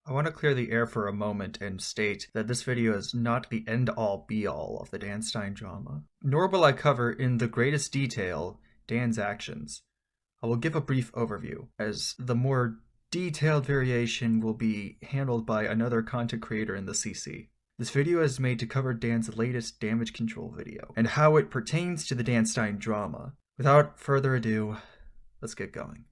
I want to clear the air for a moment and state that this video is not the end-all be-all of the Dan Stein drama, nor will I cover in the greatest detail Dan's actions. I will give a brief overview, as the more detailed variation will be handled by another content creator in the CC. This video is made to cover Dan's latest damage control video, and how it pertains to the Dan Stein drama. Without further ado, let's get going.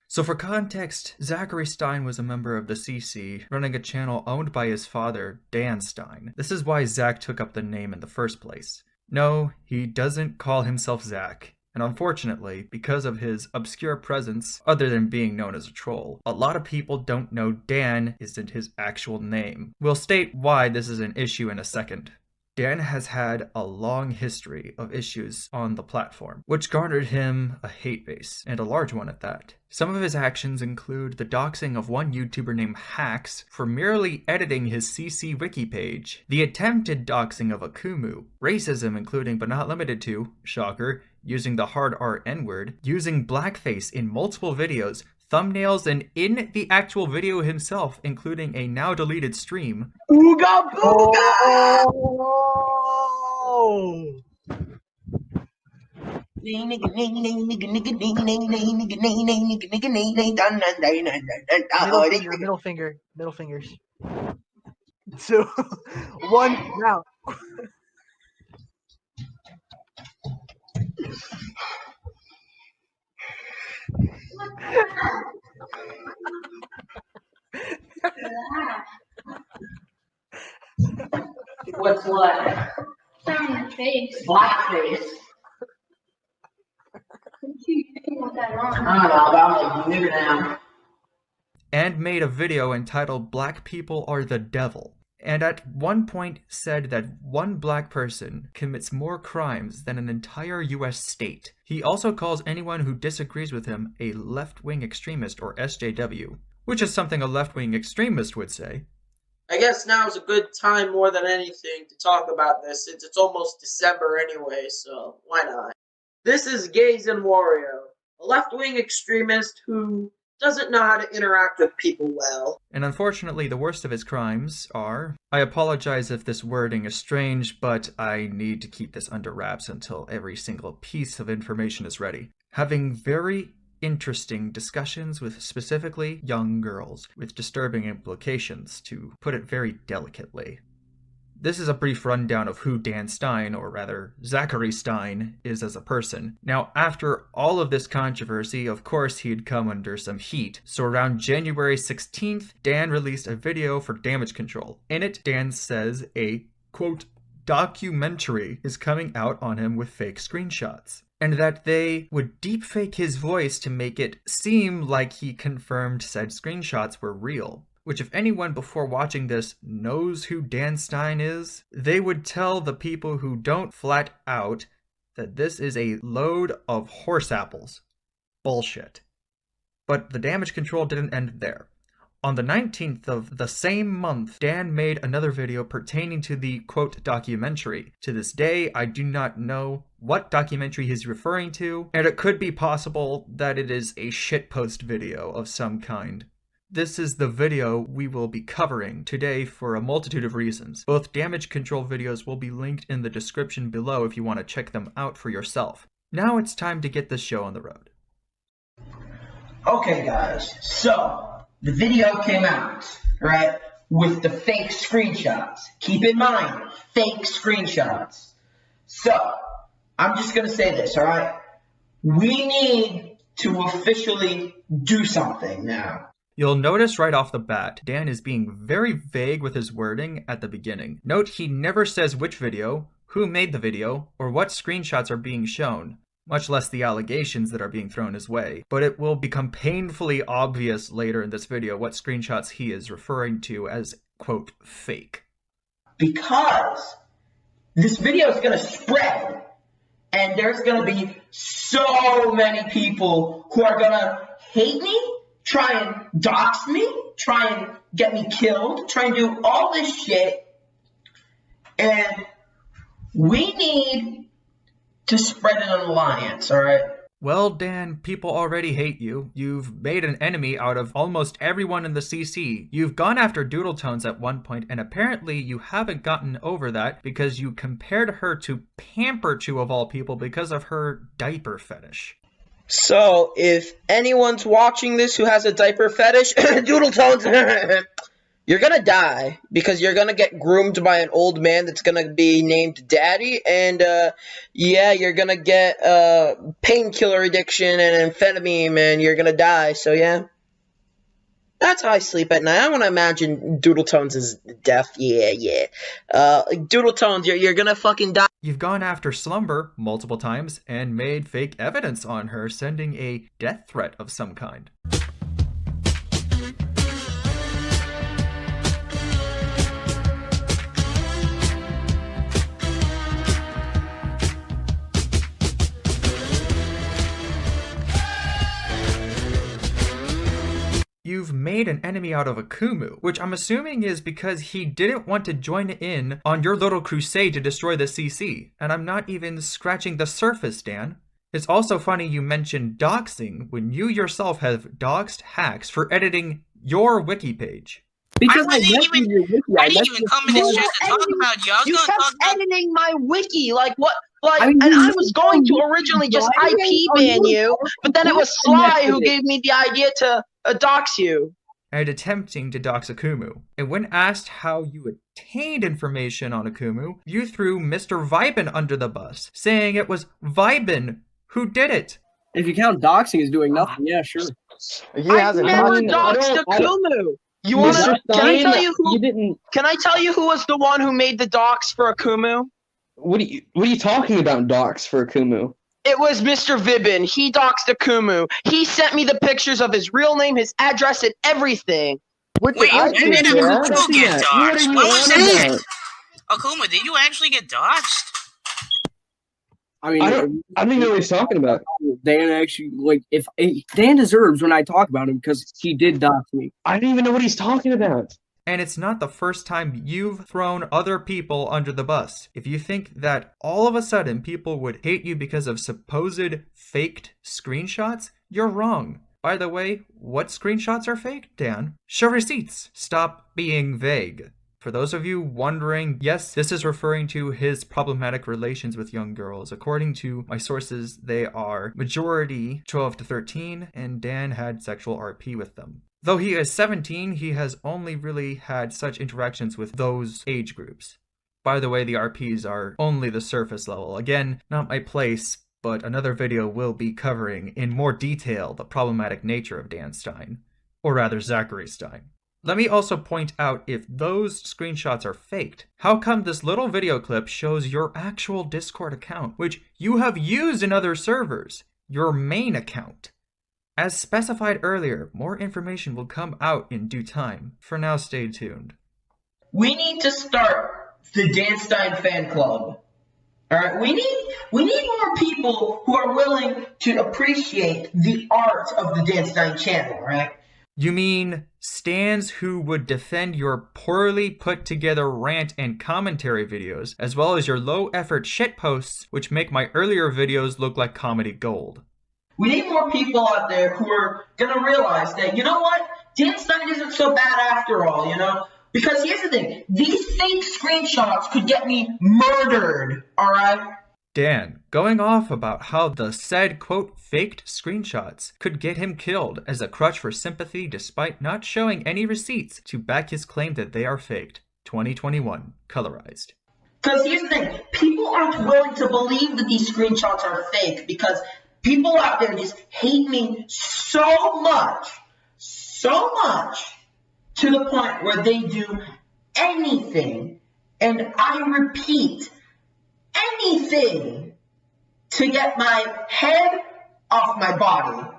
So for context, Zachary Stein was a member of the CC, running a channel owned by his father, Dan Stein. This is why Zach took up the name in the first place. No, he doesn't call himself Zach. And unfortunately, because of his obscure presence, other than being known as a troll, a lot of people don't know Dan isn't his actual name. We'll state why this is an issue in a second. Dan has had a long history of issues on the platform, which garnered him a hate base, and a large one at that. Some of his actions include the doxing of one YouTuber named Hacks for merely editing his CC wiki page, the attempted doxing of Akumu, racism including but not limited to, shocker, using the hard R N-word, using blackface in multiple videos, thumbnails, and in the actual video himself, including a now deleted stream. Ooga booga! Oh! Middle fingers. 2, 1, now. What's what? Found face. Blackface. You want that on? I don't know, but I'm like nigger now. And made a video entitled Black People Are the Devil. And at one point said that one black person commits more crimes than an entire US state. He also calls anyone who disagrees with him a left-wing extremist, or SJW, which is something a left-wing extremist would say. I guess now is a good time more than anything to talk about this, since it's almost December anyway, so why not? This is Gaze and Wario, a left-wing extremist who doesn't know how to interact with people well. And unfortunately, the worst of his crimes are... I apologize if this wording is strange, but I need to keep this under wraps until every single piece of information is ready. Having very interesting discussions with specifically young girls, with disturbing implications, to put it very delicately. This is a brief rundown of who Dan Stein, or rather Zachary Stein, is as a person. Now, after all of this controversy, of course he'd come under some heat. So around January 16th, Dan released a video for damage control. In it, Dan says a, quote, documentary is coming out on him with fake screenshots, and that they would deepfake his voice to make it seem like he confirmed said screenshots were real. Which, if anyone before watching this knows who Dan Stein is, they would tell the people who don't flat out that this is a load of horse apples. Bullshit. But the damage control didn't end there. On the 19th of the same month, Dan made another video pertaining to the, quote, documentary. To this day, I do not know what documentary he's referring to, and it could be possible that it is a shitpost video of some kind. This is the video we will be covering today for a multitude of reasons. Both damage control videos will be linked in the description below if you want to check them out for yourself. Now it's time to get this show on the road. Okay guys, so the video came out, right, with the fake screenshots. Keep in mind, fake screenshots. So, I'm just gonna say this, alright? We need to officially do something now. You'll notice right off the bat, Dan is being very vague with his wording at the beginning. Note he never says which video, who made the video, or what screenshots are being shown, much less the allegations that are being thrown his way. But it will become painfully obvious later in this video what screenshots he is referring to as, quote, fake. Because this video is going to spread, and there's going to be so many people who are going to hate me, try and dox me, try and get me killed, try and do all this shit. And we need to spread an alliance, alright? Well, Dan, people already hate you. You've made an enemy out of almost everyone in the CC. You've gone after Doodle Tones at one point, and apparently you haven't gotten over that because you compared her to Pamper Chew of all people because of her diaper fetish. So, if anyone's watching this who has a diaper fetish, Doodle Tones, you're gonna die because you're gonna get groomed by an old man that's gonna be named Daddy, and yeah, you're gonna get painkiller addiction and amphetamine, and you're gonna die. So yeah, that's how I sleep at night. I want to imagine Doodle Tones' death. Yeah. Doodle Tones, you're gonna fucking die. You've gone after Slumber multiple times and made fake evidence on her, sending a death threat of some kind. You've made an enemy out of Akumu, which I'm assuming is because he didn't want to join in on your little crusade to destroy the CC. And I'm not even scratching the surface, Dan. It's also funny you mentioned doxing when you yourself have doxed hacks for editing your wiki page. Because I didn't even come in this shit to talk about you. I was You gonna kept talk about editing my wiki, like what? Like, I mean, and I you was going to originally just IP ban you, but then it was Sly who gave me the idea to dox you. And attempting to dox Akumu. And when asked how you obtained information on Akumu, you threw Mr. Vibin under the bus, saying it was Vibin who did it. If you count doxing as doing nothing, yeah, sure. I never doxed Akumu. You wanna? Can I tell you who? You didn't. Can I tell you who was the one who made the dox for Akumu? What are you talking about, dox for Akumu? It was Mr. Vibin. He doxed Akumu. He sent me the pictures of his real name, his address, and everything. Wait, when did Akuma get doxxed? When was that? Akuma, did you actually get doxxed? I mean, I don't even know what he's talking about. Dan actually, if Dan deserves when I talk about him because he did dox me. I don't even know what he's talking about. And it's not the first time you've thrown other people under the bus. If you think that all of a sudden people would hate you because of supposed faked screenshots, you're wrong. By the way, what screenshots are fake, Dan? Show receipts. Stop being vague. For those of you wondering, yes, this is referring to his problematic relations with young girls. According to my sources, they are majority 12 to 13, and Dan had sexual RP with them. Though he is 17, he has only really had such interactions with those age groups. By the way, the RPs are only the surface level. Again, not my place, but another video will be covering in more detail the problematic nature of Dan Stein. Or rather, Zachary Stein. Let me also point out, if those screenshots are faked, how come this little video clip shows your actual Discord account, which you have used in other servers, your main account? As specified earlier, more information will come out in due time. For now, stay tuned. We need to start the Dan Stein fan club. Alright, we need more people who are willing to appreciate the art of the Dan Stein channel, right? You mean stans who would defend your poorly put together rant and commentary videos, as well as your low effort shitposts, which make my earlier videos look like comedy gold. We need more people out there who are gonna realize that, you know what? Dan Stein isn't so bad after all, you know? Because here's the thing, these fake screenshots could get me murdered, alright? Dan, going off about how the said, quote, faked screenshots could get him killed as a crutch for sympathy despite not showing any receipts to back his claim that they are faked. 2021, colorized. Because here's the thing, people aren't willing to believe that these screenshots are fake because people out there just hate me so much, to the point where they do anything, and I repeat, anything to get my head off my body.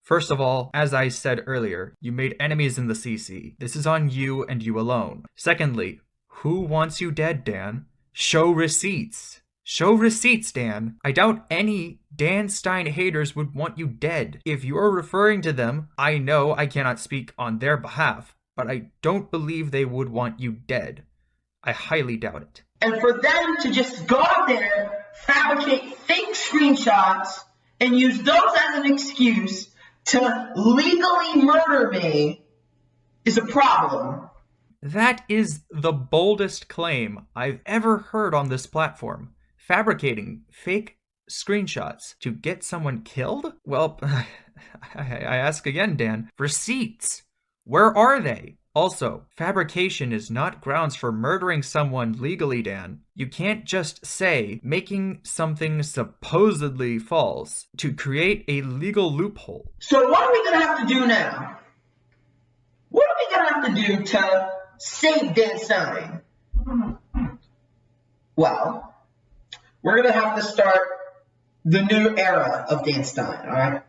First of all, as I said earlier, you made enemies in the CC. This is on you and you alone. Secondly, who wants you dead, Dan? Show receipts. Show receipts, Dan. I doubt any Dan Stein haters would want you dead. If you're referring to them, I know I cannot speak on their behalf, but I don't believe they would want you dead. I highly doubt it. And for them to just go out there, fabricate fake screenshots, and use those as an excuse to legally murder me is a problem. That is the boldest claim I've ever heard on this platform. Fabricating fake screenshots to get someone killed? Well, I ask again, Dan. Receipts. Where are they? Also, fabrication is not grounds for murdering someone legally, Dan. You can't just say making something supposedly false to create a legal loophole. So what are we going to have to do now? What are we going to have to do to save Dan Stein? Well, we're going to have to start the new era of Dan Stein, all right?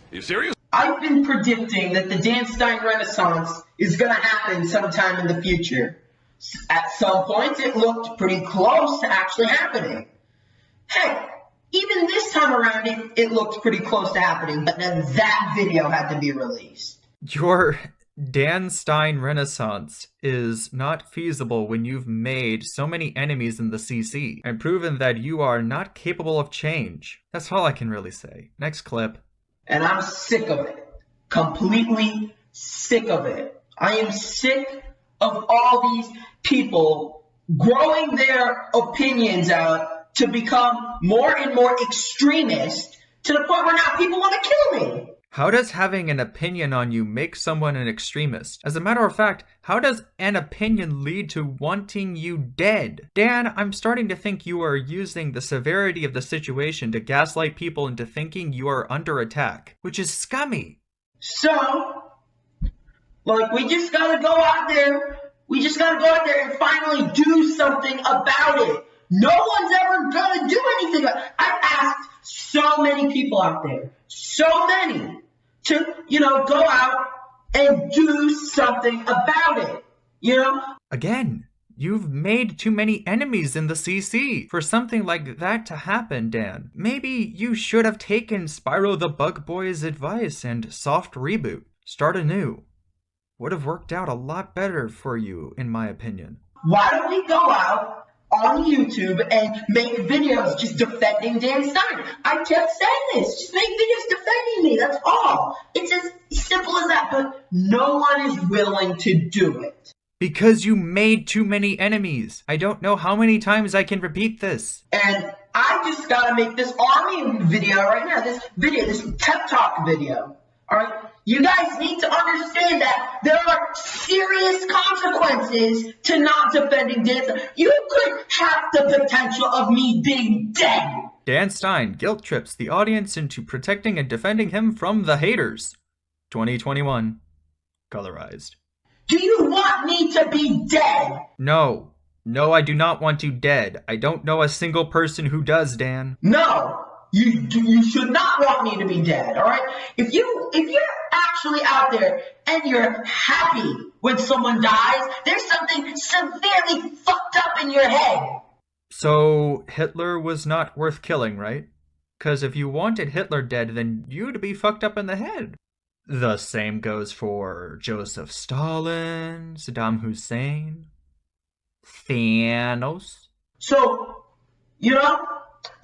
You serious? I've been predicting that the Dan Stein Renaissance is going to happen sometime in the future. At some point, it looked pretty close to actually happening. Heck, even this time around, it looked pretty close to happening, but then that video had to be released. Your Dan Stein Renaissance is not feasible when you've made so many enemies in the CC and proven that you are not capable of change. That's all I can really say. Next clip. And I'm sick of it. Completely sick of it. I am sick of all these people growing their opinions out to become more and more extremist to the point where now people want to kill me. How does having an opinion on you make someone an extremist? As a matter of fact, how does an opinion lead to wanting you dead? Dan, I'm starting to think you are using the severity of the situation to gaslight people into thinking you are under attack, which is scummy. So, like, we just gotta go out there. We just gotta go out there and finally do something about it. No one's ever gonna do anything about it. I've asked so many people out there, so many, to, go out and do something about it, Again, you've made too many enemies in the CC for something like that to happen, Dan. Maybe you should have taken Spyro the Bug Boy's advice and soft reboot. Start anew. Would have worked out a lot better for you, in my opinion. Why don't we go out on YouTube and make videos just defending Dan Stein? I kept saying this. Just make videos defending me. That's all. It's as simple as that. But no one is willing to do it. Because you made too many enemies. I don't know how many times I can repeat this. And I just gotta make this army video right now. This pep talk video. Alright? You guys need to understand that there are serious consequences to not defending Dan Stein. You could have the potential of me being dead. Dan Stein guilt trips the audience into protecting and defending him from the haters. 2021. Colorized. Do you want me to be dead? No. No, I do not want you dead. I don't know a single person who does, Dan. No. You should not want me to be dead, alright? If you're actually out there and you're happy when someone dies, there's something severely fucked up in your head. So, Hitler was not worth killing, right? Because if you wanted Hitler dead, then you'd be fucked up in the head. The same goes for Joseph Stalin, Saddam Hussein, Thanos. So,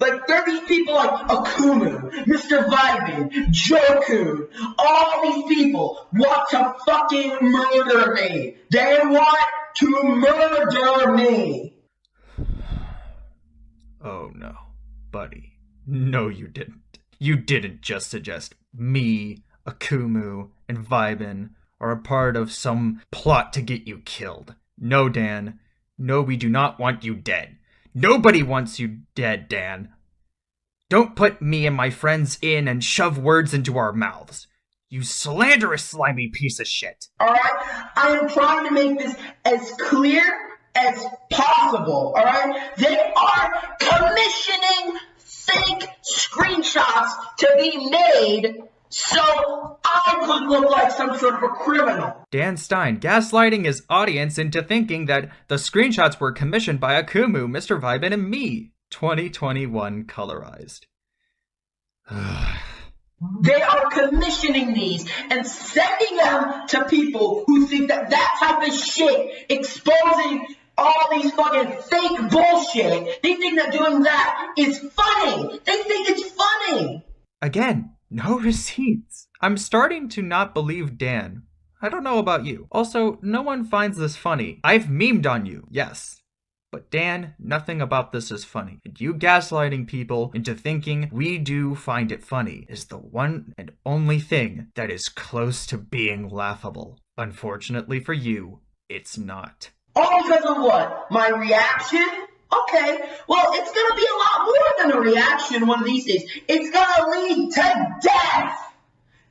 like, there are these people like Akumu, Mr. Vibin, JoeCoon, all these people want to fucking murder me. They want to murder me. Oh no, buddy. No, you didn't. You didn't just suggest me, Akumu, and Vibin are a part of some plot to get you killed. No, Dan. No, we do not want you dead. Nobody wants you dead, Dan. Don't put me and my friends in and shove words into our mouths. You slanderous, slimy piece of shit. Alright? I am trying to make this as clear as possible, alright? They are commissioning fake screenshots to be made so I could look like some sort of a criminal. Dan Stein gaslighting his audience into thinking that the screenshots were commissioned by Akumu, Mr. Vibin, and me. 2021 colorized. They are commissioning these and sending them to people who think that that type of shit, exposing all these fucking fake bullshit, they think that doing that is funny. They think it's funny. Again, no receipts. I'm starting to not believe Dan. I don't know about you. Also, no one finds this funny. I've memed on you, yes. But Dan, nothing about this is funny. And you gaslighting people into thinking we do find it funny is the one and only thing that is close to being laughable. Unfortunately for you, it's not. All because of what? My reaction? Okay, well, it's gonna be a lot more than a reaction one of these days. It's gonna lead to death!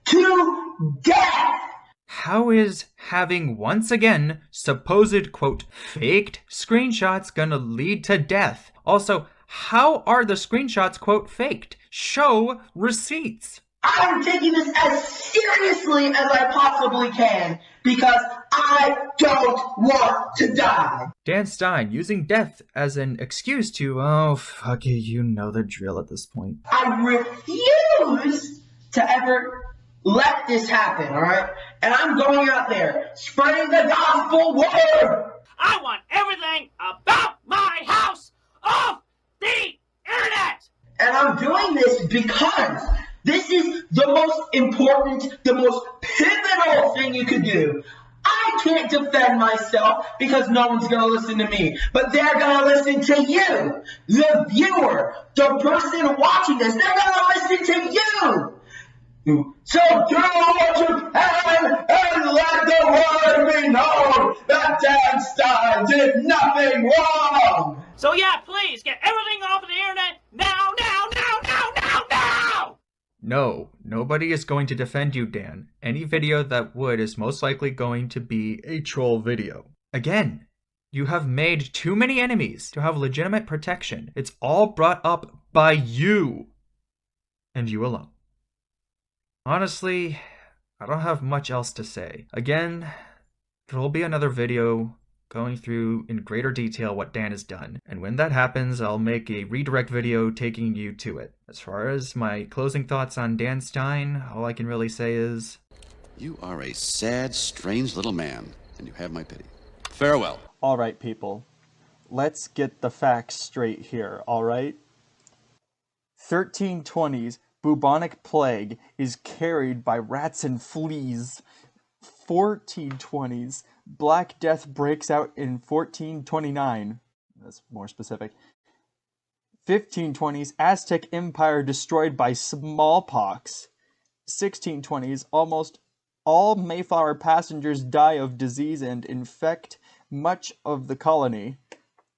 To death! How is having once again supposed, quote, faked screenshots gonna lead to death? Also, how are the screenshots, quote, faked? Show receipts. I'm taking this as seriously as I possibly can because I don't want to die. Dan Stein using death as an excuse to, oh, fuck it, you know the drill at this point. I refuse to ever let this happen, alright? And I'm going out there, spreading the gospel word! I want everything about my house off the internet! And I'm doing this because this is the most important, the most pivotal thing you could do. I can't defend myself because no one's going to listen to me, but they're going to listen to you, the viewer, the person watching this. They're going to listen to you. So do what you can and let the world be known that Dan Stein did nothing wrong. So yeah, please get everything off of the internet now, now, now, now, now, now! No, nobody is going to defend you, Dan. Any video that would is most likely going to be a troll video. Again, you have made too many enemies to have legitimate protection. It's all brought up by you. And you alone. Honestly, I don't have much else to say. Again, there will be another video going through in greater detail what Dan has done. And when that happens, I'll make a redirect video taking you to it. As far as my closing thoughts on Dan Stein, all I can really say is... You are a sad, strange little man, and you have my pity. Farewell. All right, people. Let's get the facts straight here, all right? 1320s bubonic plague is carried by rats and fleas. 1420s Black Death breaks out in 1429. That's more specific. 1520s Aztec Empire destroyed by smallpox. 1620s almost all Mayflower passengers die of disease and infect much of the colony.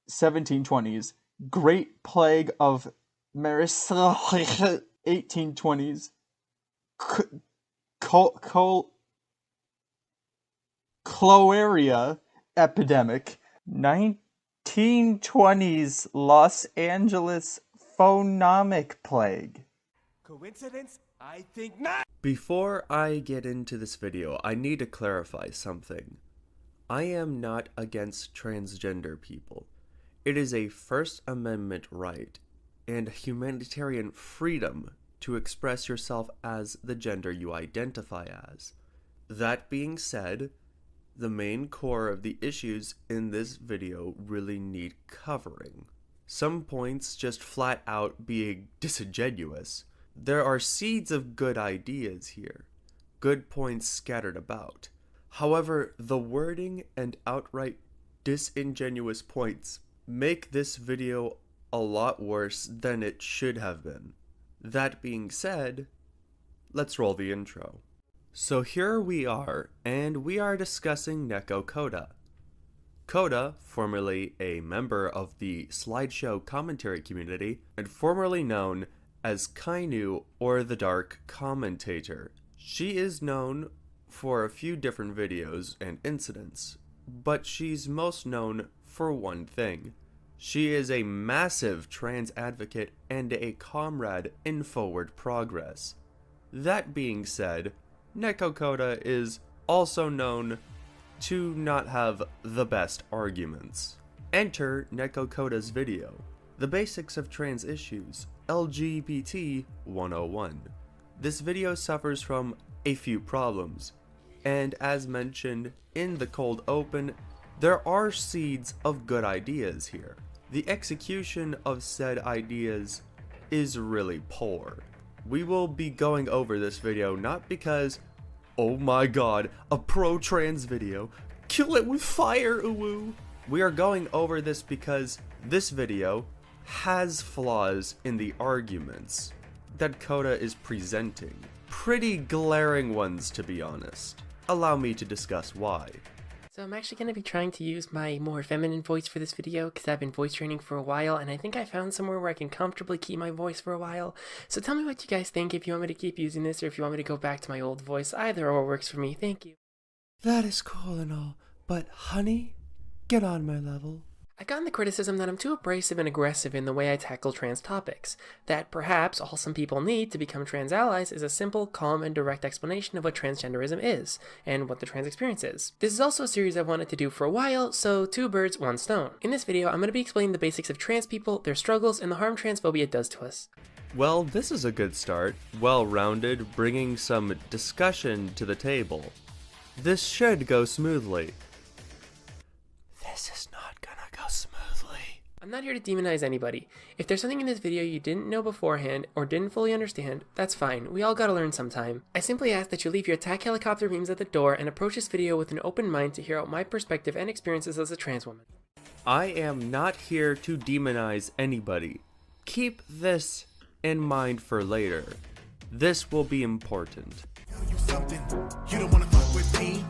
1720s Great Plague of Marissa. 1820s cholera epidemic. 1920s Los Angeles phonomic plague. Coincidence? I think not. Before I get into this video, I need to clarify something. I am not against transgender people. It is a First Amendment right and humanitarian freedom to express yourself as the gender you identify as. That being said, the main core of the issues in this video really need covering. Some points just flat out being disingenuous. There are seeds of good ideas here, good points scattered about. However, the wording and outright disingenuous points make this video a lot worse than it should have been. That being said, let's roll the intro. So here we are, and we are discussing Neko Koda. Koda, formerly a member of the slideshow commentary community, and formerly known as Kainu or the Dark Commentator. She is known for a few different videos and incidents, but she's most known for one thing. She is a massive trans advocate and a comrade in forward progress. That being said, Neko Koda is also known to not have the best arguments. Enter Neko Koda's video, The Basics of Trans Issues, LGBT 101. this video suffers from a few problems, and as mentioned in the cold open, there are seeds of good ideas here. The execution of said ideas is really poor. We will be going over this video not because, oh my god, a pro-trans video, kill it with fire, ooh. We are going over this because this video has flaws in the arguments that Koda is presenting. Pretty glaring ones, to be honest. Allow me to discuss why. So I'm actually going to be trying to use my more feminine voice for this video because I've been voice training for a while and I think I found somewhere where I can comfortably keep my voice for a while. So tell me what you guys think, if you want me to keep using this or if you want me to go back to my old voice. Either or works for me. Thank you. That is cool and all, but honey, get on my level. I've gotten the criticism that I'm too abrasive and aggressive in the way I tackle trans topics, that perhaps all some people need to become trans allies is a simple, calm, and direct explanation of what transgenderism is, and what the trans experience is. This is also a series I've wanted to do for a while, so two birds, one stone. In this video, I'm going to be explaining the basics of trans people, their struggles, and the harm transphobia does to us. Well, this is a good start, well-rounded, bringing some discussion to the table. This should go smoothly. This is not gonna go smoothly. I'm not here to demonize anybody. If there's something in this video you didn't know beforehand or didn't fully understand, that's fine. We all gotta learn sometime. I simply ask that you leave your attack helicopter memes at the door and approach this video with an open mind to hear out my perspective and experiences as a trans woman. I am not here to demonize anybody. Keep this in mind for later. This will be important. You something, you don't wanna fuck with me.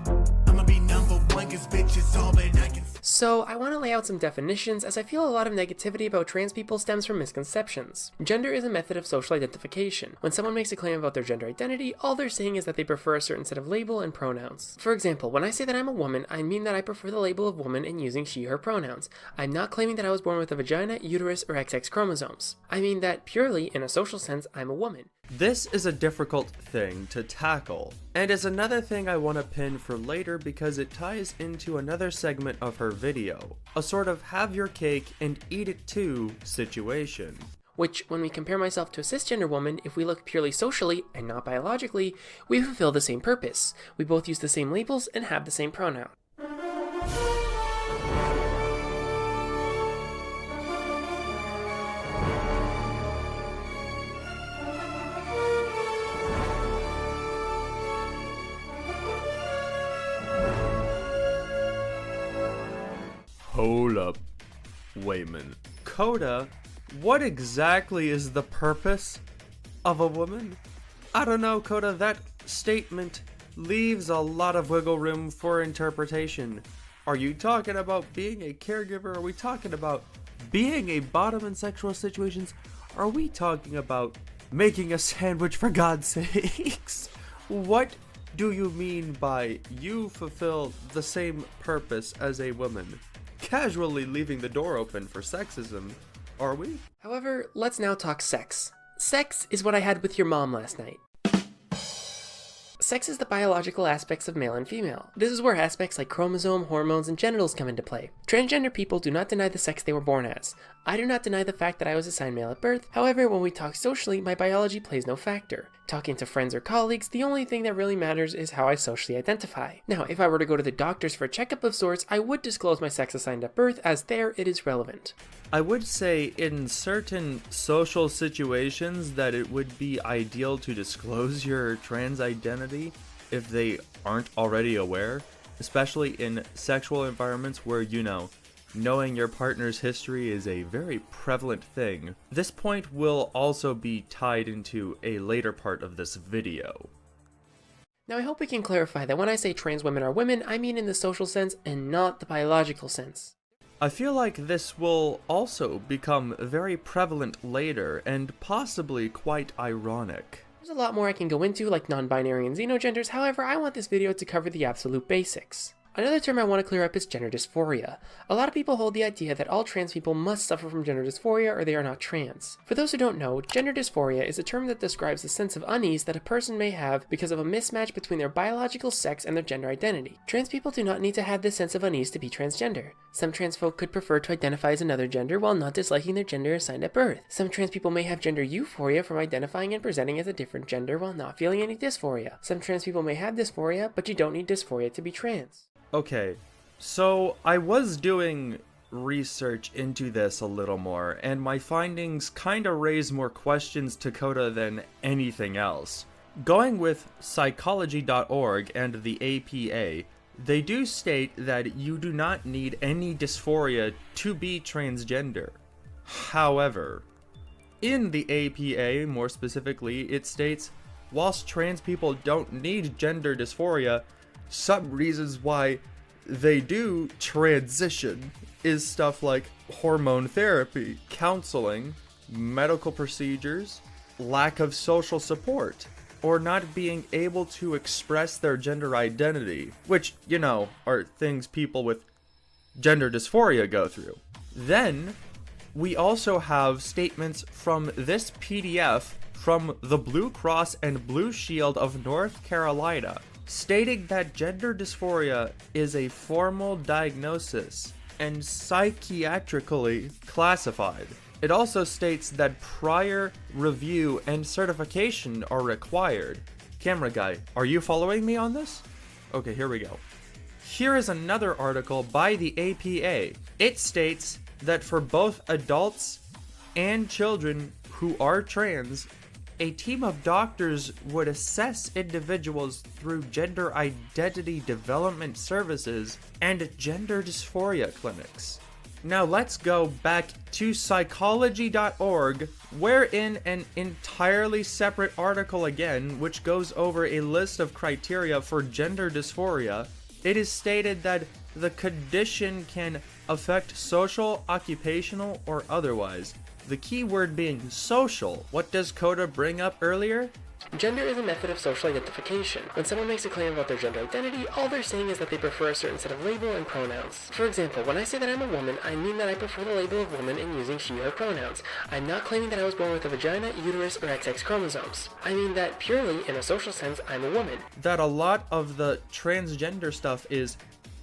I'ma be number one, 'cause bitch is all that I can. So I want to lay out some definitions, as I feel a lot of negativity about trans people stems from misconceptions. Gender is a method of social identification. When someone makes a claim about their gender identity, all they're saying is that they prefer a certain set of label and pronouns. For example, when I say that I'm a woman, I mean that I prefer the label of woman and using she, her pronouns. I'm not claiming that I was born with a vagina, uterus, or XX chromosomes. I mean that purely, in a social sense, I'm a woman. This is a difficult thing to tackle, and is another thing I want to pin for later because it ties into another segment of her video, a sort of have your cake and eat it too situation. Which, when we compare myself to a cisgender woman, if we look purely socially, and not biologically, we fulfill the same purpose. We both use the same labels and have the same pronoun. Hold up. Wait a minute. Koda, what exactly is the purpose of a woman? I don't know, Koda, that statement leaves a lot of wiggle room for interpretation. Are you talking about being a caregiver? Are we talking about being a bottom in sexual situations? Are we talking about making a sandwich, for God's sakes? What do you mean by you fulfill the same purpose as a woman? Casually leaving the door open for sexism, are we? However, let's now talk sex. Sex is what I had with your mom last night. Sex is the biological aspects of male and female. This is where aspects like chromosome, hormones, and genitals come into play. Transgender people do not deny the sex they were born as. I do not deny the fact that I was assigned male at birth. However, when we talk socially, my biology plays no factor. Talking to friends or colleagues, the only thing that really matters is how I socially identify. Now, if I were to go to the doctors for a checkup of sorts, I would disclose my sex assigned at birth, as there it is relevant. I would say in certain social situations that it would be ideal to disclose your trans identity if they aren't already aware, especially in sexual environments where, you know, knowing your partner's history is a very prevalent thing. This point will also be tied into a later part of this video. Now I hope we can clarify that when I say trans women are women, I mean in the social sense and not the biological sense. I feel like this will also become very prevalent later and possibly quite ironic. There's a lot more I can go into, like non-binary and xenogenders, however I want this video to cover the absolute basics. Another term I want to clear up is gender dysphoria. A lot of people hold the idea that all trans people must suffer from gender dysphoria or they are not trans. For those who don't know, gender dysphoria is a term that describes the sense of unease that a person may have because of a mismatch between their biological sex and their gender identity. Trans people do not need to have this sense of unease to be transgender. Some trans folk could prefer to identify as another gender while not disliking their gender assigned at birth. Some trans people may have gender euphoria from identifying and presenting as a different gender while not feeling any dysphoria. Some trans people may have dysphoria, but you don't need dysphoria to be trans. Okay, so I was doing research into this a little more, and my findings kinda raise more questions to Koda than anything else. Going with psychology.org and the APA, they do state that you do not need any dysphoria to be transgender. However, in the APA, more specifically, it states, whilst trans people don't need gender dysphoria, some reasons why they do transition is stuff like hormone therapy, counseling, medical procedures, lack of social support, or not being able to express their gender identity, which, you know, are things people with gender dysphoria go through. Then, we also have statements from this PDF from the Blue Cross and Blue Shield of North Carolina, stating that gender dysphoria is a formal diagnosis and psychiatrically classified. It also states that prior review and certification are required. Camera guy, are you following me on this? Okay, here we go. Here is another article by the APA. It states that for both adults and children who are trans, a team of doctors would assess individuals through gender identity development services and gender dysphoria clinics. Now let's go back to psychology.org, wherein an entirely separate article again, which goes over a list of criteria for gender dysphoria, it is stated that the condition can affect social, occupational, or otherwise. The key word being social. What does Koda bring up earlier? Gender is a method of social identification. When someone makes a claim about their gender identity, all they're saying is that they prefer a certain set of label and pronouns. For example, when I say that I'm a woman, I mean that I prefer the label of woman in using she/her pronouns. I'm not claiming that I was born with a vagina, uterus, or XX chromosomes. I mean that purely, in a social sense, I'm a woman. That a lot of the transgender stuff is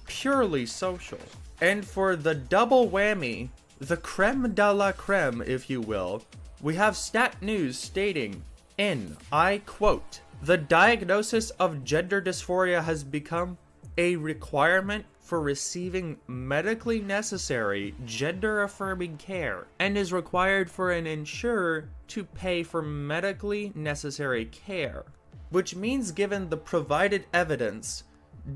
purely social. And for the double whammy, the creme de la creme, if you will, we have Stat News stating, and I quote, "The diagnosis of gender dysphoria has become a requirement for receiving medically necessary gender-affirming care and is required for an insurer to pay for medically necessary care." Which means, given the provided evidence,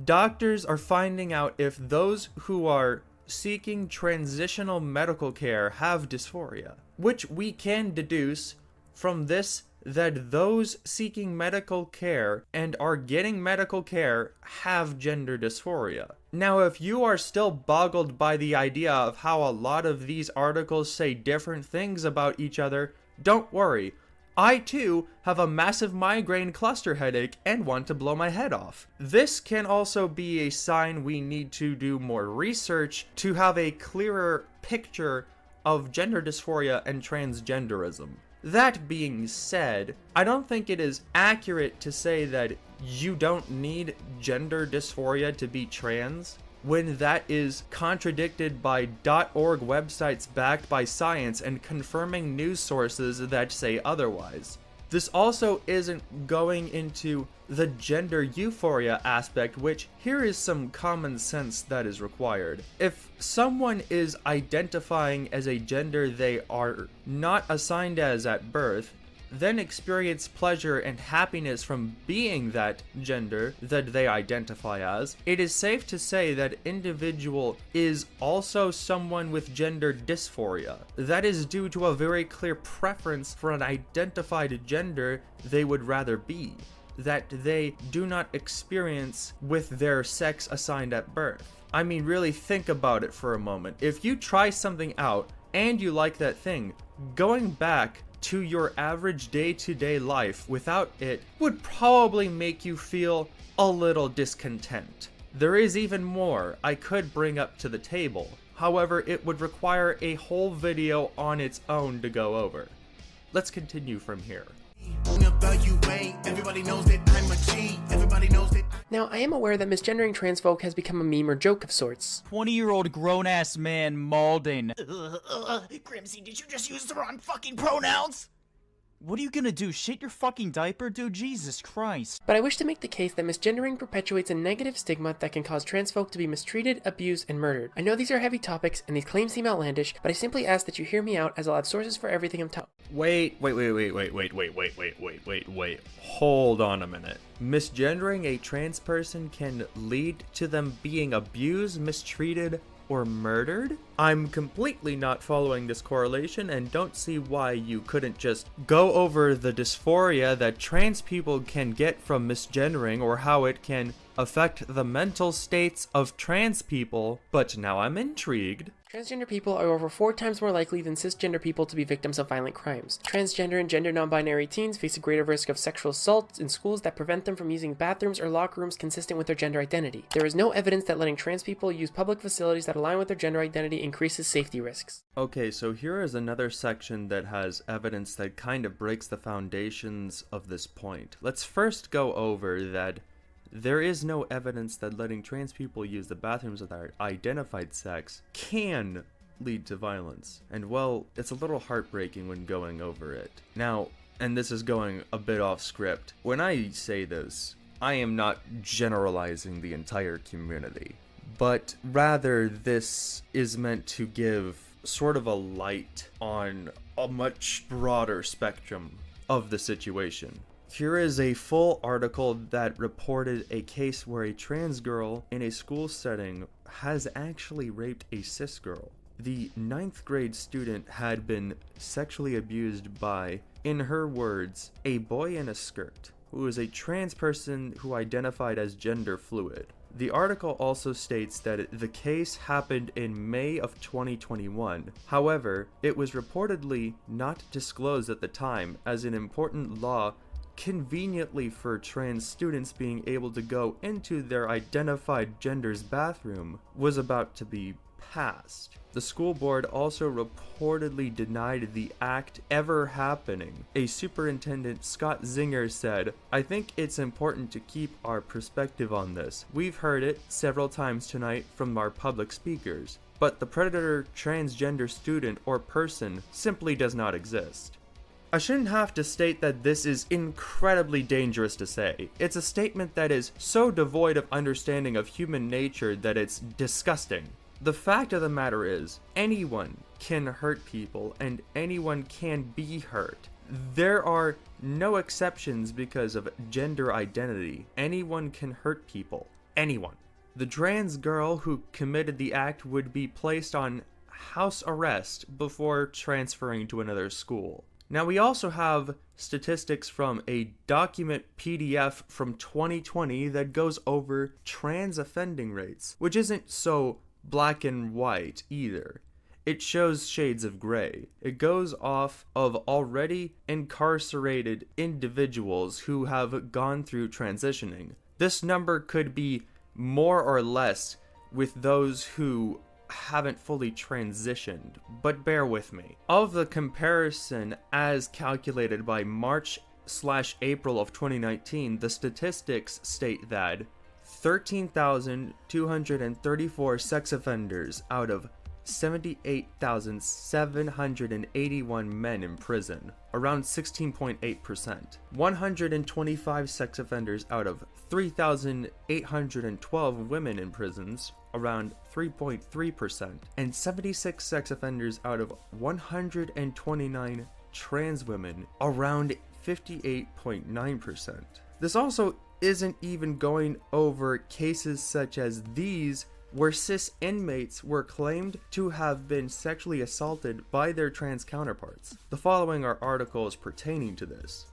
doctors are finding out if those who are seeking transitional medical care have dysphoria, which we can deduce from this that those seeking medical care and are getting medical care have gender dysphoria. Now, if you are still boggled by the idea of how a lot of these articles say different things about each other, don't worry. I too have a massive migraine cluster headache and want to blow my head off. This can also be a sign we need to do more research to have a clearer picture of gender dysphoria and transgenderism. That being said, I don't think it is accurate to say that you don't need gender dysphoria to be trans, when that is contradicted by .org websites backed by science and confirming news sources that say otherwise. This also isn't going into the gender euphoria aspect, which here is some common sense that is required. If someone is identifying as a gender they are not assigned as at birth, then experience pleasure and happiness from being that gender that they identify as, it is safe to say that individual is also someone with gender dysphoria. That is due to a very clear preference for an identified gender they would rather be, that they do not experience with their sex assigned at birth. I mean, really think about it for a moment. If you try something out and you like that thing, going back to your average day-to-day life without it would probably make you feel a little discontent. There is even more I could bring up to the table. However, it would require a whole video on its own to go over. Let's continue from here. Now, I am aware that misgendering trans folk has become a meme or joke of sorts. 20-year-old grown-ass man Malden. Grimsy, did you just use the wrong fucking pronouns? What are you gonna do, shit your fucking diaper, dude? Jesus Christ. But I wish to make the case that misgendering perpetuates a negative stigma that can cause trans folk to be mistreated, abused, and murdered. I know these are heavy topics, and these claims seem outlandish, but I simply ask that you hear me out, as I'll have sources for everything I'm telling. Wait. Hold on a minute. Misgendering a trans person can lead to them being abused, mistreated, or murdered? I'm completely not following this correlation and don't see why you couldn't just go over the dysphoria that trans people can get from misgendering or how it can affect the mental states of trans people, but now I'm intrigued. Transgender people are over 4 times more likely than cisgender people to be victims of violent crimes. Transgender and gender non-binary teens face a greater risk of sexual assault in schools that prevent them from using bathrooms or locker rooms consistent with their gender identity. There is no evidence that letting trans people use public facilities that align with their gender identity increases safety risks. Okay, so here is another section that has evidence that kind of breaks the foundations of this point. Let's first go over that there is no evidence that letting trans people use the bathrooms of their identified sex can lead to violence. And well, it's a little heartbreaking when going over it. Now, and this is going a bit off script, when I say this, I am not generalizing the entire community, but rather this is meant to give sort of a light on a much broader spectrum of the situation. Here is a full article that reported a case where a trans girl in a school setting has actually raped a cis girl. The 9th grade student had been sexually abused by, in her words, a boy in a skirt, who is a trans person who identified as gender fluid. The article also states that the case happened in May of 2021. However, it was reportedly not disclosed at the time, as an important law conveniently for trans students being able to go into their identified gender's bathroom was about to be passed. The school board also reportedly denied the act ever happening. A superintendent, Scott Zinger, said, "I think it's important to keep our perspective on this. We've heard it several times tonight from our public speakers, but the predator transgender student or person simply does not exist." I shouldn't have to state that this is incredibly dangerous to say. It's a statement that is so devoid of understanding of human nature that it's disgusting. The fact of the matter is, anyone can hurt people and anyone can be hurt. There are no exceptions because of gender identity. Anyone can hurt people. Anyone. The trans girl who committed the act would be placed on house arrest before transferring to another school. Now, we also have statistics from a document PDF from 2020 that goes over trans offending rates, which isn't so black and white either. It shows shades of gray. It goes off of already incarcerated individuals who have gone through transitioning. This number could be more or less with those who haven't fully transitioned, but bear with me. Of the comparison as calculated by March/April of 2019, the statistics state that 13,234 sex offenders out of 78,781 men in prison, around 16.8%. 125 sex offenders out of 3,812 women in prisons, around 3.3%. And 76 sex offenders out of 129 trans women, around 58.9%. This also isn't even going over cases such as these where cis inmates were claimed to have been sexually assaulted by their trans counterparts. The following are articles pertaining to this.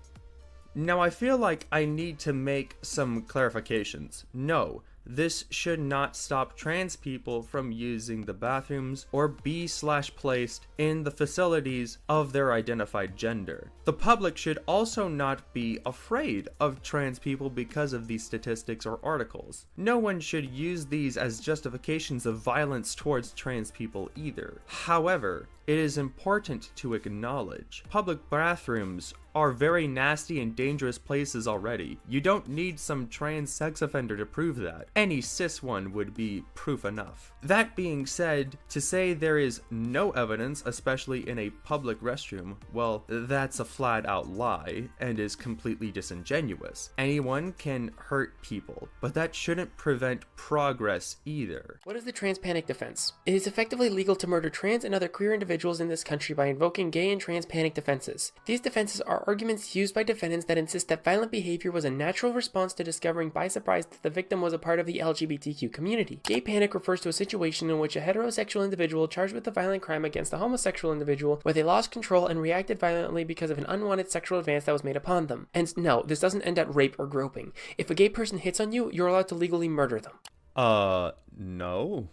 Now, I feel like I need to make some clarifications. No, This should not stop trans people from using the bathrooms or be placed in the facilities of their identified gender. The public should also not be afraid of trans people because of these statistics or articles. No one should use these as justifications of violence towards trans people either. However, it is important to acknowledge public bathrooms are very nasty and dangerous places already. You don't need some trans sex offender to prove that. Any cis one would be proof enough. That being said, to say there is no evidence, especially in a public restroom, well, that's a flat out lie and is completely disingenuous. Anyone can hurt people, but that shouldn't prevent progress either. What is the trans panic defense? It is effectively legal to murder trans and other queer individuals in this country by invoking gay and trans panic defenses. These defenses are arguments used by defendants that insist that violent behavior was a natural response to discovering by surprise that the victim was a part of the LGBTQ community. Gay panic refers to a situation in which a heterosexual individual charged with a violent crime against a homosexual individual where they lost control and reacted violently because of an unwanted sexual advance that was made upon them. And no, this doesn't end at rape or groping. If a gay person hits on you, you're allowed to legally murder them. No.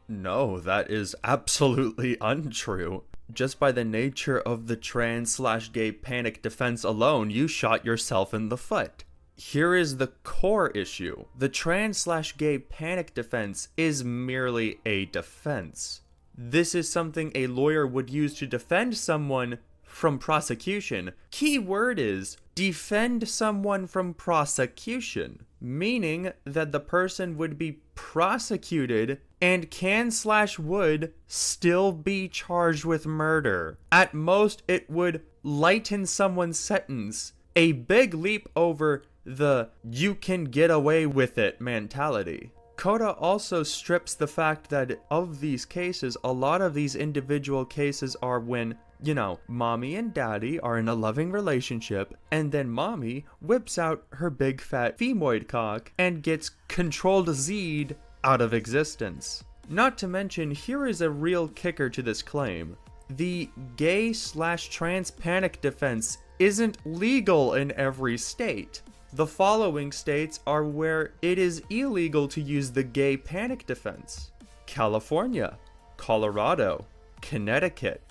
No, that is absolutely untrue. Just by the nature of the trans/gay panic defense alone, you shot yourself in the foot. Here is the core issue. The trans/gay panic defense is merely a defense. This is something a lawyer would use to defend someone from prosecution. Key word is defend someone from prosecution, meaning that the person would be prosecuted and can/would still be charged with murder. At most, it would lighten someone's sentence. A big leap over the you can get away with it mentality. Koda also strips the fact that of these cases, a lot of these individual cases are when, you know, mommy and daddy are in a loving relationship, and then mommy whips out her big fat femoid cock and gets controlled Z'd out of existence. Not to mention, here is a real kicker to this claim. The gay/trans panic defense isn't legal in every state. The following states are where it is illegal to use the gay panic defense: California, Colorado, Connecticut,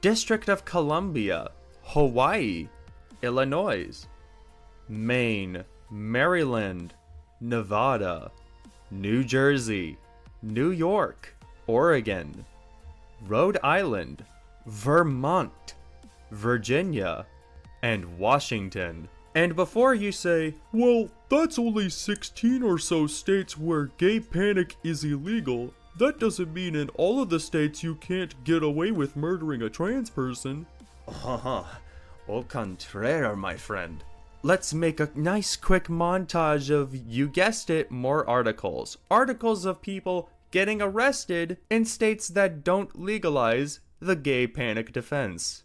District of Columbia, Hawaii, Illinois, Maine, Maryland, Nevada, New Jersey, New York, Oregon, Rhode Island, Vermont, Virginia, and Washington. And before you say, well, that's only 16 or so states where gay panic is illegal, that doesn't mean in all of the states you can't get away with murdering a trans person. Au contraire, my friend. Let's make a nice quick montage of, you guessed it, more articles. Articles of people getting arrested in states that don't legalize the gay panic defense.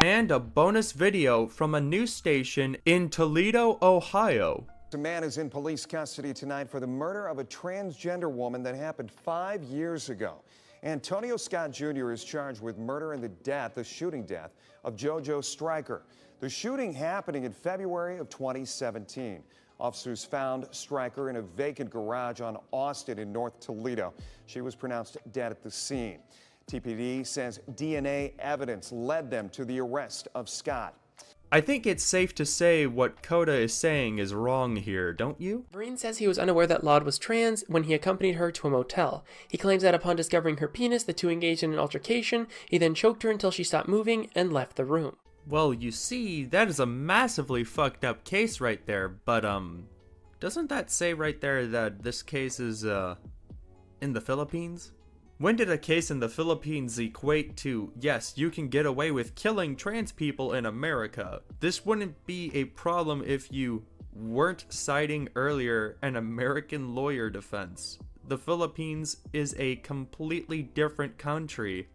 And a bonus video from a news station in Toledo, Ohio. A man is in police custody tonight for the murder of a transgender woman that happened 5 years ago. Antonio Scott Jr. is charged with murder and the shooting death of JoJo Stryker. The shooting happening in February of 2017. Officers found Stryker in a vacant garage on Austin in North Toledo. She was pronounced dead at the scene. TPD says DNA evidence led them to the arrest of Scott. I think it's safe to say what Koda is saying is wrong here, don't you? Breen says he was unaware that Laud was trans when he accompanied her to a motel. He claims that upon discovering her penis, the two engaged in an altercation. He then choked her until she stopped moving and left the room. Well, you see, that is a massively fucked up case right there, but doesn't that say right there that this case is in the Philippines? When did a case in the Philippines equate to, yes, you can get away with killing trans people in America? This wouldn't be a problem if you weren't citing earlier an American lawyer defense. The Philippines is a completely different country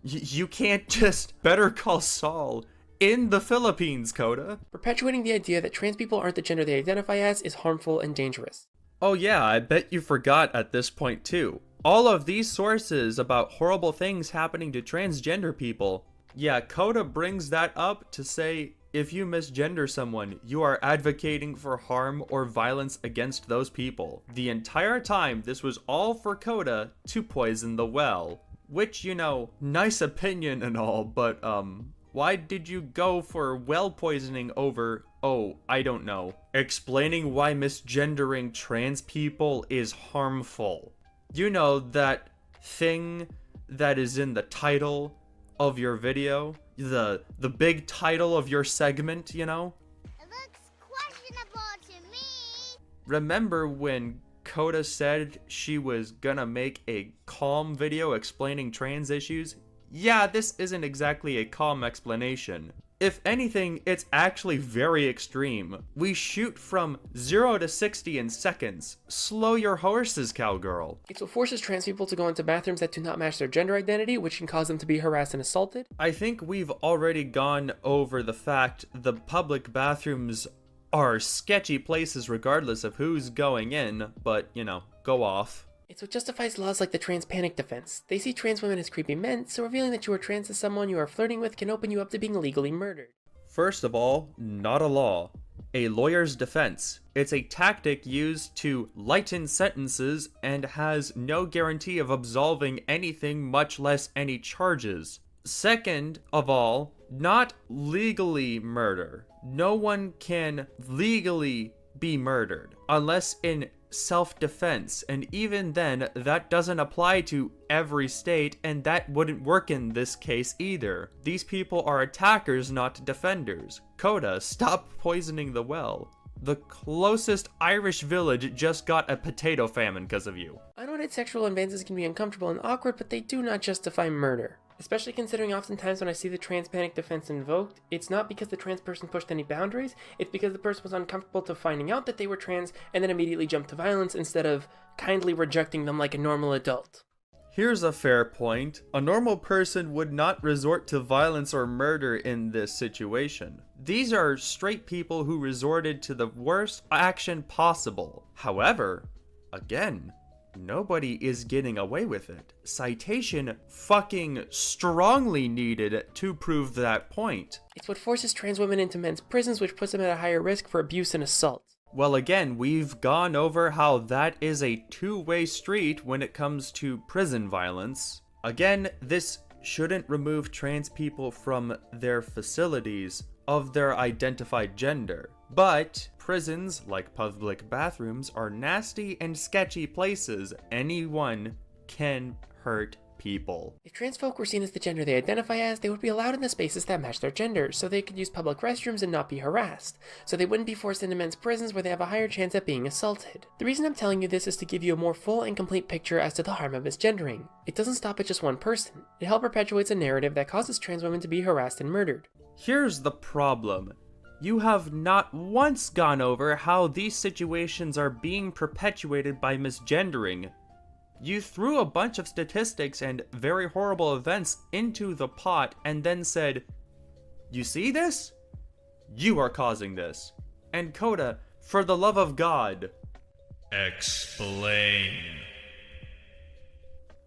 You can't just Better Call Saul in the Philippines, Koda. Perpetuating the idea that trans people aren't the gender they identify as is harmful and dangerous. Oh yeah, I bet you forgot at this point too. All of these sources about horrible things happening to transgender people. Yeah, Koda brings that up to say if you misgender someone, you are advocating for harm or violence against those people. The entire time, this was all for Koda to poison the well. Which, you know, nice opinion and all, but why did you go for well poisoning over, oh, I don't know, explaining why misgendering trans people is harmful? You know, that thing that is in the title of your video? The big title of your segment, you know? It looks questionable to me. Remember when Koda said she was gonna make a calm video explaining trans issues? Yeah, this isn't exactly a calm explanation. If anything, it's actually very extreme. We shoot from 0 to 60 in seconds. Slow your horses, cowgirl. It's what forces trans people to go into bathrooms that do not match their gender identity, which can cause them to be harassed and assaulted. I think we've already gone over the fact the public bathrooms are sketchy places regardless of who's going in, but, you know, go off. It's what justifies laws like the trans panic defense. They see trans women as creepy men, so revealing that you are trans to someone you are flirting with can open you up to being legally murdered. First of all, not a law. A lawyer's defense. It's a tactic used to lighten sentences and has no guarantee of absolving anything, much less any charges. Second of all, not legally murder. No one can legally be murdered unless in self-defense, and even then that doesn't apply to every state, and that wouldn't work in this case either. These people are attackers, not defenders. Koda, stop poisoning the well. The closest Irish village just got a potato famine because of you. I know that sexual advances can be uncomfortable and awkward, but they do not justify murder. Especially considering oftentimes when I see the trans panic defense invoked, it's not because the trans person pushed any boundaries, it's because the person was uncomfortable to finding out that they were trans and then immediately jumped to violence instead of kindly rejecting them like a normal adult. Here's a fair point. A normal person would not resort to violence or murder in this situation. These are straight people who resorted to the worst action possible. However, again, nobody is getting away with it. Citation fucking strongly needed to prove that point. It's what forces trans women into men's prisons, which puts them at a higher risk for abuse and assault. Well, again, we've gone over how that is a two-way street when it comes to prison violence. Again, this shouldn't remove trans people from their facilities of their identified gender. But prisons, like public bathrooms, are nasty and sketchy places. Anyone can hurt people. If trans folk were seen as the gender they identify as, they would be allowed in the spaces that match their gender, so they could use public restrooms and not be harassed, so they wouldn't be forced into men's prisons where they have a higher chance at being assaulted. The reason I'm telling you this is to give you a more full and complete picture as to the harm of misgendering. It doesn't stop at just one person. It helps perpetuates a narrative that causes trans women to be harassed and murdered. Here's the problem. You have not once gone over how these situations are being perpetuated by misgendering. You threw a bunch of statistics and very horrible events into the pot and then said, "You see this? You are causing this." And Koda, for the love of God, explain.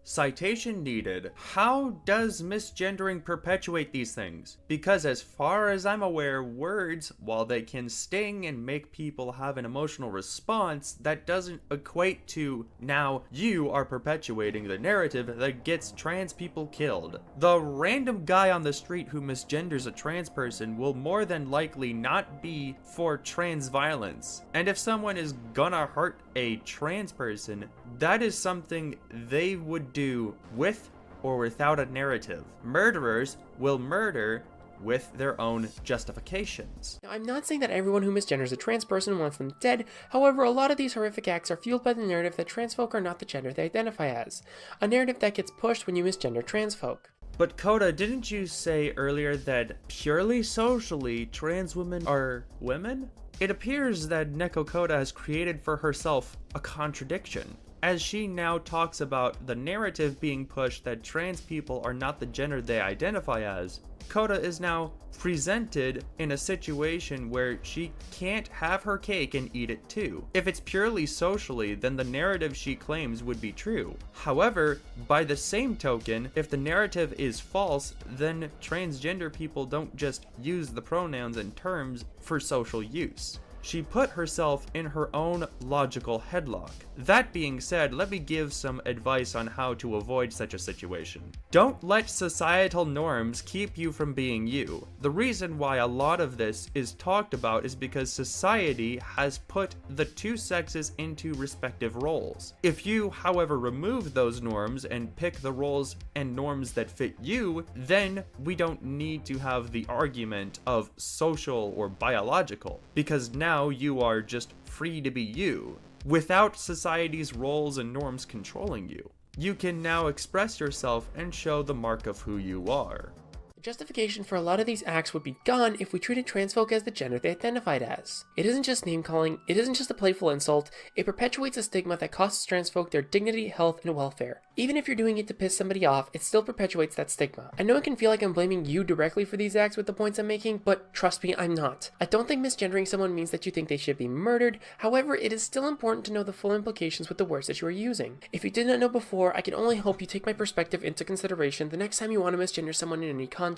Citation needed. How does misgendering perpetuate these things? Because as far as I'm aware, words, while they can sting and make people have an emotional response, that doesn't equate to now you are perpetuating the narrative that gets trans people killed. The random guy on the street who misgenders a trans person will more than likely not be for trans violence. And if someone is gonna hurt a trans person, that is something they would do with or without a narrative. Murderers will murder with their own justifications. Now, I'm not saying that everyone who misgenders a trans person wants them dead. However, a lot of these horrific acts are fueled by the narrative that trans folk are not the gender they identify as. A narrative that gets pushed when you misgender trans folk. But Koda, didn't you say earlier that purely socially, trans women are women? It appears that Neko Koda has created for herself a contradiction. as she now talks about the narrative being pushed that trans people are not the gender they identify as, Koda is now presented in a situation where she can't have her cake and eat it too. If it's purely socially, then the narrative she claims would be true. However, by the same token, if the narrative is false, then transgender people don't just use the pronouns and terms for social use. She put herself in her own logical headlock. That being said, let me give some advice on how to avoid such a situation. Don't let societal norms keep you from being you. The reason why a lot of this is talked about is because society has put the two sexes into respective roles. If you, however, remove those norms and pick the roles and norms that fit you, then we don't need to have the argument of social or biological, because now you are just free to be you, without society's roles and norms controlling you. You can now express yourself and show the mark of who you are. Justification for a lot of these acts would be gone if we treated trans folk as the gender they identified as. It isn't just name-calling, it isn't just a playful insult, it perpetuates a stigma that costs trans folk their dignity, health, and welfare. Even if you're doing it to piss somebody off, it still perpetuates that stigma. I know it can feel like I'm blaming you directly for these acts with the points I'm making, but trust me, I'm not. I don't think misgendering someone means that you think they should be murdered. However, it is still important to know the full implications with the words that you are using. If you did not know before, I can only hope you take my perspective into consideration the next time you want to misgender someone in any context.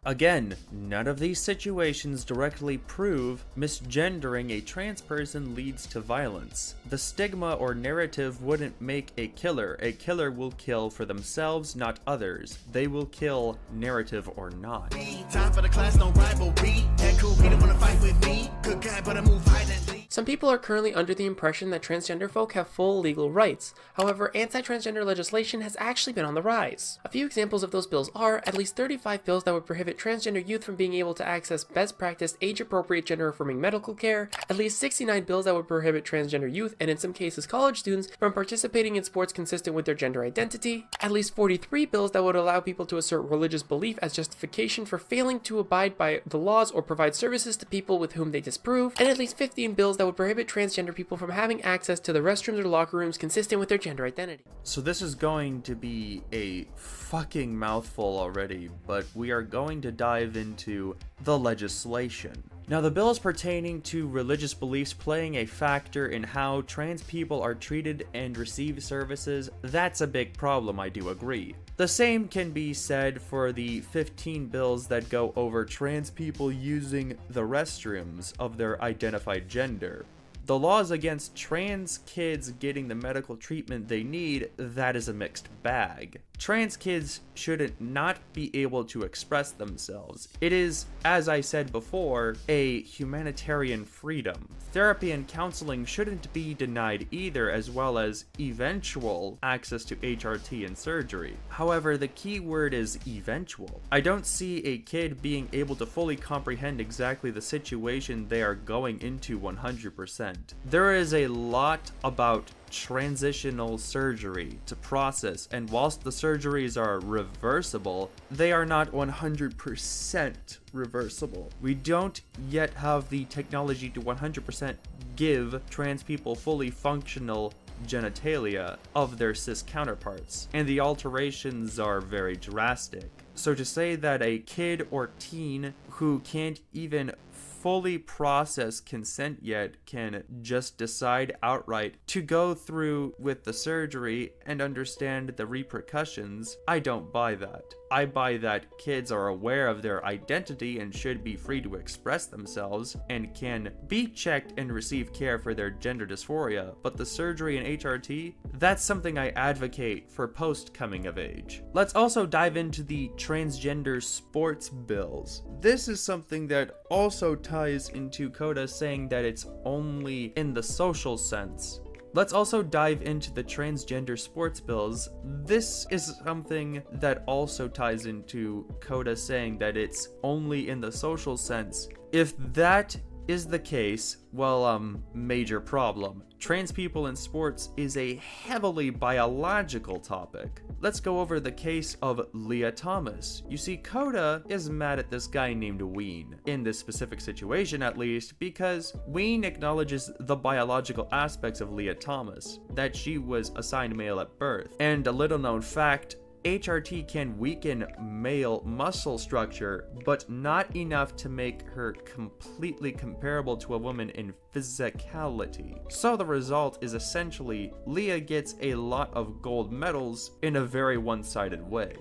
Again, none of these situations directly prove misgendering a trans person leads to violence. The stigma or narrative wouldn't make a killer. A killer will kill for themselves, not others. They will kill, narrative or not. Time for the class, no rivalry. Neko, he don't wanna fight with me. Good guy, but I move violently. Some people are currently under the impression that transgender folk have full legal rights. However, anti-transgender legislation has actually been on the rise. A few examples of those bills are at least 35 bills that would prohibit transgender youth from being able to access best practice age-appropriate gender-affirming medical care, at least 69 bills that would prohibit transgender youth, and in some cases college students, from participating in sports consistent with their gender identity, at least 43 bills that would allow people to assert religious belief as justification for failing to abide by the laws or provide services to people with whom they disapprove, and at least 15 bills that would prohibit transgender people from having access to the restrooms or locker rooms consistent with their gender identity. So this is going to be a fucking mouthful already, but we are going to dive into the legislation. Now, the bills pertaining to religious beliefs playing a factor in how trans people are treated and receive services, that's a big problem, I do agree. The same can be said for the 15 bills that go over trans people using the restrooms of their identified gender. The laws against trans kids getting the medical treatment they need, that is a mixed bag. Trans kids shouldn't not be able to express themselves. It is, as I said before, a humanitarian freedom. Therapy and counseling shouldn't be denied either, as well as eventual access to HRT and surgery. However, the key word is eventual. I don't see a kid being able to fully comprehend exactly the situation they are going into 100%. There is a lot about transitional surgery to process, and whilst the surgeries are reversible, they are not 100% reversible. We don't yet have the technology to 100% give trans people fully functional genitalia of their cis counterparts, and the alterations are very drastic. So to say that a kid or teen who can't even fully process consent yet can just decide outright to go through with the surgery and understand the repercussions, I don't buy that. I buy that kids are aware of their identity and should be free to express themselves and can be checked and receive care for their gender dysphoria, but the surgery and HRT, that's something I advocate for post coming of age. Let's also dive into the transgender sports bills. This is something that also ties into Koda saying that it's only in the social sense. Let's also dive into the transgender sports bills. This is something that also ties into Koda saying that it's only in the social sense. If that is the case, well, major problem. Trans people in sports is a heavily biological topic. Let's go over the case of Lia Thomas. You see, Koda is mad at this guy named Ween, in this specific situation at least, because Ween acknowledges the biological aspects of Lia Thomas, that she was assigned male at birth. And a little known fact, HRT can weaken male muscle structure, but not enough to make her completely comparable to a woman in physicality. So the result is essentially Lia gets a lot of gold medals in a very one-sided way.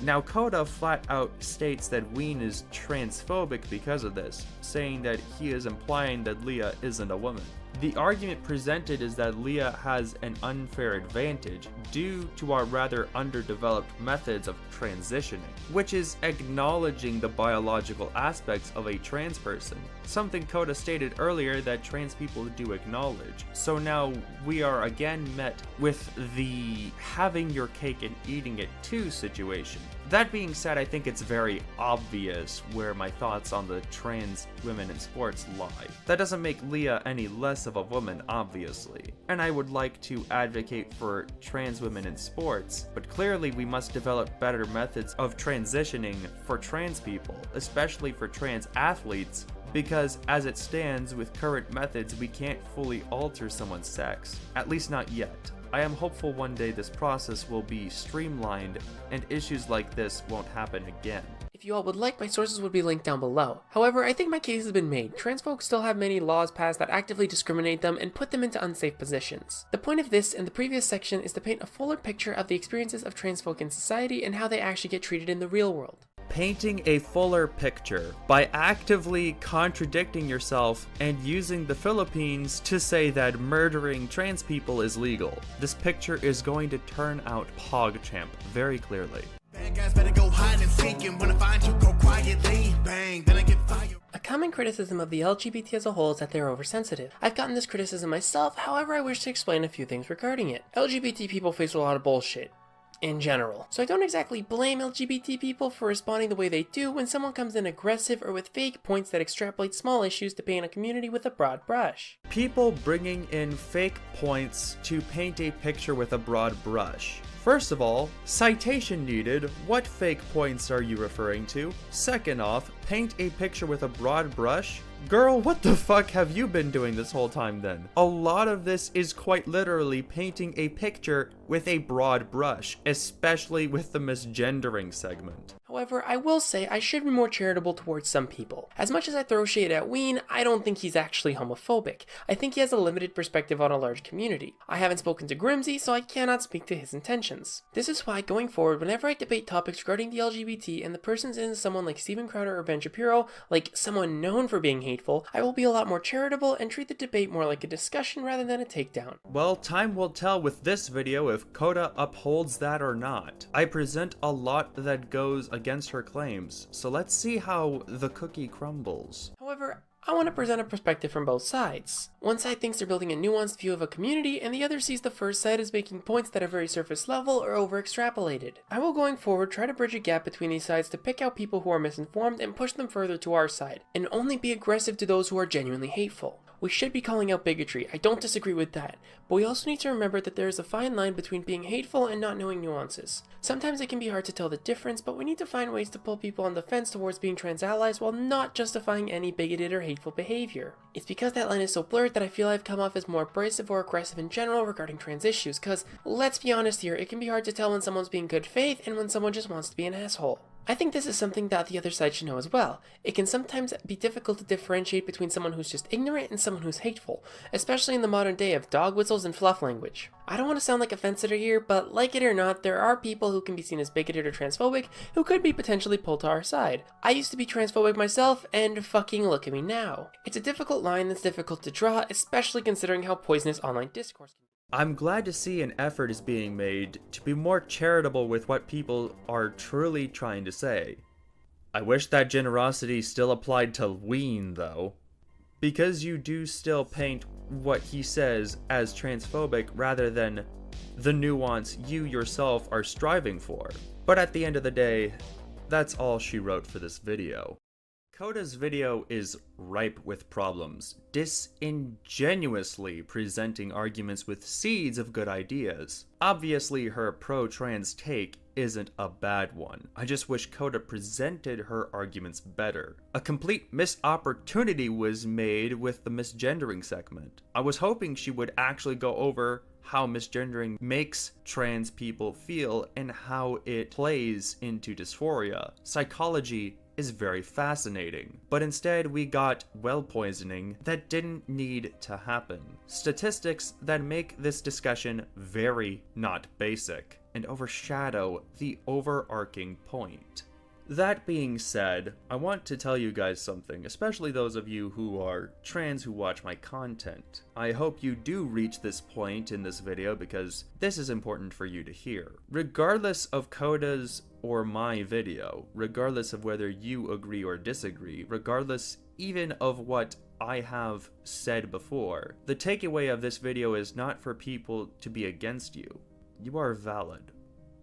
Now, Koda flat out states that Ween is transphobic because of this, saying that he is implying that Lia isn't a woman. The argument presented is that Lia has an unfair advantage due to our rather underdeveloped methods of transitioning, which is acknowledging the biological aspects of a trans person, something Koda stated earlier that trans people do acknowledge. So now we are again met with the having your cake and eating it too situation. That being said, I think it's very obvious where my thoughts on the trans women in sports lie. That doesn't make Lia any less of a woman, obviously. And I would like to advocate for trans women in sports, but clearly we must develop better methods of transitioning for trans people, especially for trans athletes, because as it stands with current methods, we can't fully alter someone's sex, at least not yet. I am hopeful one day this process will be streamlined and issues like this won't happen again. If you all would like, my sources would be linked down below. However, I think my case has been made. Trans folks still have many laws passed that actively discriminate them and put them into unsafe positions. The point of this and the previous section is to paint a fuller picture of the experiences of trans folk in society and how they actually get treated in the real world. Painting a fuller picture by actively contradicting yourself and using the Philippines to say that murdering trans people is legal. This picture is going to turn out PogChamp very clearly. Bad guys better go hide and seek, and when I find you, go quietly. Bang, then I get fired. A common criticism of the LGBT as a whole is that they are oversensitive. I've gotten this criticism myself, however I wish to explain a few things regarding it. LGBT people face a lot of bullshit in general. So I don't exactly blame LGBT people for responding the way they do when someone comes in aggressive or with fake points that extrapolate small issues to paint a community with a broad brush. People bringing in fake points to paint a picture with a broad brush. First of all, citation needed. What fake points are you referring to? Second off, paint a picture with a broad brush? Girl, what the fuck have you been doing this whole time then? A lot of this is quite literally painting a picture with a broad brush, especially with the misgendering segment. However, I will say I should be more charitable towards some people. As much as I throw shade at Ween, I don't think he's actually homophobic. I think he has a limited perspective on a large community. I haven't spoken to Grimsy, so I cannot speak to his intentions. This is why, going forward, whenever I debate topics regarding the LGBT and the person's in someone like Steven Crowder or Ben Shapiro, like someone known for being hateful, I will be a lot more charitable and treat the debate more like a discussion rather than a takedown. Well, time will tell with this video if Koda upholds that or not. I present a lot that goes against her claims, so let's see how the cookie crumbles. However, I want to present a perspective from both sides. One side thinks they're building a nuanced view of a community, and the other sees the first side as making points that are very surface level or over-extrapolated. I will, going forward, try to bridge a gap between these sides to pick out people who are misinformed and push them further to our side, and only be aggressive to those who are genuinely hateful. We should be calling out bigotry, I don't disagree with that, but we also need to remember that there is a fine line between being hateful and not knowing nuances. Sometimes it can be hard to tell the difference, but we need to find ways to pull people on the fence towards being trans allies while not justifying any bigoted or hateful behavior. It's because that line is so blurred that I feel I've come off as more abrasive or aggressive in general regarding trans issues, cause, let's be honest here, it can be hard to tell when someone's being good faith and when someone just wants to be an asshole. I think this is something that the other side should know as well. It can sometimes be difficult to differentiate between someone who's just ignorant and someone who's hateful, especially in the modern day of dog whistles and fluff language. I don't want to sound like a fence-sitter here, but like it or not, there are people who can be seen as bigoted or transphobic who could be potentially pulled to our side. I used to be transphobic myself, and fucking look at me now. It's a difficult line that's difficult to draw, especially considering how poisonous online discourse can be. I'm glad to see an effort is being made to be more charitable with what people are truly trying to say. I wish that generosity still applied to Ween, though. Because you do still paint what he says as transphobic rather than the nuance you yourself are striving for. But at the end of the day, that's all she wrote for this video. Koda's video is ripe with problems, disingenuously presenting arguments with seeds of good ideas. Obviously, her pro-trans take isn't a bad one. I just wish Koda presented her arguments better. A complete missed opportunity was made with the misgendering segment. I was hoping she would actually go over how misgendering makes trans people feel and how it plays into dysphoria. Psychology is very fascinating, but instead we got well poisoning that didn't need to happen. Statistics that make this discussion very not basic and overshadow the overarching point. That being said, I want to tell you guys something, especially those of you who are trans who watch my content. I hope you do reach this point in this video because this is important for you to hear. Regardless of Koda's or my video, regardless of whether you agree or disagree, regardless even of what I have said before, the takeaway of this video is not for people to be against you. You are valid.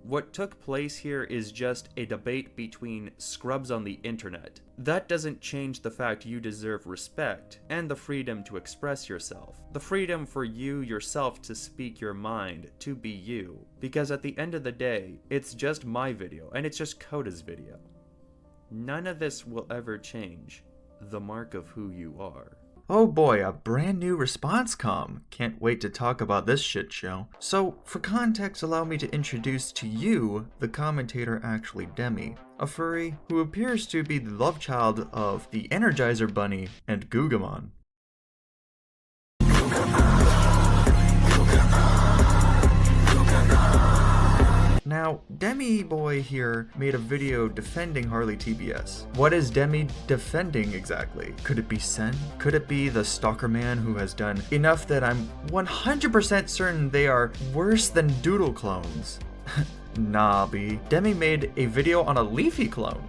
What took place here is just a debate between scrubs on the internet. That doesn't change the fact you deserve respect and the freedom to express yourself. The freedom for you yourself to speak your mind, to be you. Because at the end of the day, it's just my video and it's just Koda's video. None of this will ever change. the mark of who you are. Oh boy, a brand new response comm. Can't wait to talk about this shit show. So, for context, allow me to introduce to you the commentator ActuallyDemi, a furry who appears to be the love child of the Energizer Bunny and Gugamon. Now, Demi boy here made a video defending HarleyTBS. What is Demi defending exactly? Could it be Sen? Could it be the stalker man who has done enough that I'm 100% certain they are worse than Doodle clones? Nah, B. Demi made a video on a Leafy clone.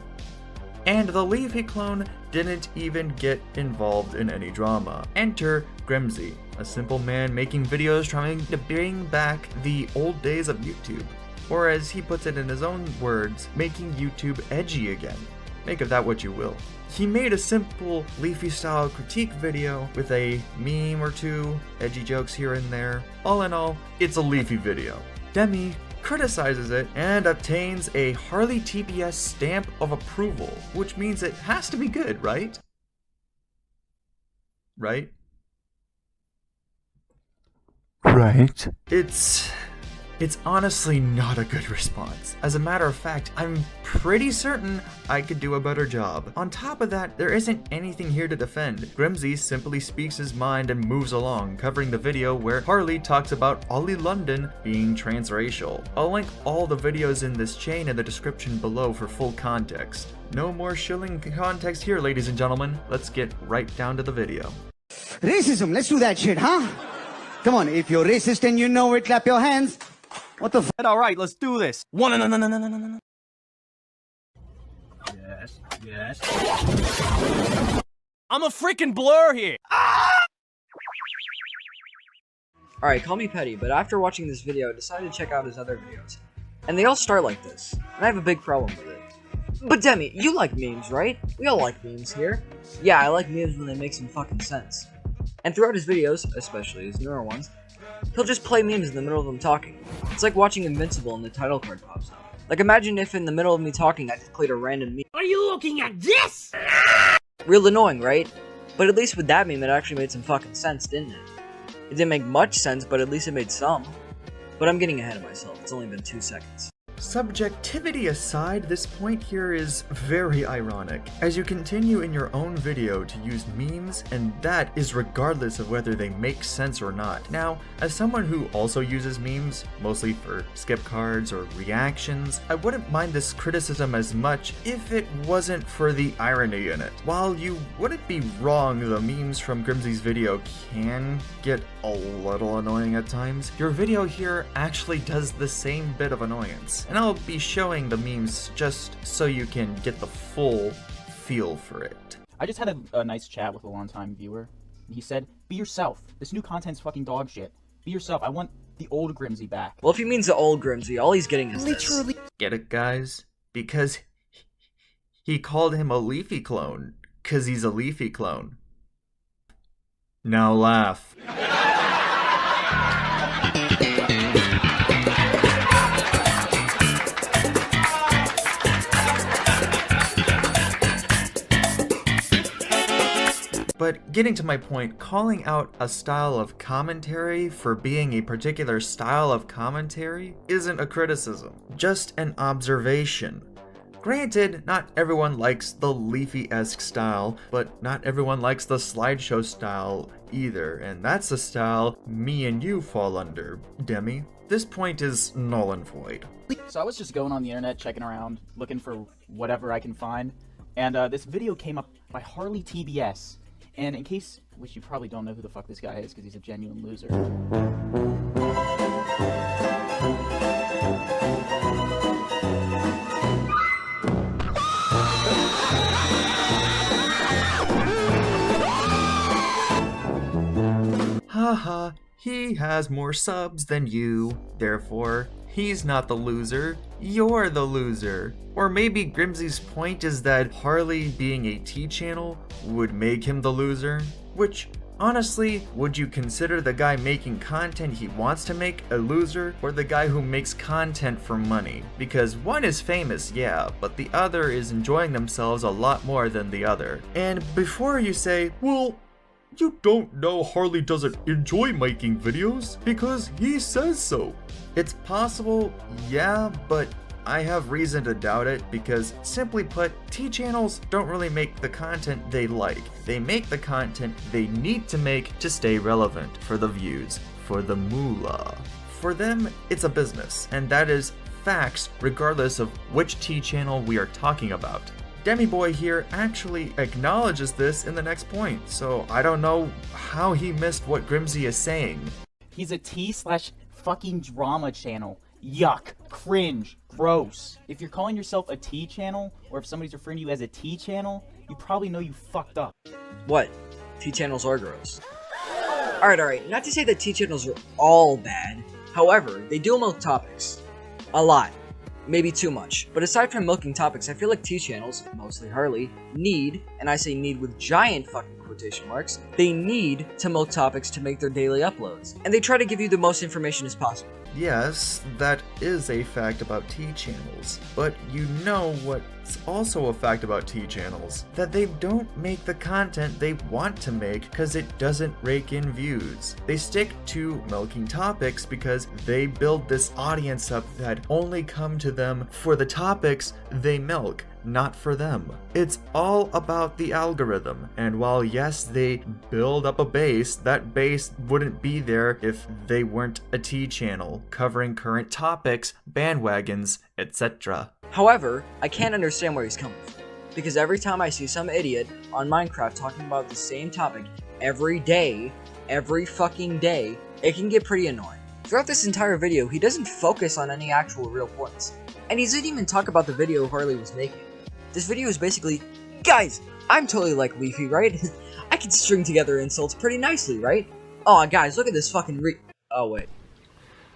And the Leafy clone didn't even get involved in any drama. Enter Grimsy, a simple man making videos trying to bring back the old days of YouTube. Or as he puts it in his own words, making YouTube edgy again. Make of that what you will. He made a simple Leafy style critique video with a meme or two, edgy jokes here and there. All in all, it's a Leafy video. Demi criticizes it and obtains a HarleyTBS stamp of approval, which means it has to be good, right? Right? Right. It's honestly not a good response. As a matter of fact, I'm pretty certain I could do a better job. On top of that, there isn't anything here to defend. Grimsy simply speaks his mind and moves along, covering the video where Harley talks about Ollie London being transracial. I'll link all the videos in this chain in the description below for full context. No more shilling context here, ladies and gentlemen. Let's get right down to the video. Racism, let's do that shit, huh? Come on, if you're racist and you know it, clap your hands. What the f? Alright, let's do this. No. Yes. I'm a freaking blur here. Alright, call me petty, but after watching this video, I decided to check out his other videos. And they all start like this, and I have a big problem with it. But Demi, you like memes, right? We all like memes here. Yeah, I like memes when they make some fucking sense. And throughout his videos, especially his newer ones, he'll just play memes in the middle of them talking. It's like watching Invincible and the title card pops up. Like imagine if in the middle of me talking I just played a random meme. Are you looking at this? Real annoying, right? But at least with that meme it actually made some fucking sense, didn't it? It didn't make much sense, but at least it made some. But I'm getting ahead of myself, it's only been 2 seconds. Subjectivity aside, this point here is very ironic, as you continue in your own video to use memes, and that is regardless of whether they make sense or not. Now, as someone who also uses memes, mostly for skip cards or reactions, I wouldn't mind this criticism as much if it wasn't for the irony in it. While you wouldn't be wrong, the memes from Grimsy's video can get a little annoying at times, your video here actually does the same bit of annoyance. And I'll be showing the memes just so you can get the full feel for it. I just had a nice chat with a longtime viewer. And he said, be yourself. This new content's fucking dog shit. Be yourself. I want the old Grimsy back. Well, if he means the old Grimsy, all he's getting is Literally. Get it, guys? Because he called him a Leafy clone. 'Cause he's a Leafy clone. Now laugh. But getting to my point, calling out a style of commentary for being a particular style of commentary isn't a criticism, just an observation. Granted, not everyone likes the Leafy-esque style, but not everyone likes the slideshow style either, and that's the style me and you fall under, Demi. This point is null and void. So I was just going on the internet, checking around, looking for whatever I can find, and this video came up by HarleyTBS. And in case, which you probably don't know who the fuck this guy is because he's a genuine loser. Haha, he has more subs than you, therefore he's not the loser, you're the loser. Or maybe Grimsy's point is that Harley being a T-channel would make him the loser, which Honestly, would you consider the guy making content he wants to make a loser, or the guy who makes content for money? Because one is famous, yeah, but the other is enjoying themselves a lot more than the other. And before you say, well, you don't know Harley doesn't enjoy making videos because he says so. It's possible, yeah, but I have reason to doubt it because, simply put, T-channels don't really make the content they like. They make the content they need to make to stay relevant for the views, for the moolah. For them, it's a business, and that is facts regardless of which T-channel we are talking about. Demi Boy here actually acknowledges this in the next point, so I don't know how he missed what Grimsy is saying. He's a T/fucking drama channel. Yuck. Cringe. Gross. If you're calling yourself a T channel, or if somebody's referring to you as a T channel, you probably know you fucked up. What? T channels are gross. Alright, not to say that T channels are all bad. However, they do milk topics. A lot. Maybe too much. But aside from milking topics, I feel like T channels, mostly Harley, need, and I say need with giant fucking quotation marks, they need to milk topics to make their daily uploads. And they try to give you the most information as possible. Yes, that is a fact about T-channels, but you know what's also a fact about T-channels? That they don't make the content they want to make because it doesn't rake in views. They stick to milking topics because they build this audience up that only come to them for the topics they milk, not for them. It's all about the algorithm, and while yes, they build up a base, that base wouldn't be there if they weren't a T-channel covering current topics, bandwagons, etc. However, I can't understand where he's coming from, because every time I see some idiot on Minecraft talking about the same topic every day, every fucking day, it can get pretty annoying. Throughout this entire video, he doesn't focus on any actual real points, and he doesn't even talk about the video Harley was making. This video is basically, guys, I'm totally like Leafy, right? I can string together insults pretty nicely, right? Oh, guys, look at this fucking oh, wait.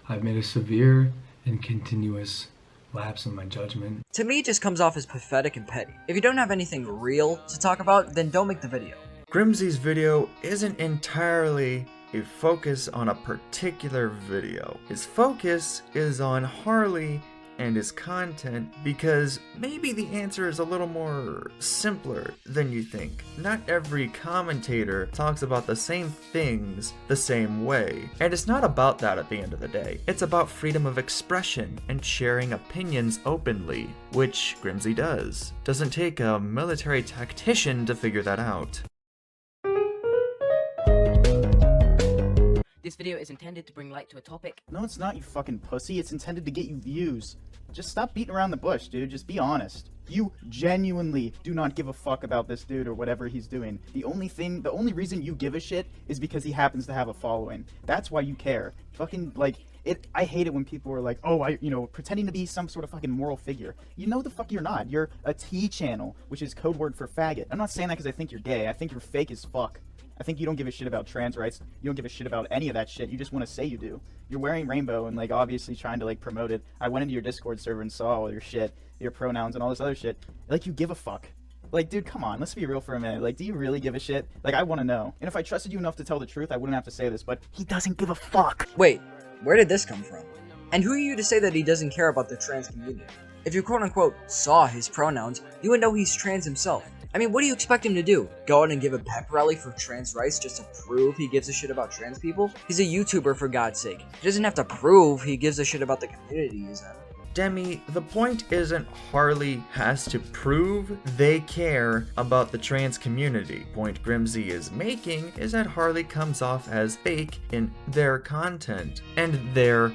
I've made a severe and continuous lapse in my judgment. To me, it just comes off as pathetic and petty. If you don't have anything real to talk about, then don't make the video. Grimsy's video isn't entirely a focus on a particular video. His focus is on Harley and his content because maybe the answer is a little more simpler than you think. Not every commentator talks about the same things the same way. And it's not about that at the end of the day. It's about freedom of expression and sharing opinions openly, which Grimsy does. Doesn't take a military tactician to figure that out. This video is intended to bring light to a topic. No, it's not, you fucking pussy. It's intended to get you views. Just stop beating around the bush, dude. Just be honest. You genuinely do not give a fuck about this dude or whatever he's doing. The only reason you give a shit is because he happens to have a following. That's why you care. Fucking, like, I hate it when people are like, oh, pretending to be some sort of fucking moral figure. You know the fuck you're not. You're a T channel, which is code word for faggot. I'm not saying that because I think you're gay. I think you're fake as fuck. I think you don't give a shit about trans rights. You don't give a shit about any of that shit. You just want to say you do. You're wearing rainbow and, like, obviously trying to, like, promote it. I went into your Discord server and saw all your shit, your pronouns and all this other shit. Like, you give a fuck. Like, dude, come on. Let's be real for a minute. Like, do you really give a shit? Like, I want to know. And if I trusted you enough to tell the truth, I wouldn't have to say this, but he doesn't give a fuck. Wait, where did this come from? And who are you to say that he doesn't care about the trans community? If you quote-unquote saw his pronouns, you would know he's trans himself. I mean, what do you expect him to do? Go out and give a pep rally for trans rights just to prove he gives a shit about trans people? He's a YouTuber, for God's sake. He doesn't have to prove he gives a shit about the community he's in. Demi, the point isn't Harley has to prove they care about the trans community. Point Grimsy is making is that Harley comes off as fake in their content and their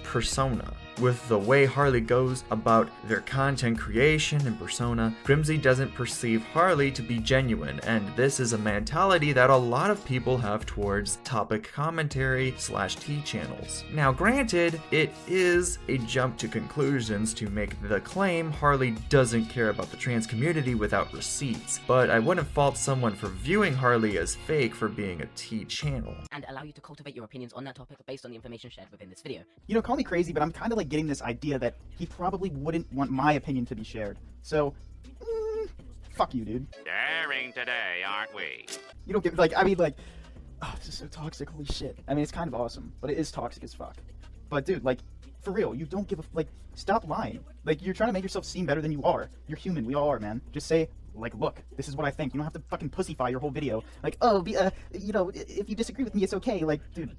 persona. With the way Harley goes about their content creation and persona, Grimsy doesn't perceive Harley to be genuine, and this is a mentality that a lot of people have towards topic commentary / T channels. Now granted, it is a jump to conclusions to make the claim Harley doesn't care about the trans community without receipts, but I wouldn't fault someone for viewing Harley as fake for being a T channel. And allow you to cultivate your opinions on that topic based on the information shared within this video. You know, call me crazy, but I'm kind of like getting this idea that he probably wouldn't want my opinion to be shared. So, fuck you, dude. Daring today, aren't we? You don't get, like, I mean, like, Oh, this is so toxic, holy shit. I mean, it's kind of awesome, but it is toxic as fuck. But dude, like, for real, you don't give a, like, stop lying. Like, you're trying to make yourself seem better than you are. You're human, we all are, man. Just say, like, look, this is what I think. You don't have to fucking pussyfy your whole video. Like, oh, you know, if you disagree with me, it's okay. Like, dude,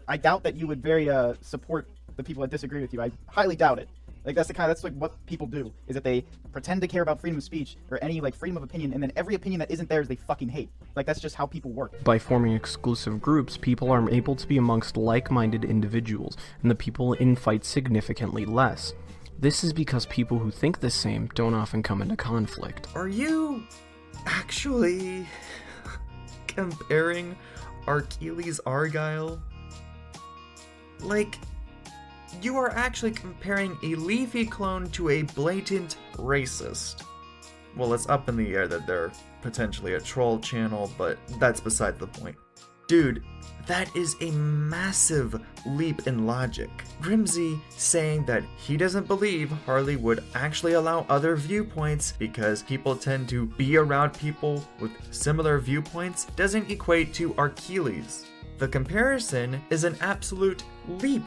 I doubt that you would very, support the people that disagree with you. I highly doubt it. Like, that's like what people do, is that they pretend to care about freedom of speech or any, like, freedom of opinion, and then every opinion that isn't theirs they fucking hate. Like, that's just how people work. By forming exclusive groups, people are able to be amongst like-minded individuals, and the people in fight significantly less. This is because people who think the same don't often come into conflict. Are you actually comparing Achilles Argyle? Like, you are actually comparing a Leafy clone to a blatant racist. Well, it's up in the air that they're potentially a troll channel, but that's beside the point. Dude, that is a massive leap in logic. Grimsy saying that he doesn't believe Harley would actually allow other viewpoints because people tend to be around people with similar viewpoints doesn't equate to Achilles. The comparison is an absolute leap,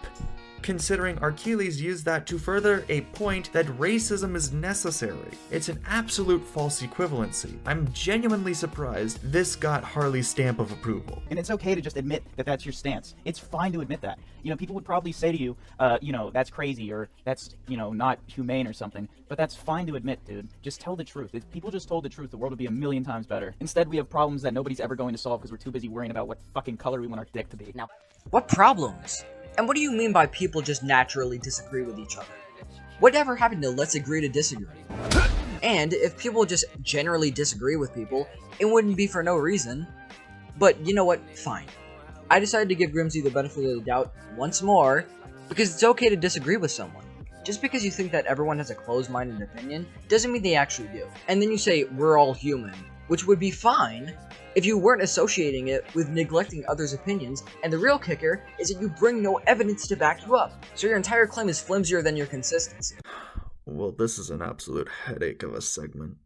considering Achilles used that to further a point that racism is necessary. It's an absolute false equivalency. I'm genuinely surprised this got Harley's stamp of approval. And it's okay to just admit that that's your stance. It's fine to admit that. You know, people would probably say to you, you know, that's crazy, or that's, you know, not humane or something, but that's fine to admit, dude. Just tell the truth. If people just told the truth, the world would be a million times better. Instead, we have problems that nobody's ever going to solve because we're too busy worrying about what fucking color we want our dick to be. Now, what problems? And what do you mean by people just naturally disagree with each other? Whatever happened to let's agree to disagree? And if people just generally disagree with people, it wouldn't be for no reason. But you know what? Fine. I decided to give Grimsy the benefit of the doubt once more, because it's okay to disagree with someone. Just because you think that everyone has a closed-minded opinion, doesn't mean they actually do. And then you say, we're all human, which would be fine if you weren't associating it with neglecting others' opinions, and the real kicker is that you bring no evidence to back you up, so your entire claim is flimsier than your consistency. Well, this is an absolute headache of a segment.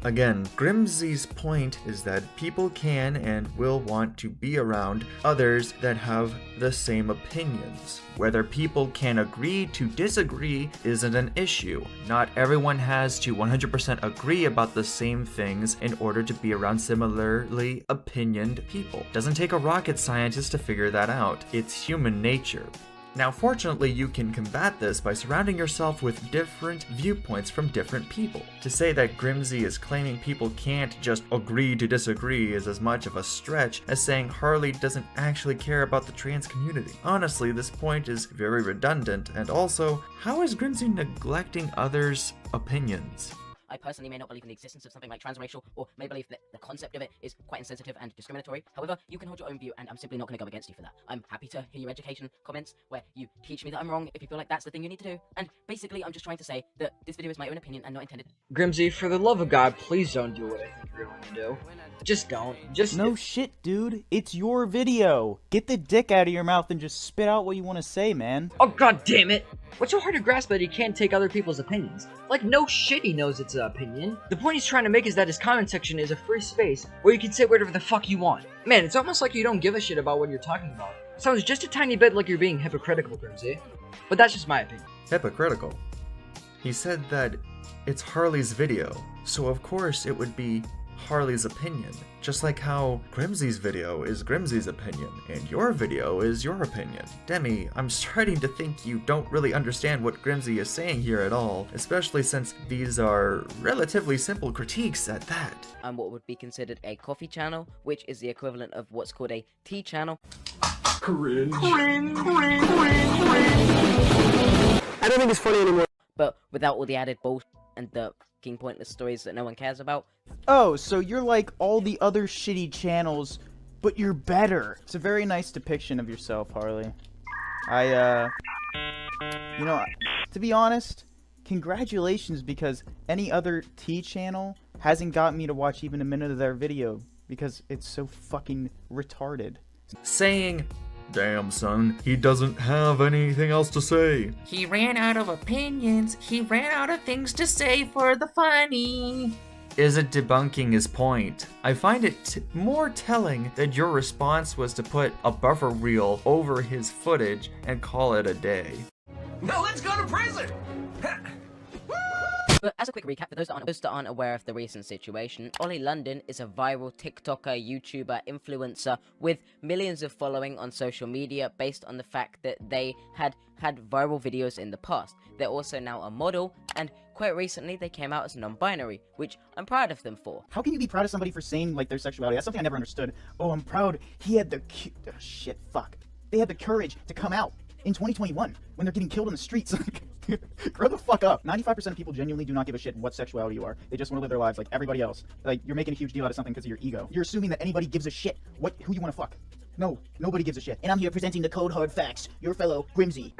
Again, Grimsy's point is that people can and will want to be around others that have the same opinions. Whether people can agree to disagree isn't an issue. Not everyone has to 100% agree about the same things in order to be around similarly opinioned people. Doesn't take a rocket scientist to figure that out. It's human nature. Now, fortunately, you can combat this by surrounding yourself with different viewpoints from different people. To say that Grimsy is claiming people can't just agree to disagree is as much of a stretch as saying Harley doesn't actually care about the trans community. Honestly, this point is very redundant, and also, how is Grimsy neglecting others' opinions? I personally may not believe in the existence of something like transracial, or may believe that the concept of it is quite insensitive and discriminatory. However, you can hold your own view, and I'm simply not going to go against you for that. I'm happy to hear your education comments, where you teach me that I'm wrong if you feel like that's the thing you need to do. And basically, I'm just trying to say that this video is my own opinion and not intended. Grimsy, for the love of God, please don't do what I think you're going to do. Just don't. No shit, dude. It's your video. Get the dick out of your mouth and just spit out what you want to say, man. Oh, god damn it! What's so hard to grasp that he can't take other people's opinions? Like, no shit he knows it's an opinion. The point he's trying to make is that his comment section is a free space where you can say whatever the fuck you want. Man, it's almost like you don't give a shit about what you're talking about. Sounds just a tiny bit like you're being hypocritical, Grimsy. But that's just my opinion. Hypocritical? He said that it's Harley's video, so of course it would be Harley's opinion. Just like how Grimsy's video is Grimsy's opinion, and your video is your opinion. Demi, I'm starting to think you don't really understand what Grimsy is saying here at all, especially since these are relatively simple critiques at that. And what would be considered a coffee channel, which is the equivalent of what's called a tea channel. Cringe. Cringe. I don't think it's funny anymore. But without all the added bullshit and the fucking pointless stories that no one cares about. Oh, so you're like all the other shitty channels, but you're better. It's a very nice depiction of yourself, Harley. You know, to be honest, congratulations, because any other T channel hasn't got me to watch even a minute of their video, because it's so fucking retarded. Saying, damn son, he doesn't have anything else to say. He ran out of opinions. He ran out of things to say for the funny. isn't debunking his point. I find it more telling that your response was to put a buffer reel over his footage and call it a day. Now let's go to prison! But as a quick recap, for those that aren't aware of the recent situation, Ollie London is a viral TikToker, YouTuber, influencer with millions of following on social media based on the fact that they had viral videos in the past. They're also now a model, and quite recently they came out as non-binary, which I'm proud of them for. How can you be proud of somebody for saying, like, their sexuality? That's something I never understood. Oh, I'm proud he had the shit, fuck. They had the courage to come out in 2021 when they're getting killed in the streets. Grow the fuck up. 95% of people genuinely do not give a shit what sexuality you are. They just want to live their lives like everybody else. Like, you're making a huge deal out of something because of your ego. You're assuming that anybody gives a shit who you want to fuck. No, nobody gives a shit. And I'm here presenting the cold hard facts. Your fellow Grimsy.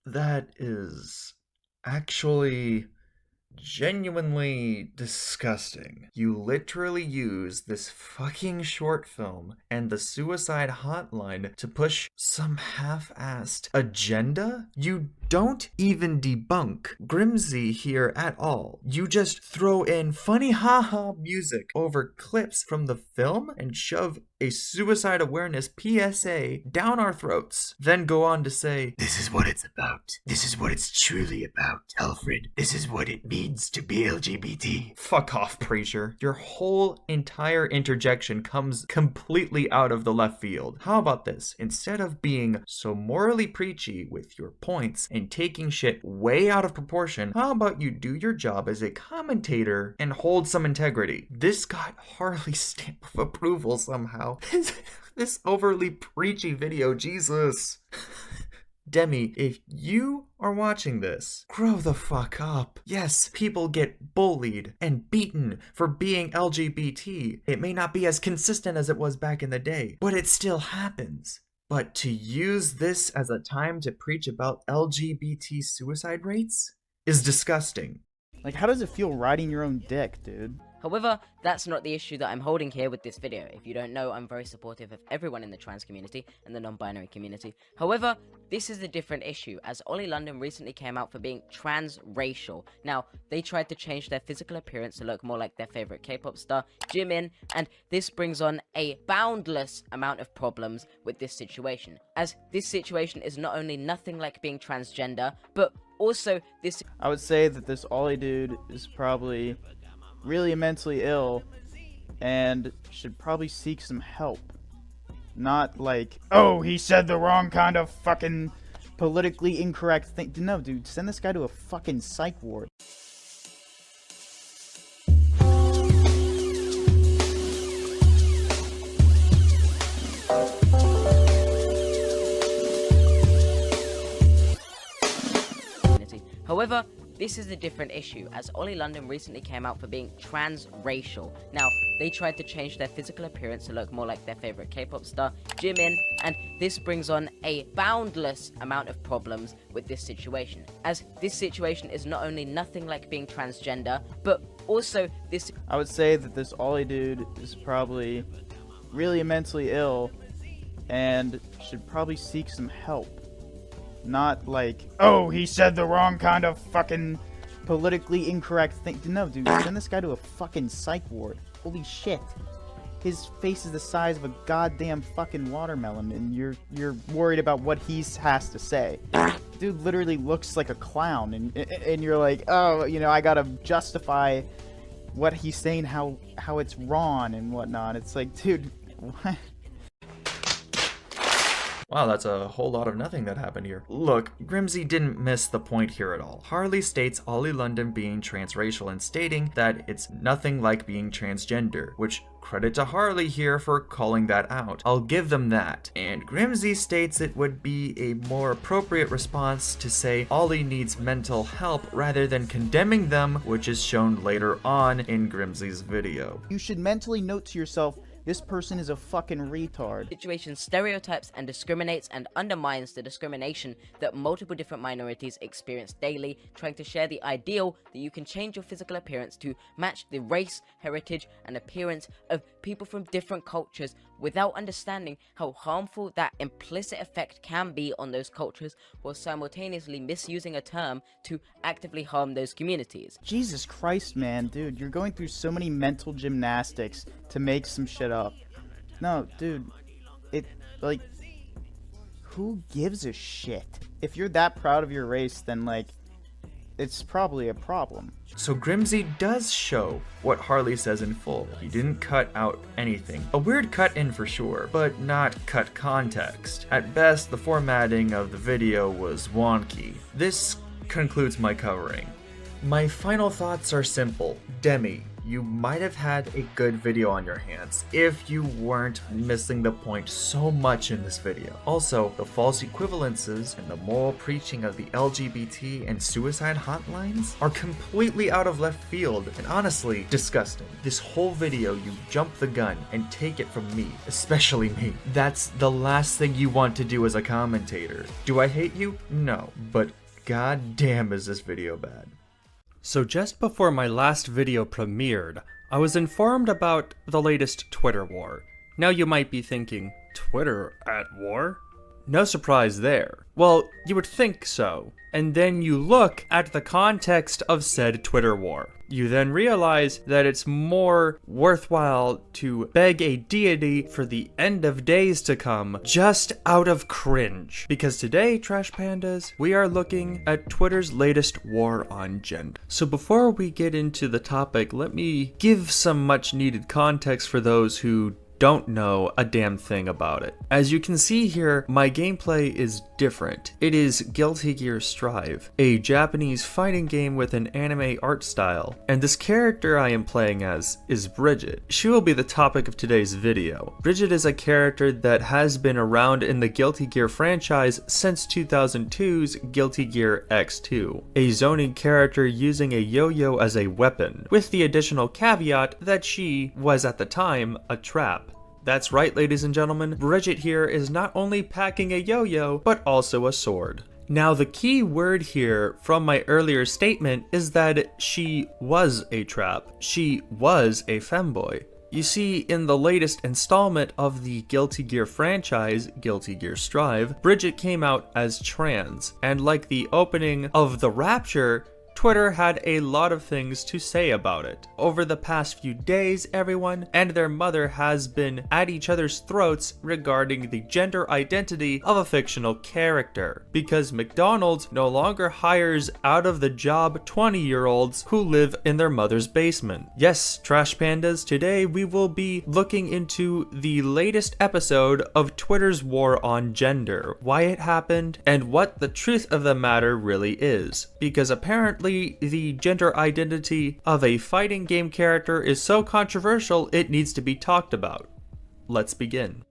That is actually genuinely disgusting. You literally use this fucking short film and the suicide hotline to push some half-assed agenda? You don't even debunk Grimsy here at all. You just throw in funny haha music over clips from the film and shove a suicide awareness PSA down our throats. Then go on to say, "This is what it's about. This is what it's truly about, Alfred. This is what it means to be LGBT." Fuck off, preacher. Your whole entire interjection comes completely out of the left field. How about this? Instead of being so morally preachy with your points and taking shit way out of proportion, how about you do your job as a commentator and hold some integrity? This got Harley's stamp of approval somehow. This overly preachy video, Jesus. Demi, if you are watching this, grow the fuck up. Yes, people get bullied and beaten for being LGBT. It may not be as consistent as it was back in the day, but it still happens. But to use this as a time to preach about LGBT suicide rates is disgusting. Like, how does it feel riding your own dick, dude? However, that's not the issue that I'm holding here with this video. If you don't know, I'm very supportive of everyone in the trans community and the non-binary community. However, this is a different issue, as Ollie London recently came out for being transracial. Now, they tried to change their physical appearance to look more like their favorite K-pop star, Jimin, and this brings on a boundless amount of problems with this situation, as this situation is not only nothing like being transgender, but also this— I would say that this Ollie dude is probably really mentally ill and should probably seek some help. Not like, oh, he said the wrong kind of fucking politically incorrect thing. No, dude, send this guy to a fucking psych ward. However, this is a different issue, as Ollie London recently came out for being transracial. Now, they tried to change their physical appearance to look more like their favorite K-pop star, Jimin, and this brings on a boundless amount of problems with this situation, as this situation is not only nothing like being transgender, but also this— I would say that this Ollie dude is probably really mentally ill and should probably seek some help. Not like, oh, he said the wrong kind of fucking politically incorrect thing. No, dude, send this guy to a fucking psych ward. Holy shit. His face is the size of a goddamn fucking watermelon, and you're worried about what he has to say. Dude literally looks like a clown, and you're like, oh, you know, I gotta justify what he's saying, how it's wrong and whatnot. It's like, dude, what? Wow, that's a whole lot of nothing that happened here. Look, Grimsy didn't miss the point here at all. Harley states Ollie London being transracial and stating that it's nothing like being transgender, which credit to Harley here for calling that out. I'll give them that. And Grimsy states it would be a more appropriate response to say Ollie needs mental help rather than condemning them, which is shown later on in Grimsy's video. You should mentally note to yourself, this person is a fucking retard. Situation stereotypes and discriminates and undermines the discrimination that multiple different minorities experience daily, trying to share the ideal that you can change your physical appearance to match the race, heritage, and appearance of people from different cultures without understanding how harmful that implicit effect can be on those cultures, while simultaneously misusing a term to actively harm those communities. Jesus Christ, man, dude, you're going through so many mental gymnastics to make some shit up. No, dude, like, who gives a shit? If you're that proud of your race, then, like, it's probably a problem. So Grimsy does show what Harley says in full. He didn't cut out anything. A weird cut in for sure, but not cut context. At best, the formatting of the video was wonky. This concludes my covering. My final thoughts are simple. Demi, you might have had a good video on your hands if you weren't missing the point so much in this video. Also, the false equivalences and the moral preaching of the LGBT and suicide hotlines are completely out of left field and honestly disgusting. This whole video, you jump the gun and take it from me, especially me. That's the last thing you want to do as a commentator. Do I hate you? No, but goddamn is this video bad. So just before my last video premiered, I was informed about the latest Twitter war. Now you might be thinking, Twitter at war? No surprise there. Well, you would think so. And then you look at the context of said Twitter war. You then realize that it's more worthwhile to beg a deity for the end of days to come just out of cringe. Because today, Trash Pandas, we are looking at Twitter's latest war on gender. So before we get into the topic, let me give some much needed context for those who don't know a damn thing about it. As you can see here, my gameplay is different. It is Guilty Gear Strive, a Japanese fighting game with an anime art style, and this character I am playing as is Bridget. She will be the topic of today's video. Bridget is a character that has been around in the Guilty Gear franchise since 2002's Guilty Gear X2, a zoning character using a yo-yo as a weapon, with the additional caveat that she was at the time a trap. That's right, ladies and gentlemen, Bridget here is not only packing a yo-yo, but also a sword. Now the key word here from my earlier statement is that she was a trap. She was a femboy. You see, in the latest installment of the Guilty Gear franchise, Guilty Gear Strive, Bridget came out as trans, and like the opening of The Rapture, Twitter had a lot of things to say about it. Over the past few days, everyone and their mother has been at each other's throats regarding the gender identity of a fictional character, because McDonald's no longer hires out of the job 20-year-olds who live in their mother's basement. Yes, Trash Pandas, today we will be looking into the latest episode of Twitter's war on gender, why it happened, and what the truth of the matter really is, because apparently the gender identity of a fighting game character is so controversial it needs to be talked about. Let's begin.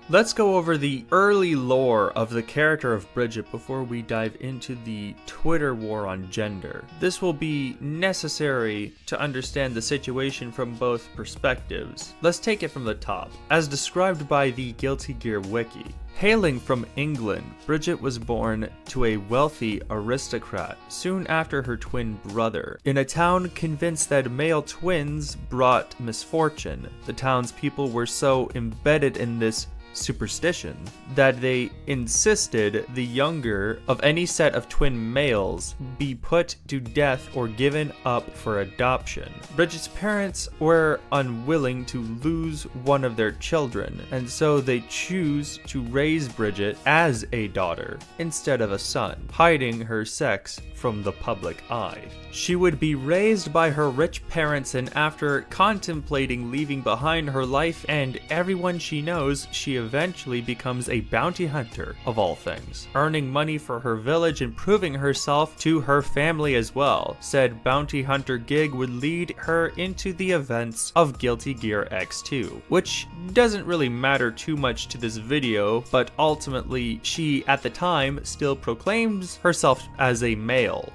Let's go over the early lore of the character of Bridget before we dive into the Twitter war on gender. This will be necessary to understand the situation from both perspectives. Let's take it from the top. As described by the Guilty Gear Wiki, hailing from England, Bridget was born to a wealthy aristocrat soon after her twin brother. In a town convinced that male twins brought misfortune, the townspeople were so embedded in this superstition that they insisted the younger of any set of twin males be put to death or given up for adoption. Bridget's parents were unwilling to lose one of their children, and so they choose to raise Bridget as a daughter instead of a son, hiding her sex from the public eye. She would be raised by her rich parents, and after contemplating leaving behind her life and everyone she knows, she eventually becomes a bounty hunter of all things, earning money for her village and proving herself to her family as well. Said bounty hunter gig would lead her into the events of Guilty Gear X2, which doesn't really matter too much to this video, but ultimately she at the time still proclaims herself as a male.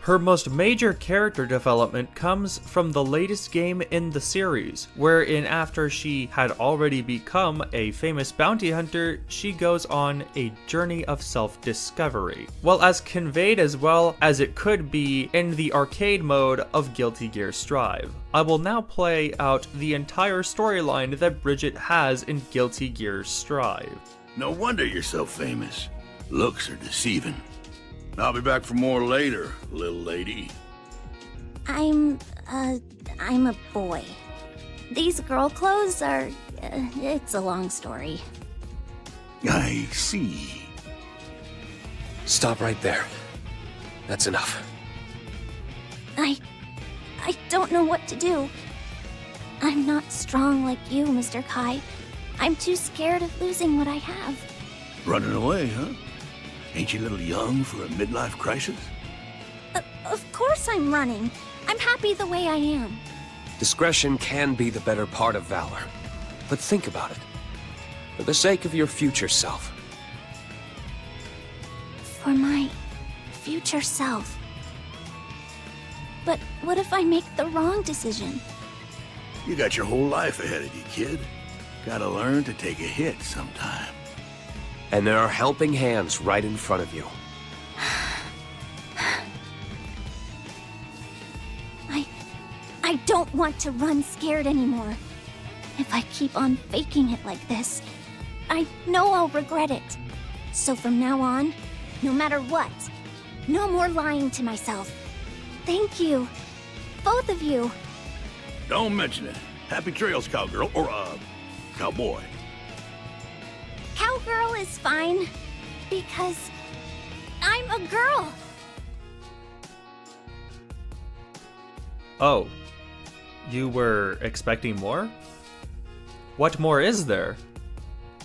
Her most major character development comes from the latest game in the series, wherein after she had already become a famous bounty hunter, she goes on a journey of self-discovery. Well, as conveyed as well as it could be in the arcade mode of Guilty Gear Strive. I will now play out the entire storyline that Bridget has in Guilty Gear Strive. No wonder you're so famous. Looks are deceiving. I'll be back for more later, little lady. I'm a boy. These girl clothes are, it's a long story. I see. Stop right there. That's enough. I don't know what to do. I'm not strong like you, Mr. Kai. I'm too scared of losing what I have. Running away, huh? Ain't you a little young for a midlife crisis? Of course I'm running. I'm happy the way I am. Discretion can be the better part of valor. But think about it. For the sake of your future self. For my future self. But what if I make the wrong decision? You got your whole life ahead of you, kid. Gotta learn to take a hit sometime. And there are helping hands right in front of you. I don't want to run scared anymore. If I keep on faking it like this, I know I'll regret it. So from now on, no matter what, no more lying to myself. Thank you. Both of you. Don't mention it. Happy trails, cowgirl, or, cowboy. Cowgirl is fine, because I'm a girl. Oh, you were expecting more? What more is there?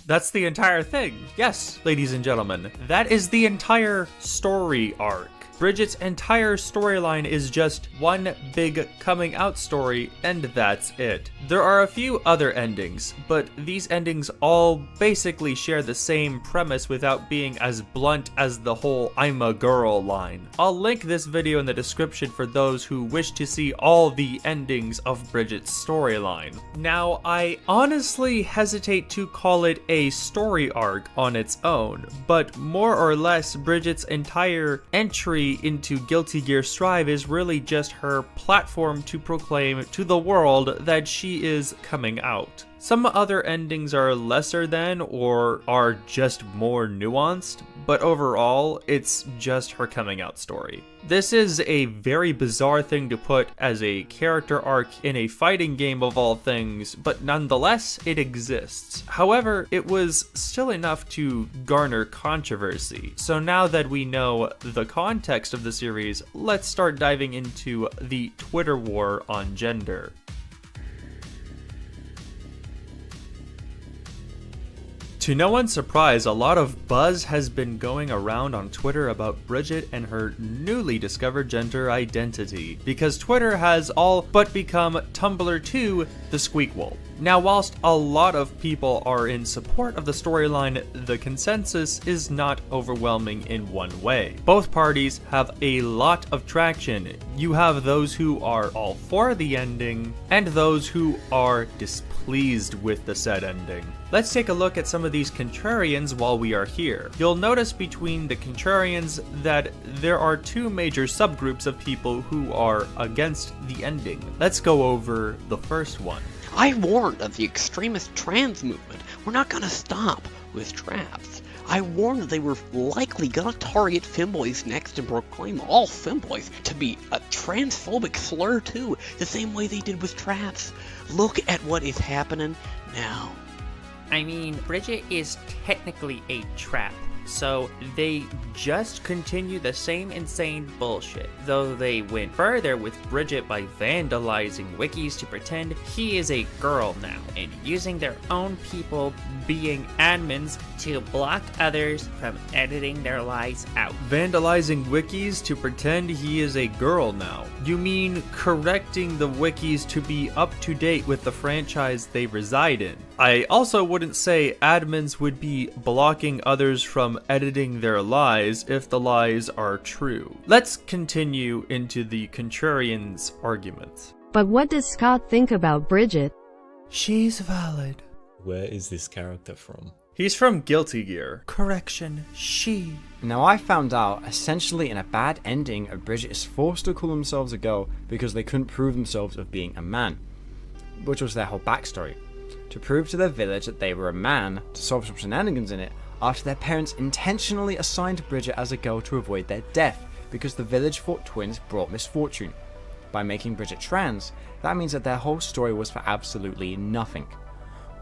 That's the entire thing. Yes, ladies and gentlemen, that is the entire story arc. Bridget's entire storyline is just one big coming out story, and that's it. There are a few other endings, but these endings all basically share the same premise without being as blunt as the whole "I'm a girl" line. I'll link this video in the description for those who wish to see all the endings of Bridget's storyline. Now, I honestly hesitate to call it a story arc on its own, but more or less Bridget's entire entry into Guilty Gear Strive is really just her platform to proclaim to the world that she is coming out. Some other endings are lesser than or are just more nuanced, but overall, it's just her coming out story. This is a very bizarre thing to put as a character arc in a fighting game of all things, but nonetheless, it exists. However, it was still enough to garner controversy. So now that we know the context of the series, let's start diving into the Twitter war on gender. To no one's surprise, a lot of buzz has been going around on Twitter about Bridget and her newly discovered gender identity, because Twitter has all but become Tumblr 2, the squeakquel. Now, whilst a lot of people are in support of the storyline, the consensus is not overwhelming in one way. Both parties have a lot of traction. You have those who are all for the ending, and those who are displeased with the said ending. Let's take a look at some of these contrarians while we are here. You'll notice between the contrarians that there are two major subgroups of people who are against the ending. Let's go over the first one. I warned of the extremist trans movement. We're not gonna stop with traps. I warned that they were likely gonna target femboys next and proclaim all femboys to be a transphobic slur too, the same way they did with traps. Look at what is happening now. I mean, Bridget is technically a trap, so they just continue the same insane bullshit, though they went further with Bridget by vandalizing wikis to pretend he is a girl now, and using their own people being admins to block others from editing their lies out. Vandalizing wikis to pretend he is a girl now? You mean correcting the wikis to be up to date with the franchise they reside in? I also wouldn't say admins would be blocking others from editing their lies if the lies are true. Let's continue into the contrarian's arguments. But what does Scott think about Bridget? She's valid. Where is this character from? He's from Guilty Gear. Correction, she. Now I found out, essentially in a bad ending, Bridget is forced to call themselves a girl because they couldn't prove themselves of being a man, which was their whole backstory. To prove to their village that they were a man, to solve some shenanigans in it, after their parents intentionally assigned Bridget as a girl to avoid their death, because the village thought twins brought misfortune. By making Bridget trans, that means that their whole story was for absolutely nothing.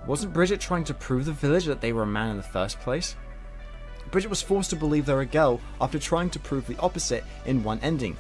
Wasn't Bridget trying to prove the village that they were a man in the first place? Bridget was forced to believe they're a girl after trying to prove the opposite in one ending.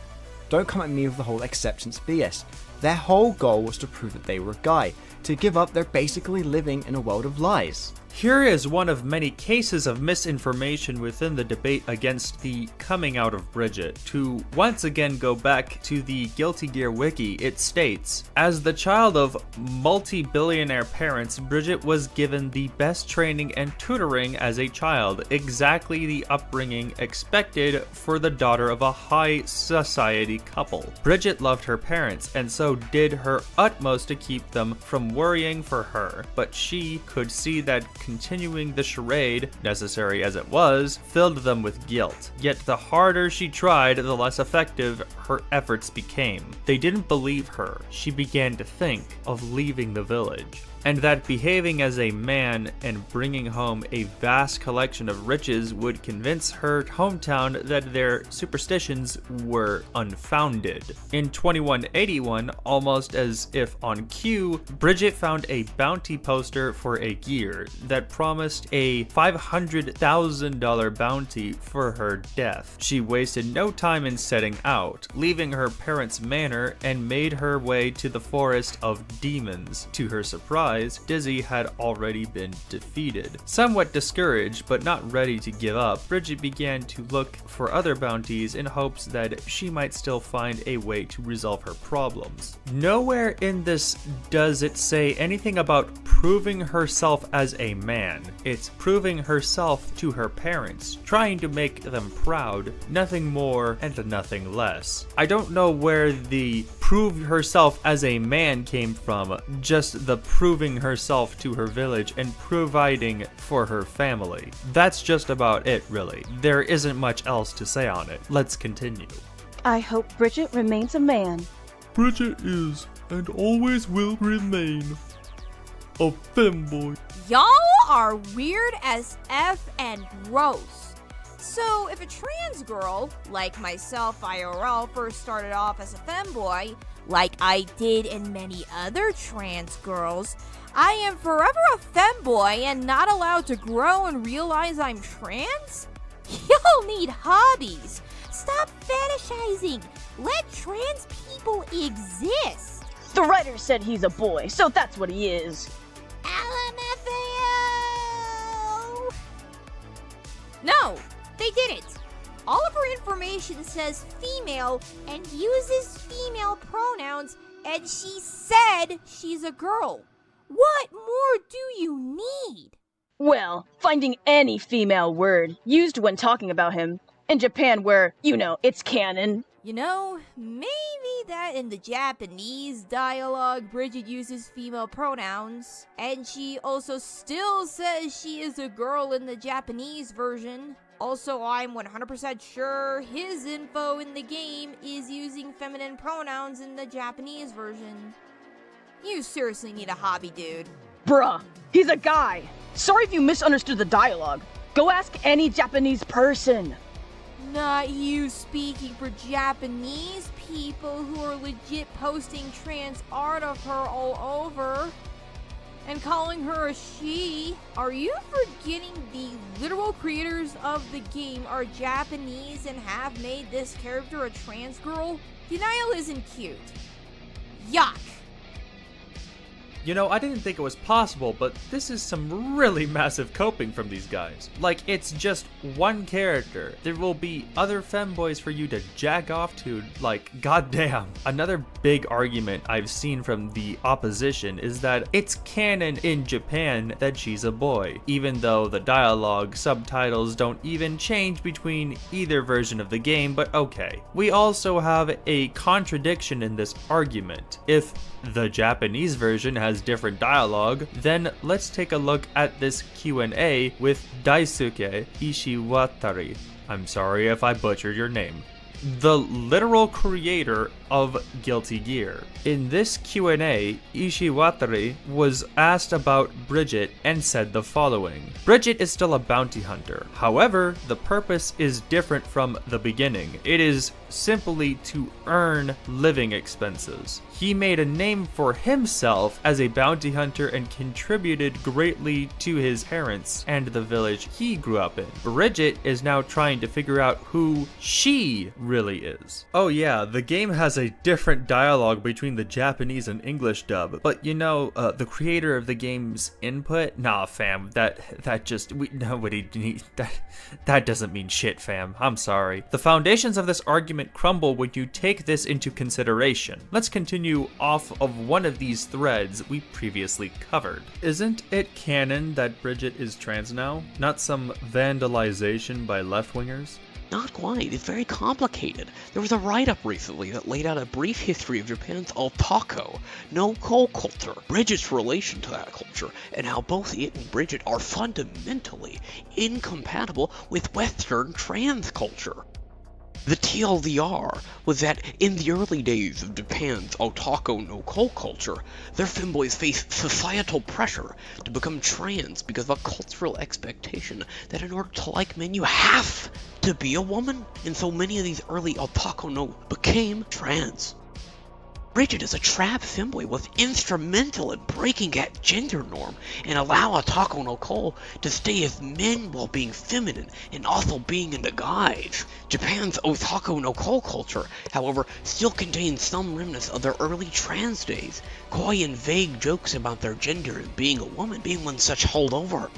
Don't come at me with the whole acceptance BS. Their whole goal was to prove that they were a guy. To give up, they're basically living in a world of lies. Here is one of many cases of misinformation within the debate against the coming out of Bridget. To once again go back to the Guilty Gear wiki, it states, as the child of multi-billionaire parents, Bridget was given the best training and tutoring as a child, exactly the upbringing expected for the daughter of a high society couple. Bridget loved her parents and so did her utmost to keep them from worrying for her, but she could see that continuing the charade, necessary as it was, filled them with guilt. Yet the harder she tried, the less effective her efforts became. They didn't believe her. She began to think of leaving the village, and that behaving as a man and bringing home a vast collection of riches would convince her hometown that their superstitions were unfounded. In 2181, almost as if on cue, Bridget found a bounty poster for a gear that promised a $500,000 bounty for her death. She wasted no time in setting out, leaving her parents' manor and made her way to the forest of demons. To her surprise, Dizzy had already been defeated. Somewhat discouraged, but not ready to give up, Bridget began to look for other bounties in hopes that she might still find a way to resolve her problems. Nowhere in this does it say anything about proving herself as a man. It's proving herself to her parents, trying to make them proud, nothing more and nothing less. I don't know where the prove herself as a man came from, just the proving herself to her village and providing for her family. That's just about it, really. There isn't much else to say on it. Let's continue. I hope Bridget remains a man. Bridget is, and always will remain, a femboy. Y'all are weird as F and gross. So if a trans girl, like myself IRL, first started off as a femboy, like I did in many other trans girls, I am forever a femboy and not allowed to grow and realize I'm trans? Y'all need hobbies. Stop fetishizing. Let trans people exist. The writer said he's a boy, so that's what he is. LMFAO! No, they didn't. All of her information says female and uses female pronouns, and she said she's a girl. What more do you need? Well, finding any female word used when talking about him in Japan where, you know, it's canon. You know, maybe that in the Japanese dialogue, Bridget uses female pronouns, and she also still says she is a girl in the Japanese version. Also, I'm 100% sure his info in the game is using feminine pronouns in the Japanese version. You seriously need a hobby, dude. Bruh, he's a guy. Sorry if you misunderstood the dialogue. Go ask any Japanese person. Not you speaking for Japanese people who are legit posting trans art of her all over and calling her a she. Are you forgetting the literal creators of the game are Japanese and have made this character a trans girl? Denial isn't cute. Yuck. You know, I didn't think it was possible, but this is some really massive coping from these guys. Like, it's just one character. There will be other femboys for you to jack off to, like, goddamn. Another big argument I've seen from the opposition is that it's canon in Japan that she's a boy, even though the dialogue subtitles don't even change between either version of the game, but okay. We also have a contradiction in this argument. If the Japanese version has different dialogue, then let's take a look at this Q&A with Daisuke Ishiwatari. I'm sorry if I butchered your name. The literal creator of Guilty Gear. In this Q&A, Ishiwatari was asked about Bridget and said the following. Bridget is still a bounty hunter. However, the purpose is different from the beginning. It is simply to earn living expenses. He made a name for himself as a bounty hunter and contributed greatly to his parents and the village he grew up in. Bridget is now trying to figure out who she really is. Oh yeah, the game has a different dialogue between the Japanese and English dub, but you know, the creator of the game's input? Nah fam, that doesn't mean shit fam, I'm sorry. The foundations of this argument crumble when you take this into consideration. Let's continue off of one of these threads we previously covered. Isn't it canon that Bridget is trans now? Not some vandalization by left-wingers? Not quite. It's very complicated. There was a write-up recently that laid out a brief history of Japan's Otako no Ko culture, Bridget's relation to that culture, and how both it and Bridget are fundamentally incompatible with Western trans culture. The TLDR was that in the early days of Japan's Otako no Ko culture, their femboys faced societal pressure to become trans because of a cultural expectation that in order to like men you have to be a woman, and so many of these early Otako no became trans. Bridget as a trap femboy was instrumental in breaking that gender norm and allow Otako no Ko to stay as men while being feminine and also being in the guise. Japan's Otako no Ko culture, however, still contains some remnants of their early trans days, coy and vague jokes about their gender and being a woman being one such holdover.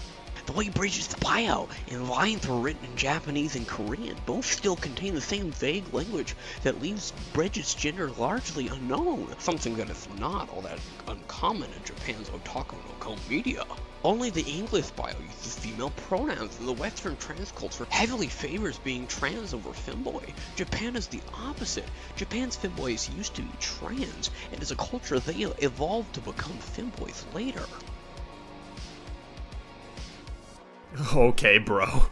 The way Bridget's bio and lines were written in Japanese and Korean both still contain the same vague language that leaves Bridget's gender largely unknown, something that is not all that uncommon in Japan's Otako no Ko media. Only the English bio uses female pronouns, and the Western trans culture heavily favors being trans over femboy. Japan is the opposite. Japan's femboys used to be trans, and as a culture they evolved to become femboys later. Okay, bro.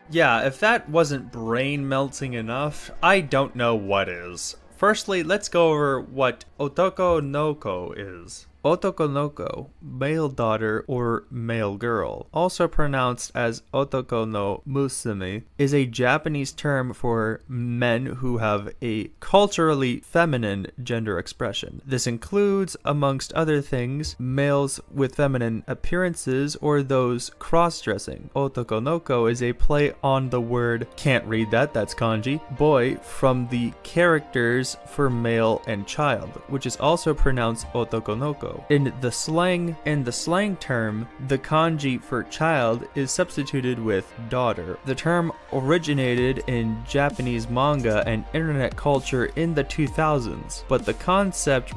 Yeah, if that wasn't brain melting enough, I don't know what is. Firstly, let's go over what Otoko no Ko is. Otoko no Ko, male daughter or male girl, also pronounced as Otoko no Musume, is a Japanese term for men who have a culturally feminine gender expression. This includes, amongst other things, males with feminine appearances or those cross-dressing. Otoko no Ko is a play on the word, can't read that, that's kanji, boy, from the characters for male and child, which is also pronounced Otoko no Ko. no. In the slang term, the kanji for child is substituted with daughter. The term originated in Japanese manga and internet culture in the 2000s, but the concept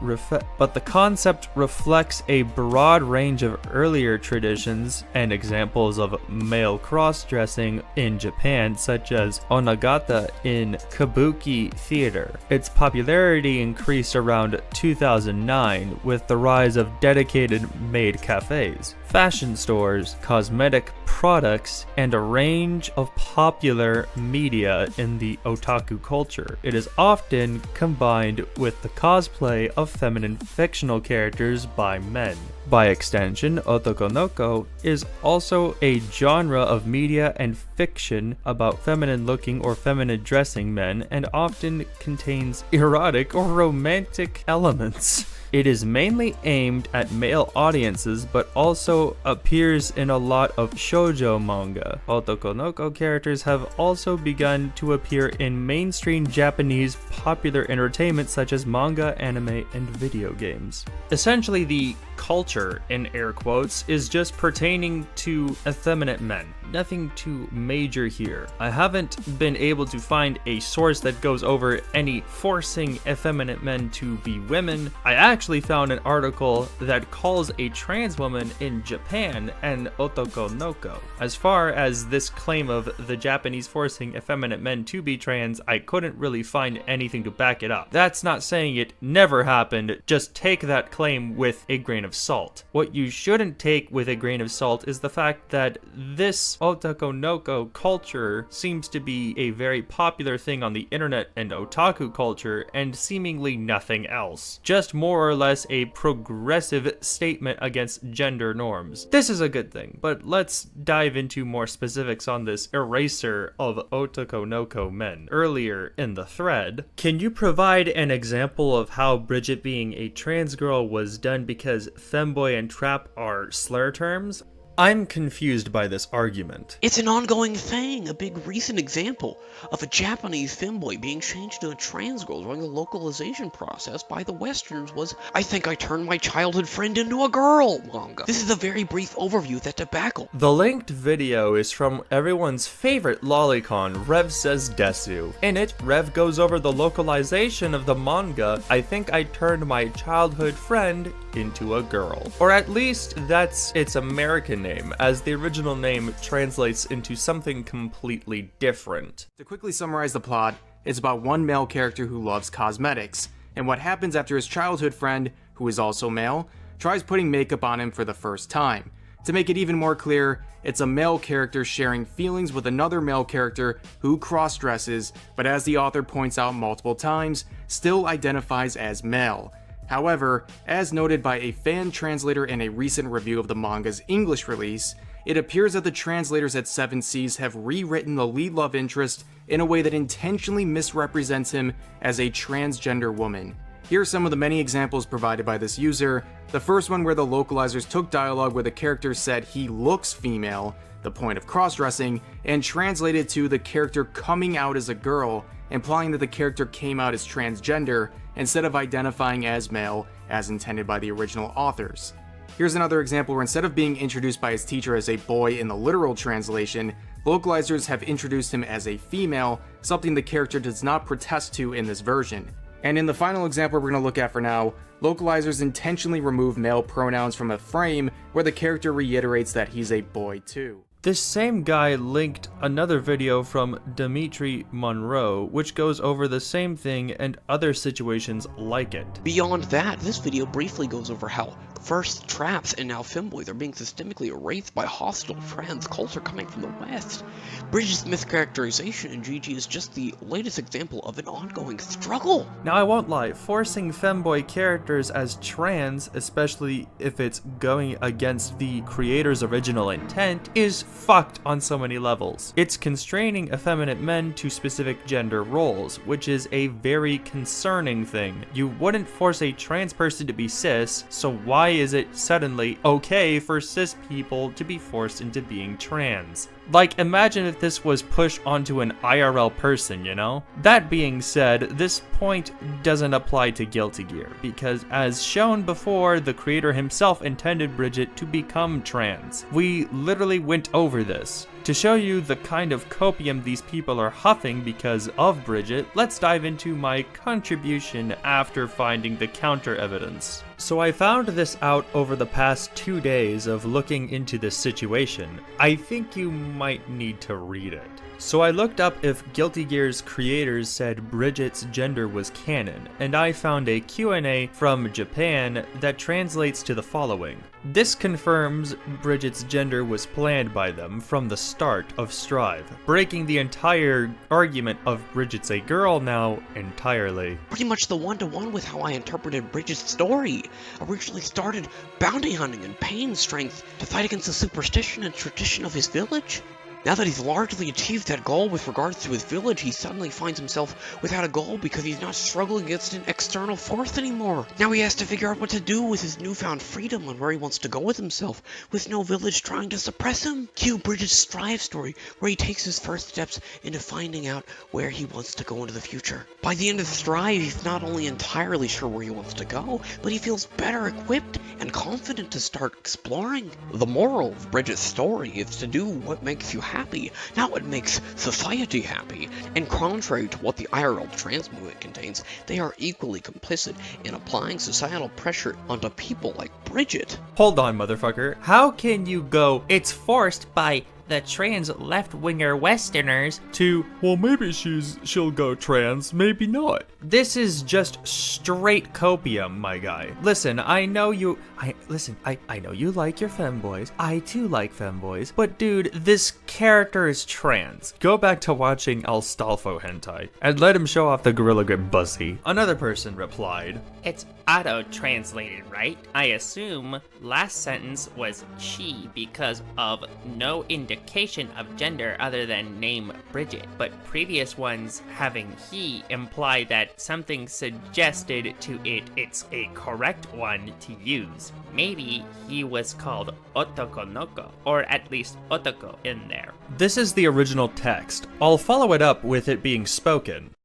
reflects a broad range of earlier traditions and examples of male cross-dressing in Japan, such as onagata in kabuki theater. Its popularity increased around 2009 with the rise of dedicated maid cafes, fashion stores, cosmetic products, and a range of popular media in the otaku culture. It is often combined with the cosplay of feminine fictional characters by men. By extension, otokonoko is also a genre of media and fiction about feminine-looking or feminine-dressing men and often contains erotic or romantic elements. It is mainly aimed at male audiences, but also appears in a lot of shoujo manga. Otokonoko characters have also begun to appear in mainstream Japanese popular entertainment such as manga, anime, and video games. Essentially, the culture, in air quotes, is just pertaining to effeminate men. Nothing too major here. I haven't been able to find a source that goes over any forcing effeminate men to be women. I actually found an article that calls a trans woman in Japan an otokonoko. As far as this claim of the Japanese forcing effeminate men to be trans, I couldn't really find anything to back it up. That's not saying it never happened, just take that claim with a grain of salt. What you shouldn't take with a grain of salt is the fact that this otokonoko culture seems to be a very popular thing on the internet and otaku culture, and seemingly nothing else. Just more or less a progressive statement against gender norms. This is a good thing, but let's dive into more specifics on this eraser of otokonoko men. Earlier in the thread, can you provide an example of how Bridget being a trans girl was done because femboy and trap are slur terms? I'm confused by this argument. It's an ongoing thing. A big recent example of a Japanese femboy being changed to a trans girl during the localization process by the Westerns was "I think I turned my childhood friend into a girl" manga. This is a very brief overview of that debacle. The linked video is from everyone's favorite lolicon, Rev Says Desu. In it, Rev goes over the localization of the manga "I think I turned my childhood friend into a girl." Or at least that's its American name, as the original name translates into something completely different. To quickly summarize the plot, it's about one male character who loves cosmetics, and what happens after his childhood friend, who is also male, tries putting makeup on him for the first time. To make it even more clear, it's a male character sharing feelings with another male character who cross-dresses, but as the author points out multiple times, still identifies as male. However, as noted by a fan translator in a recent review of the manga's English release, it appears that the translators at Seven Seas have rewritten the lead love interest in a way that intentionally misrepresents him as a transgender woman. Here are some of the many examples provided by this user. The first one where the localizers took dialogue where the character said he looks female, the point of cross-dressing, and translated to the character coming out as a girl, implying that the character came out as transgender instead of identifying as male as intended by the original authors. Here's another example where instead of being introduced by his teacher as a boy in the literal translation, localizers have introduced him as a female, something the character does not protest to in this version. And in the final example we're going to look at for now, localizers intentionally remove male pronouns from a frame where the character reiterates that he's a boy too. This same guy linked another video from Dimitri Monroe, which goes over the same thing and other situations like it. Beyond that, this video briefly goes over how first traps and now femboys are being systemically erased by hostile trans culture coming from the West. Bridget's mischaracterization in GG is just the latest example of an ongoing struggle. Now I won't lie, forcing femboy characters as trans, especially if it's going against the creator's original intent, is fucked on so many levels. It's constraining effeminate men to specific gender roles, which is a very concerning thing. You wouldn't force a trans person to be cis, so why why is it suddenly okay for cis people to be forced into being trans? Like, imagine if this was pushed onto an IRL person, you know? That being said, this point doesn't apply to Guilty Gear, because as shown before, the creator himself intended Bridget to become trans. We literally went over this. To show you the kind of copium these people are huffing because of Bridget, let's dive into my contribution after finding the counter evidence. So I found this out over the past 2 days of looking into this situation. I think you might need to read it. So I looked up if Guilty Gear's creators said Bridget's gender was canon, and I found a Q&A from Japan that translates to the following. This confirms Bridget's gender was planned by them from the start of Strive, breaking the entire argument of Bridget's a girl now entirely. Pretty much the one-to-one with how I interpreted Bridget's story. Originally started bounty hunting and pain strength to fight against the superstition and tradition of his village. Now that he's largely achieved that goal with regards to his village, he suddenly finds himself without a goal because he's not struggling against an external force anymore. Now he has to figure out what to do with his newfound freedom and where he wants to go with himself, with no village trying to suppress him. Cue Bridget's Strive story, where he takes his first steps into finding out where he wants to go into the future. By the end of Strive, he's not only entirely sure where he wants to go, but he feels better equipped and confident to start exploring. The moral of Bridget's story is to do what makes you happy, not what makes society happy. And contrary to what the IRL trans movement contains, they are equally complicit in applying societal pressure onto people like Bridget. Hold on, motherfucker. How can you go, it's forced by the trans left-winger Westerners, to, well, maybe she'll go trans, maybe not. This is just straight copium, my guy. Listen, I know you like your femboys. I too like femboys. But dude, this character is trans. Go back to watching Astolfo hentai and let him show off the Gorilla Grip Buzzy. Another person replied, It's auto-translated, right? I assume last sentence was she because of no indication of gender other than name Bridget, but previous ones having he imply that something suggested to it's a correct one to use. Maybe he was called Otokonoko, or at least Otoko in there. This is the original text. I'll follow it up with it being spoken.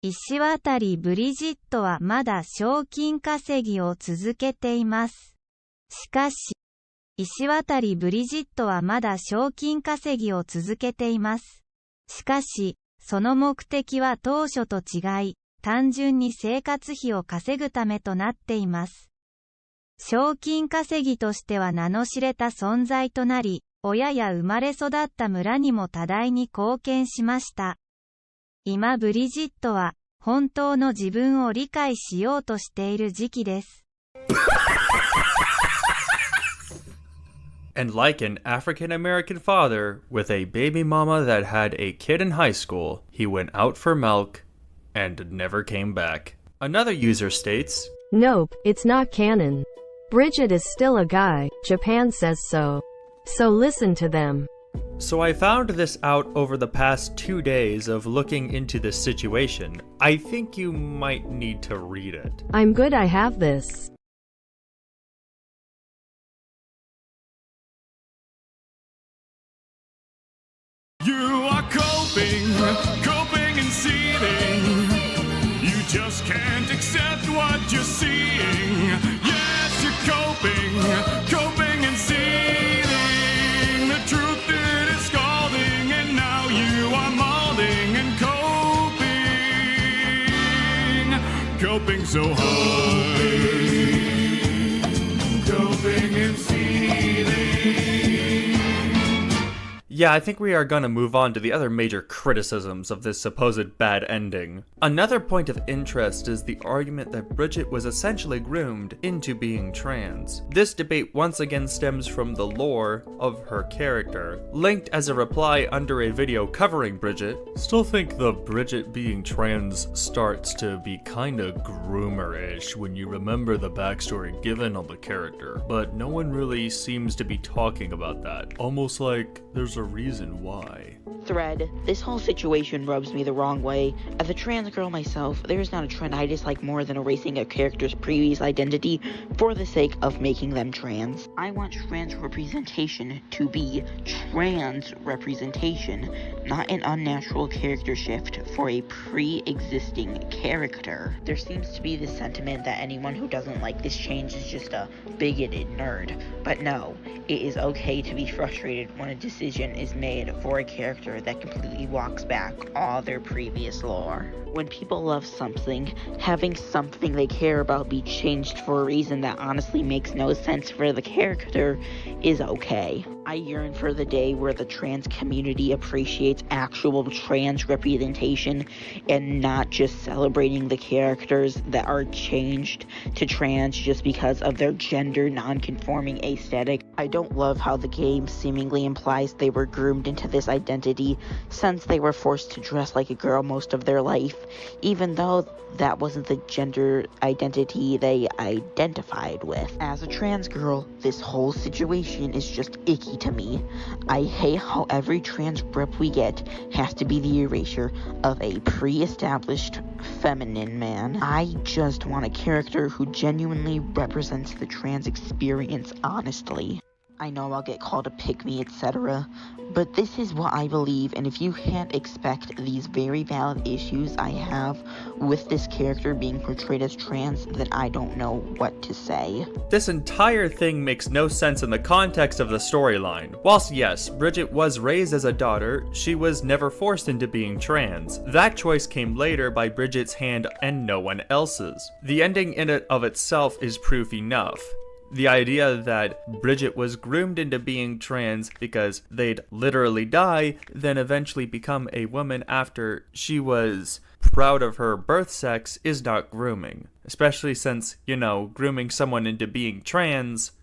石渡ブリジットはまだ賞金稼ぎを続けています。しかし、石渡ブリジットはまだ賞金稼ぎを続けています。しかし、その目的は当初と違い、単純に生活費を稼ぐためとなっています。賞金稼ぎとしては名の知れた存在となり、親や生まれ育った村にも多大に貢献しました。今ブリジットは本当の自分を理解しようとしている時期です。And like an African-American father with a baby mama that had a kid in high school, he went out for milk and never came back. Another user states, Nope, it's not canon. Bridget is still a guy, Japan says so. So listen to them. So I found this out over the past 2 days of looking into this situation. I think you might need to read it. I'm good I have this. You are coping and seething. You just can't accept what you're seeing. Yes, you're coping and seething. The truth it is scalding, and now you are molding and coping so hard. Coping and seething. Yeah, I think we are gonna move on to the other major criticisms of this supposed bad ending. Another point of interest is the argument that Bridget was essentially groomed into being trans. This debate once again stems from the lore of her character. Linked as a reply under a video covering Bridget, still think the Bridget being trans starts to be kinda groomer-ish when you remember the backstory given on the character, but no one really seems to be talking about that. Almost like there's a reason why. Thread, this whole situation rubs me the wrong way. As a trans girl myself, there is not a trend I dislike more than erasing a character's previous identity for the sake of making them trans. I want trans representation to be trans representation, not an unnatural character shift for a pre-existing character. There seems to be this sentiment that anyone who doesn't like this change is just a bigoted nerd, but no, it is okay to be frustrated when a decision is made for a character that completely walks back all their previous lore. When people love something, having something they care about be changed for a reason that honestly makes no sense for the character is okay. I yearn for the day where the trans community appreciates actual trans representation and not just celebrating the characters that are changed to trans just because of their gender non-conforming aesthetic. I don't love how the game seemingly implies they were groomed into this identity since they were forced to dress like a girl most of their life, even though that wasn't the gender identity they identified with. As a trans girl, this whole situation is just icky to me. I hate how every trans rep we get has to be the erasure of a pre-established feminine man. I just want a character who genuinely represents the trans experience honestly. I know I'll get called a pick-me, etc., but this is what I believe, and if you can't expect these very valid issues I have with this character being portrayed as trans, then I don't know what to say. This entire thing makes no sense in the context of the storyline. Whilst yes, Bridget was raised as a daughter, she was never forced into being trans. That choice came later by Bridget's hand and no one else's. The ending in it of itself is proof enough. The idea that Bridget was groomed into being trans because they'd literally die, then eventually become a woman after she was proud of her birth sex is not grooming. Especially since, grooming someone into being trans,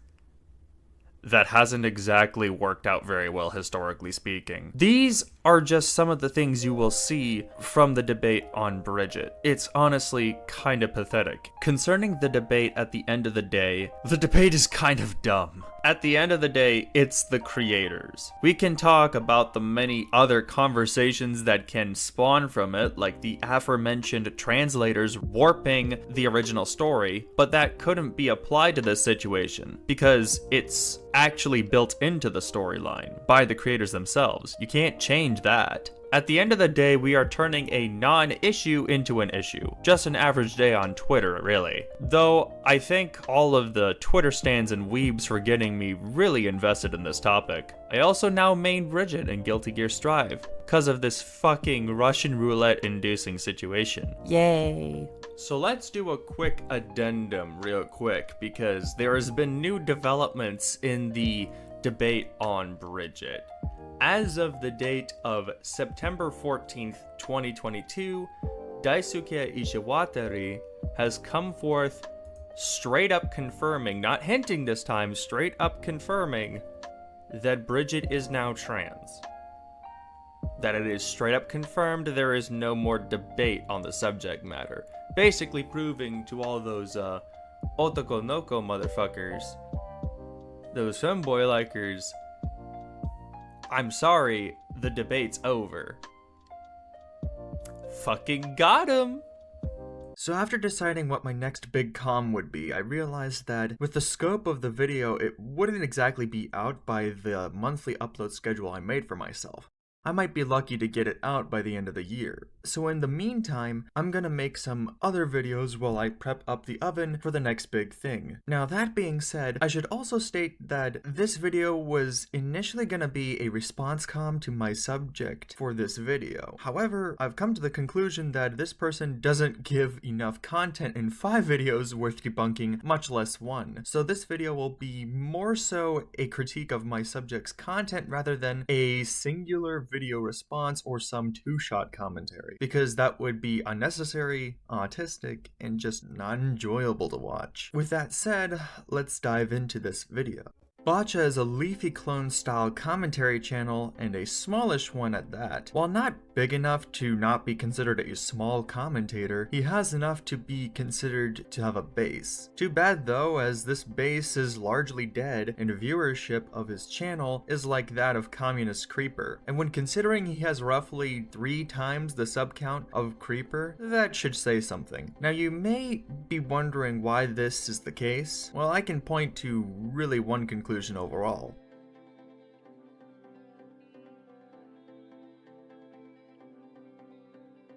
that hasn't exactly worked out very well historically speaking. These are just some of the things you will see from the debate on Bridget. It's honestly kind of pathetic. Concerning the debate at the end of the day, the debate is kind of dumb. At the end of the day, it's the creators. We can talk about the many other conversations that can spawn from it, like the aforementioned translators warping the original story, but that couldn't be applied to this situation because it's actually built into the storyline by the creators themselves. You can't change that. At the end of the day, we are turning a non-issue into an issue. Just an average day on Twitter, really. Though, I thank all of the Twitter stans and weebs for getting me really invested in this topic. I also now main Bridget in Guilty Gear Strive, because of this fucking Russian roulette-inducing situation. Yay. So let's do a quick addendum real quick, because there has been new developments in the debate on Bridget. As of the date of September 14th, 2022, Daisuke Ishiwatari has come forth straight up confirming, not hinting this time, straight up confirming that Bridget is now trans. That it is straight up confirmed, there is no more debate on the subject matter. Basically proving to all those Otoko Noko motherfuckers, those femboy likers, I'm sorry, the debate's over. Fucking got him! So after deciding what my next big comm would be, I realized that with the scope of the video, it wouldn't exactly be out by the monthly upload schedule I made for myself. I might be lucky to get it out by the end of the year. So in the meantime, I'm gonna make some other videos while I prep up the oven for the next big thing. Now that being said, I should also state that this video was initially gonna be a response comm to my subject for this video. However, I've come to the conclusion that this person doesn't give enough content in 5 videos worth debunking, much less 1. So this video will be more so a critique of my subject's content rather than a singular video response or some 2-shot commentary, because that would be unnecessary, autistic, and just not enjoyable to watch. With that said, let's dive into this video. Bacha is a Leafy clone style commentary channel, and a smallish one at that. While not big enough to not be considered a small commentator, he has enough to be considered to have a base. Too bad though, as this base is largely dead, and viewership of his channel is like that of Communist Creeper. And when considering he has roughly 3 times the sub count of Creeper, that should say something. Now you may be wondering why this is the case. Well, I can point to really one conclusion overall.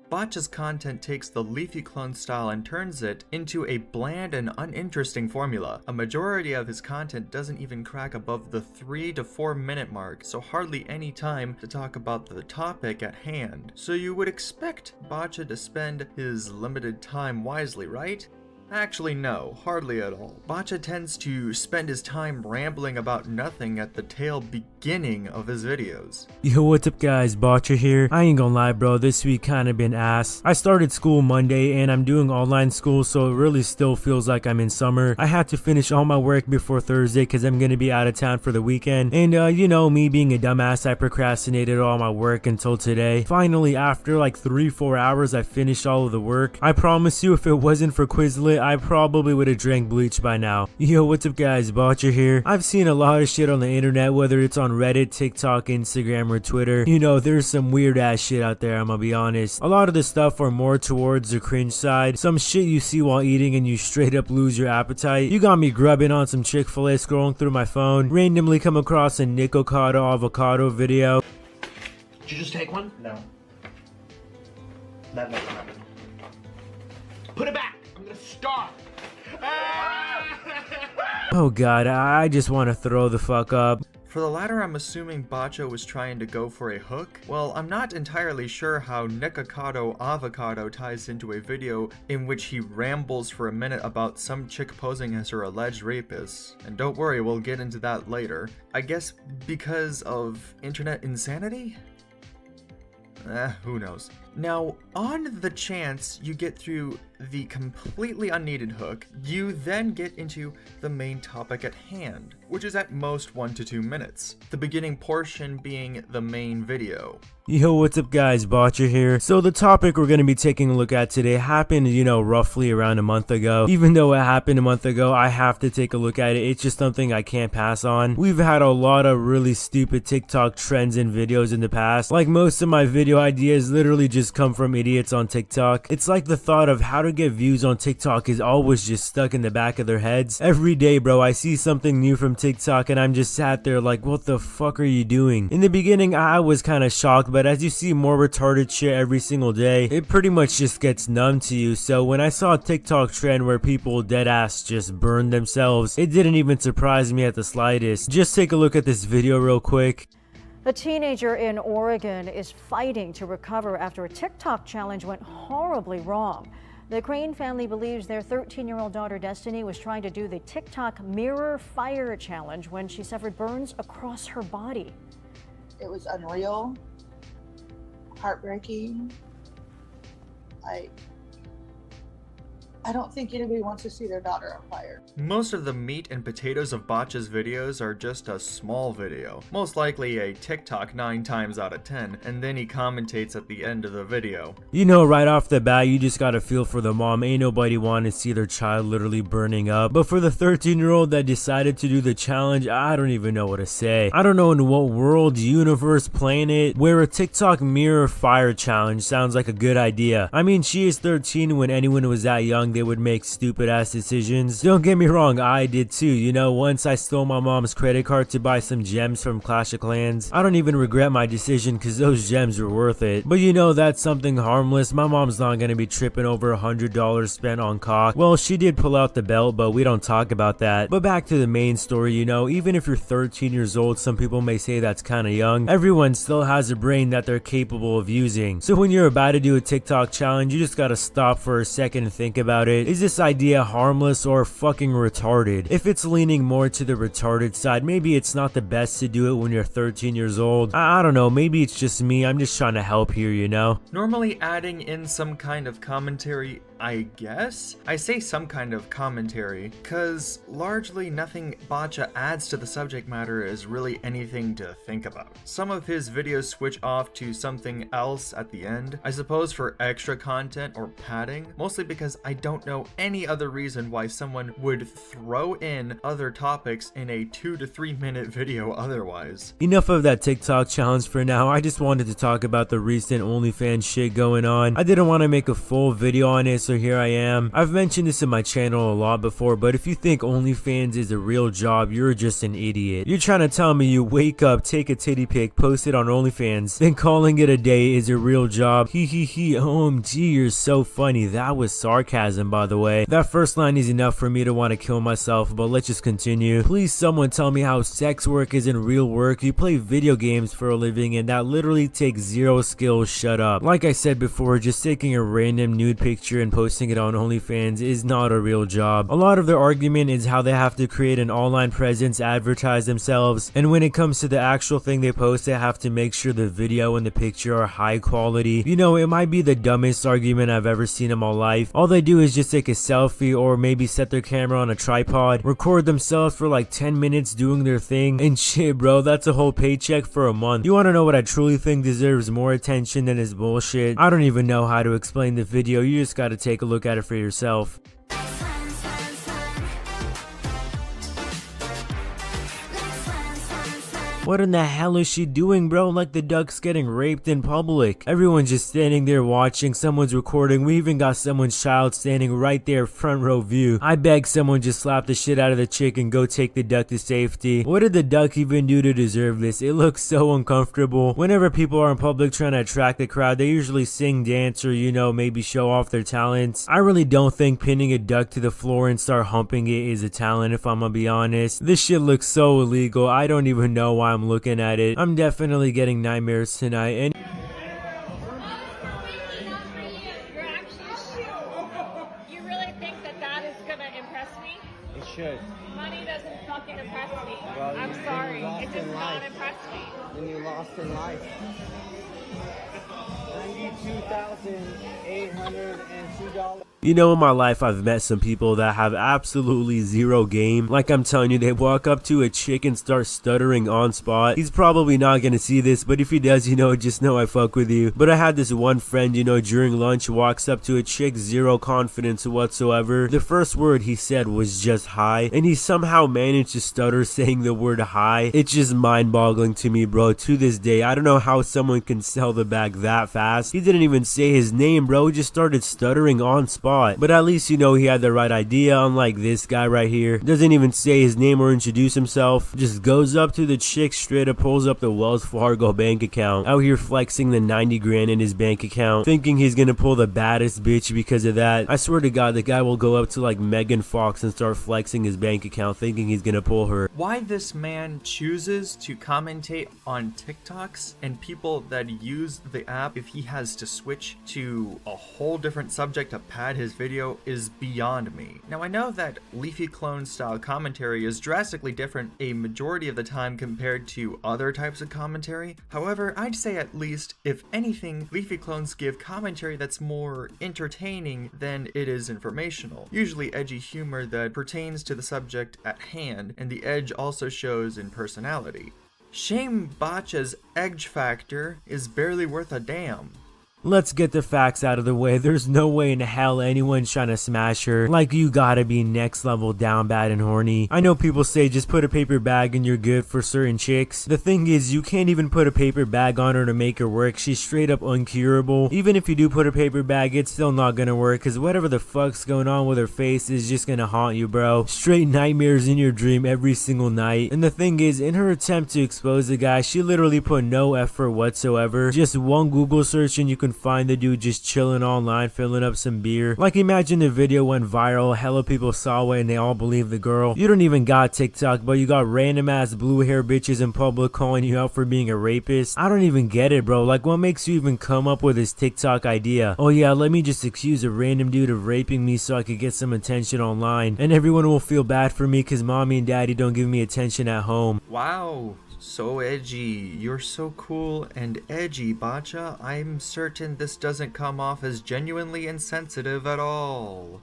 Bacha's content takes the Leafy clone style and turns it into a bland and uninteresting formula. A majority of his content doesn't even crack above the 3 to 4 minute mark, so hardly any time to talk about the topic at hand. So you would expect Bacha to spend his limited time wisely, right? Actually no, hardly at all. Bacha tends to spend his time rambling about nothing at the tail beginning of his videos. Yo, what's up guys, Bacha here. I ain't gonna lie bro, this week kinda been ass. I started school Monday and I'm doing online school, so it really still feels like I'm in summer. I had to finish all my work before Thursday cause I'm gonna be out of town for the weekend. And you know, me being a dumbass, I procrastinated all my work until today. Finally, after like 3-4 hours, I finished all of the work. I promise you, if it wasn't for Quizlet, I probably would have drank bleach by now. Yo, what's up guys, Bacha here. I've seen a lot of shit on the internet, whether it's on Reddit, TikTok, Instagram, or Twitter. You know, there's some weird ass shit out there, I'm gonna be honest. A lot of the stuff are more towards the cringe side. Some shit you see while eating and you straight up lose your appetite. You got me grubbing on some Chick-fil-A, scrolling through my phone, randomly come across a Neko Koda avocado video. Did you just take one? No. That never happened. Put it back! I'm gonna starve! Oh god, I just want to throw the fuck up. For the latter, I'm assuming Bacha was trying to go for a hook. Well, I'm not entirely sure how Nekakado Avocado ties into a video in which he rambles for a minute about some chick posing as her alleged rapist. And don't worry, we'll get into that later. I guess because of internet insanity? Who knows. Now, on the chance you get through the completely unneeded hook, you then get into the main topic at hand, which is at most 1 to 2 minutes, the beginning portion being the main video. Yo, what's up guys, Bacha here. So the topic we're going to be taking a look at today happened, you know, roughly around a month ago. Even though it happened a month ago, I have to take a look at it. It's just something I can't pass on. We've had a lot of really stupid TikTok trends and videos in the past. Like most of my video ideas literally just come from idiots on TikTok. It's like the thought of how to get views on TikTok is always just stuck in the back of their heads. Every day, bro, I see something new from TikTok and I'm just sat there like, what the fuck are you doing? In the beginning, I was kind of shocked, but as you see more retarded shit every single day, it pretty much just gets numb to you. So when I saw a TikTok trend where people deadass just burned themselves, it didn't even surprise me at the slightest. Just take a look at this video real quick. A teenager in Oregon is fighting to recover after a TikTok challenge went horribly wrong. The Crane family believes their 13-year-old daughter Destiny was trying to do the TikTok mirror fire challenge when she suffered burns across her body. It was unreal, heartbreaking. I don't think anybody wants to see their daughter on fire. Most of the meat and potatoes of Bacha's videos are just a small video, most likely a TikTok 9 times out of 10, and then he commentates at the end of the video. You know, right off the bat, you just gotta feel for the mom. Ain't nobody want to see their child literally burning up. But for the 13-year-old that decided to do the challenge, I don't even know what to say. I don't know in what world, universe, planet, where a TikTok mirror fire challenge sounds like a good idea. I mean, she is 13. When anyone was that young, they would make stupid ass decisions. Don't get me wrong, I did too. You know, once I stole my mom's credit card to buy some gems from Clash of Clans. I don't even regret my decision because those gems were worth it. But you know, that's something harmless. My mom's not gonna be tripping over $100 spent on cock. Well, she did pull out the belt, but we don't talk about that. But back to the main story, you know, even if you're 13 years old, some people may say that's kind of young. Everyone still has a brain that they're capable of using. So when you're about to do a TikTok challenge, you just gotta stop for a second and think about it. Is this idea harmless or fucking retarded? If it's leaning more to the retarded side, maybe it's not the best to do it when you're 13 years old. I don't know, maybe it's just me. I'm just trying to help here, you know? Normally adding in some kind of commentary I guess? I say some kind of commentary, cause largely nothing Bacha adds to the subject matter is really anything to think about. Some of his videos switch off to something else at the end, I suppose for extra content or padding, mostly because I don't know any other reason why someone would throw in other topics in a 2 to 3 minute video otherwise. Enough of that TikTok challenge for now. I just wanted to talk about the recent OnlyFans shit going on. I didn't want to make a full video on it, so here I am. I've mentioned this in my channel a lot before, but if you think OnlyFans is a real job, you're just an idiot. You're trying to tell me you wake up, take a titty pic, post it on OnlyFans, then calling it a day is a real job. Hee hee hee, OMG, you're so funny. That was sarcasm, by the way. That first line is enough for me to want to kill myself, but let's just continue. Please someone tell me how sex work isn't real work. You play video games for a living and that literally takes 0 skills. Shut up. Like I said before, just taking a random nude picture and posting it on OnlyFans is not a real job. A lot of their argument is how they have to create an online presence, advertise themselves, and when it comes to the actual thing they post, they have to make sure the video and the picture are high quality. You know, it might be the dumbest argument I've ever seen in my life. All they do is just take a selfie or maybe set their camera on a tripod, record themselves for like 10 minutes doing their thing, and shit bro, that's a whole paycheck for a month. You wanna know what I truly think deserves more attention than this bullshit? I don't even know how to explain the video, you just gotta take a look at it for yourself. What in the hell is she doing, bro? Like the duck's getting raped in public. Everyone's just standing there watching, someone's recording. We even got someone's child standing right there, front row view. I beg someone just slap the shit out of the chick and go take the duck to safety. What did the duck even do to deserve this? It looks so uncomfortable. Whenever people are in public trying to attract the crowd, they usually sing, dance, or you know, maybe show off their talents. I really don't think pinning a duck to the floor and start humping it is a talent, if I'm gonna be honest. This shit looks so illegal. I don't even know why I'm looking at it. I'm definitely getting nightmares tonight. And you really think that is gonna impress me? It should. Money doesn't fucking impress me. Well, I'm sorry. It does not impress me. Then you lost in life. $92,802. you know, in my life I've met some people that have absolutely zero game. Like I'm telling you, they walk up to a chick and start stuttering on spot. He's probably not gonna see this, but if he does, you know, just know I fuck with you. But I had this one friend, you know, during lunch, walks up to a chick, zero confidence whatsoever. The first word he said was just hi, and he somehow managed to stutter saying the word hi. It's just mind-boggling to me, bro. To this day, I don't know how someone can sell the bag that fast. He didn't even say his name, bro. He just started stuttering on spot. But at least, you know, he had the right idea, unlike this guy right here. Doesn't even say his name or introduce himself. Just goes up to the chick, straight up pulls up the Wells Fargo bank account. Out here flexing the 90 grand in his bank account, thinking he's gonna pull the baddest bitch because of that. I swear to God, the guy will go up to like Megan Fox and start flexing his bank account, thinking he's gonna pull her. Why this man chooses to commentate on TikToks and people that use the app if he has to switch to a whole different subject to pad his video is beyond me. Now I know that Leafy clone style commentary is drastically different a majority of the time compared to other types of commentary. However, I'd say at least, if anything, Leafy clones give commentary that's more entertaining than it is informational. Usually edgy humor that pertains to the subject at hand, and the edge also shows in personality. Shame Bacha's edge factor is barely worth a damn. Let's get the facts out of the way. There's no way in hell anyone's trying to smash her. Like, you gotta be next level down bad and horny. I know people say just put a paper bag and you're good for certain chicks. The thing is, you can't even put a paper bag on her to make her work. She's straight up uncurable. Even if you do put a paper bag, it's still not gonna work, because whatever the fuck's going on with her face is just gonna haunt you, bro. Straight nightmares in your dream every single night. And the thing is, in her attempt to expose the guy, she literally put no effort whatsoever. Just one Google search and you can find the dude just chilling online, filling up some beer. Like, imagine the video went viral, hella people saw it and they all believe the girl. You don't even got TikTok, but you got random ass blue hair bitches in public calling you out for being a rapist. I don't even get it, bro. Like, what makes you even come up with this TikTok idea? Oh yeah, let me just accuse a random dude of raping me so I could get some attention online, and everyone will feel bad for me because mommy and daddy don't give me attention at home. Wow, So edgy. You're so cool and edgy, Bacha. I'm certain this doesn't come off as genuinely insensitive at all.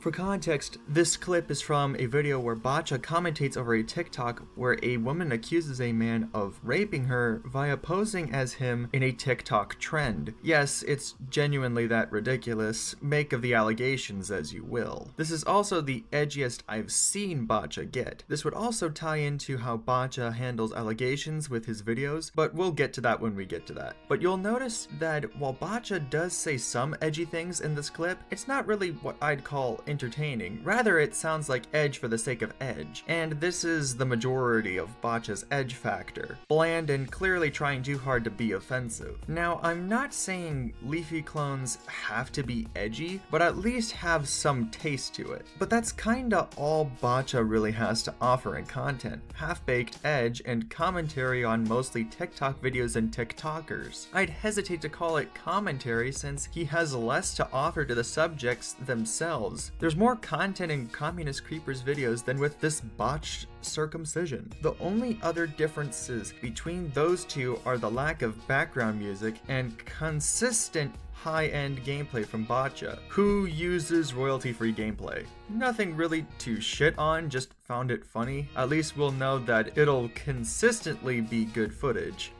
For context, this clip is from a video where Bacha commentates over a TikTok where a woman accuses a man of raping her via posing as him in a TikTok trend. Yes, it's genuinely that ridiculous. Make of the allegations as you will. This is also the edgiest I've seen Bacha get. This would also tie into how Bacha handles allegations with his videos, but we'll get to that when we get to that. But you'll notice that while Bacha does say some edgy things in this clip, it's not really what I'd call entertaining. Rather, it sounds like edge for the sake of edge. And this is the majority of Bacha's edge factor. Bland and clearly trying too hard to be offensive. Now, I'm not saying Leafy clones have to be edgy, but at least have some taste to it. But that's kinda all Bacha really has to offer in content. Half-baked edge and commentary on mostly TikTok videos and TikTokers. I'd hesitate to call it commentary since he has less to offer to the subjects themselves. There's more content in Communist Creeper's videos than with this botched circumcision. The only other differences between those two are the lack of background music and consistent high-end gameplay from Bacha, who uses royalty-free gameplay. Nothing really to shit on, just found it funny. At least we'll know that it'll consistently be good footage.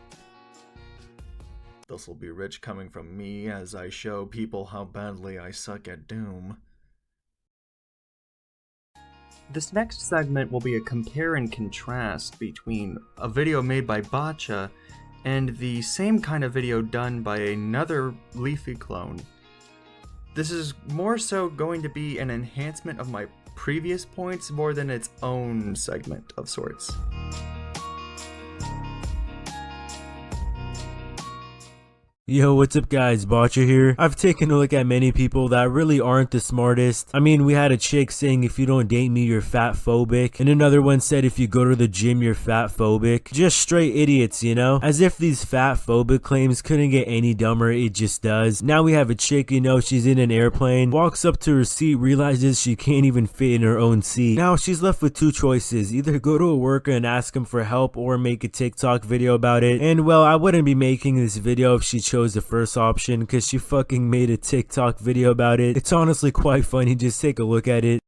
This'll be rich coming from me as I show people how badly I suck at Doom. This next segment will be a compare and contrast between a video made by Bacha and the same kind of video done by another Leafy clone. This is more so going to be an enhancement of my previous points more than its own segment of sorts. Yo, what's up guys, Bacha here. I've taken a look at many people that really aren't the smartest. I mean, we had a chick saying if you don't date me, you're fat phobic. And another one said if you go to the gym, you're fat phobic. Just straight idiots, you know? As if these fat phobic claims couldn't get any dumber, it just does. Now we have a chick, you know, she's in an airplane, walks up to her seat, realizes she can't even fit in her own seat. Now she's left with two choices, either go to a worker and ask him for help or make a TikTok video about it. And well, I wouldn't be making this video if she chose the first option because she fucking made a TikTok video about it. It's honestly quite funny, just take a look at it.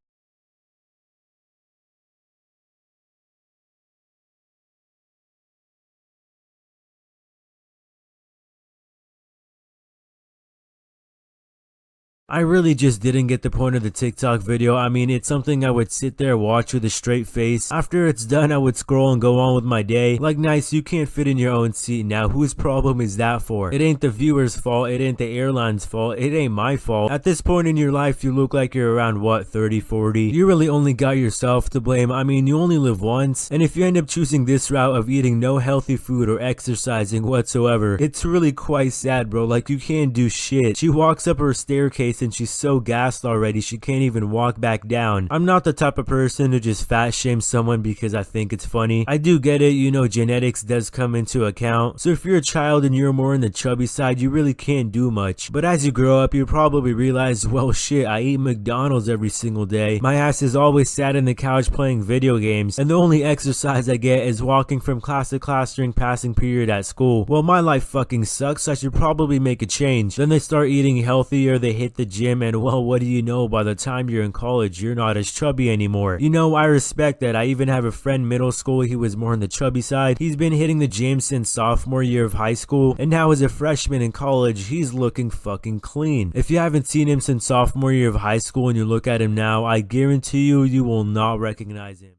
I really just didn't get the point of the TikTok video. I mean, it's something I would sit there watch with a straight face. After it's done, I would scroll and go on with my day. Like, nice, you can't fit in your own seat now. Whose problem is that for? It ain't the viewer's fault. It ain't the airline's fault. It ain't my fault. At this point in your life, you look like you're around, what, 30, 40? You really only got yourself to blame. I mean, you only live once. And if you end up choosing this route of eating no healthy food or exercising whatsoever, it's really quite sad, bro. Like, you can't do shit. She walks up her staircase and she's so gassed already she can't even walk back down. I'm not the type of person to just fat shame someone because I think it's funny. I do get it, you know, genetics does come into account. So if you're a child and you're more on the chubby side, you really can't do much. But as you grow up, you probably realize, well shit, I eat McDonald's every single day. My ass is always sat in the couch playing video games, and the only exercise I get is walking from class to class during passing period at school. Well, my life fucking sucks, so I should probably make a change. Then they start eating healthier, they hit the gym, and well, what do you know, by the time you're in college, you're not as chubby anymore. You know, I respect that. I even have a friend middle school, he was more on the chubby side. He's been hitting the gym since sophomore year of high school, and now as a freshman in college, he's looking fucking clean. If you haven't seen him since sophomore year of high school and you look at him now, I guarantee you, you will not recognize him.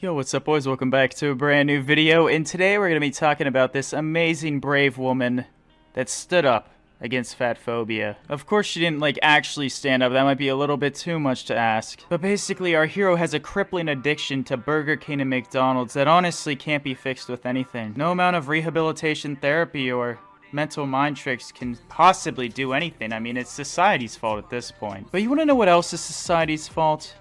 Yo, what's up boys? Welcome back to a brand new video, and today we're going to be talking about this amazing brave woman that stood up against fat phobia. Of course she didn't actually stand up, that might be a little bit too much to ask. But basically our hero has a crippling addiction to Burger King and McDonald's that honestly can't be fixed with anything. No amount of rehabilitation therapy or mental mind tricks can possibly do anything. I mean, it's society's fault at this point. But you want to know what else is society's fault?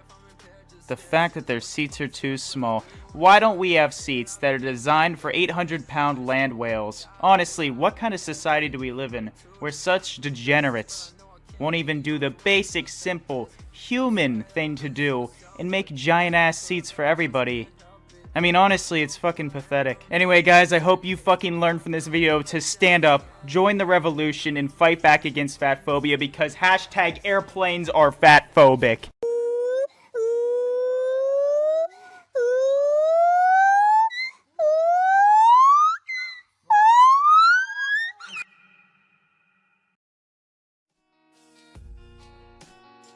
The fact that their seats are too small. Why don't we have seats that are designed for 800-pound land whales? Honestly, what kind of society do we live in where such degenerates won't even do the basic, simple, human thing to do and make giant-ass seats for everybody? I mean, honestly, it's fucking pathetic. Anyway, guys, I hope you fucking learned from this video to stand up, join the revolution, and fight back against fat phobia, because hashtag airplanes are fat phobic.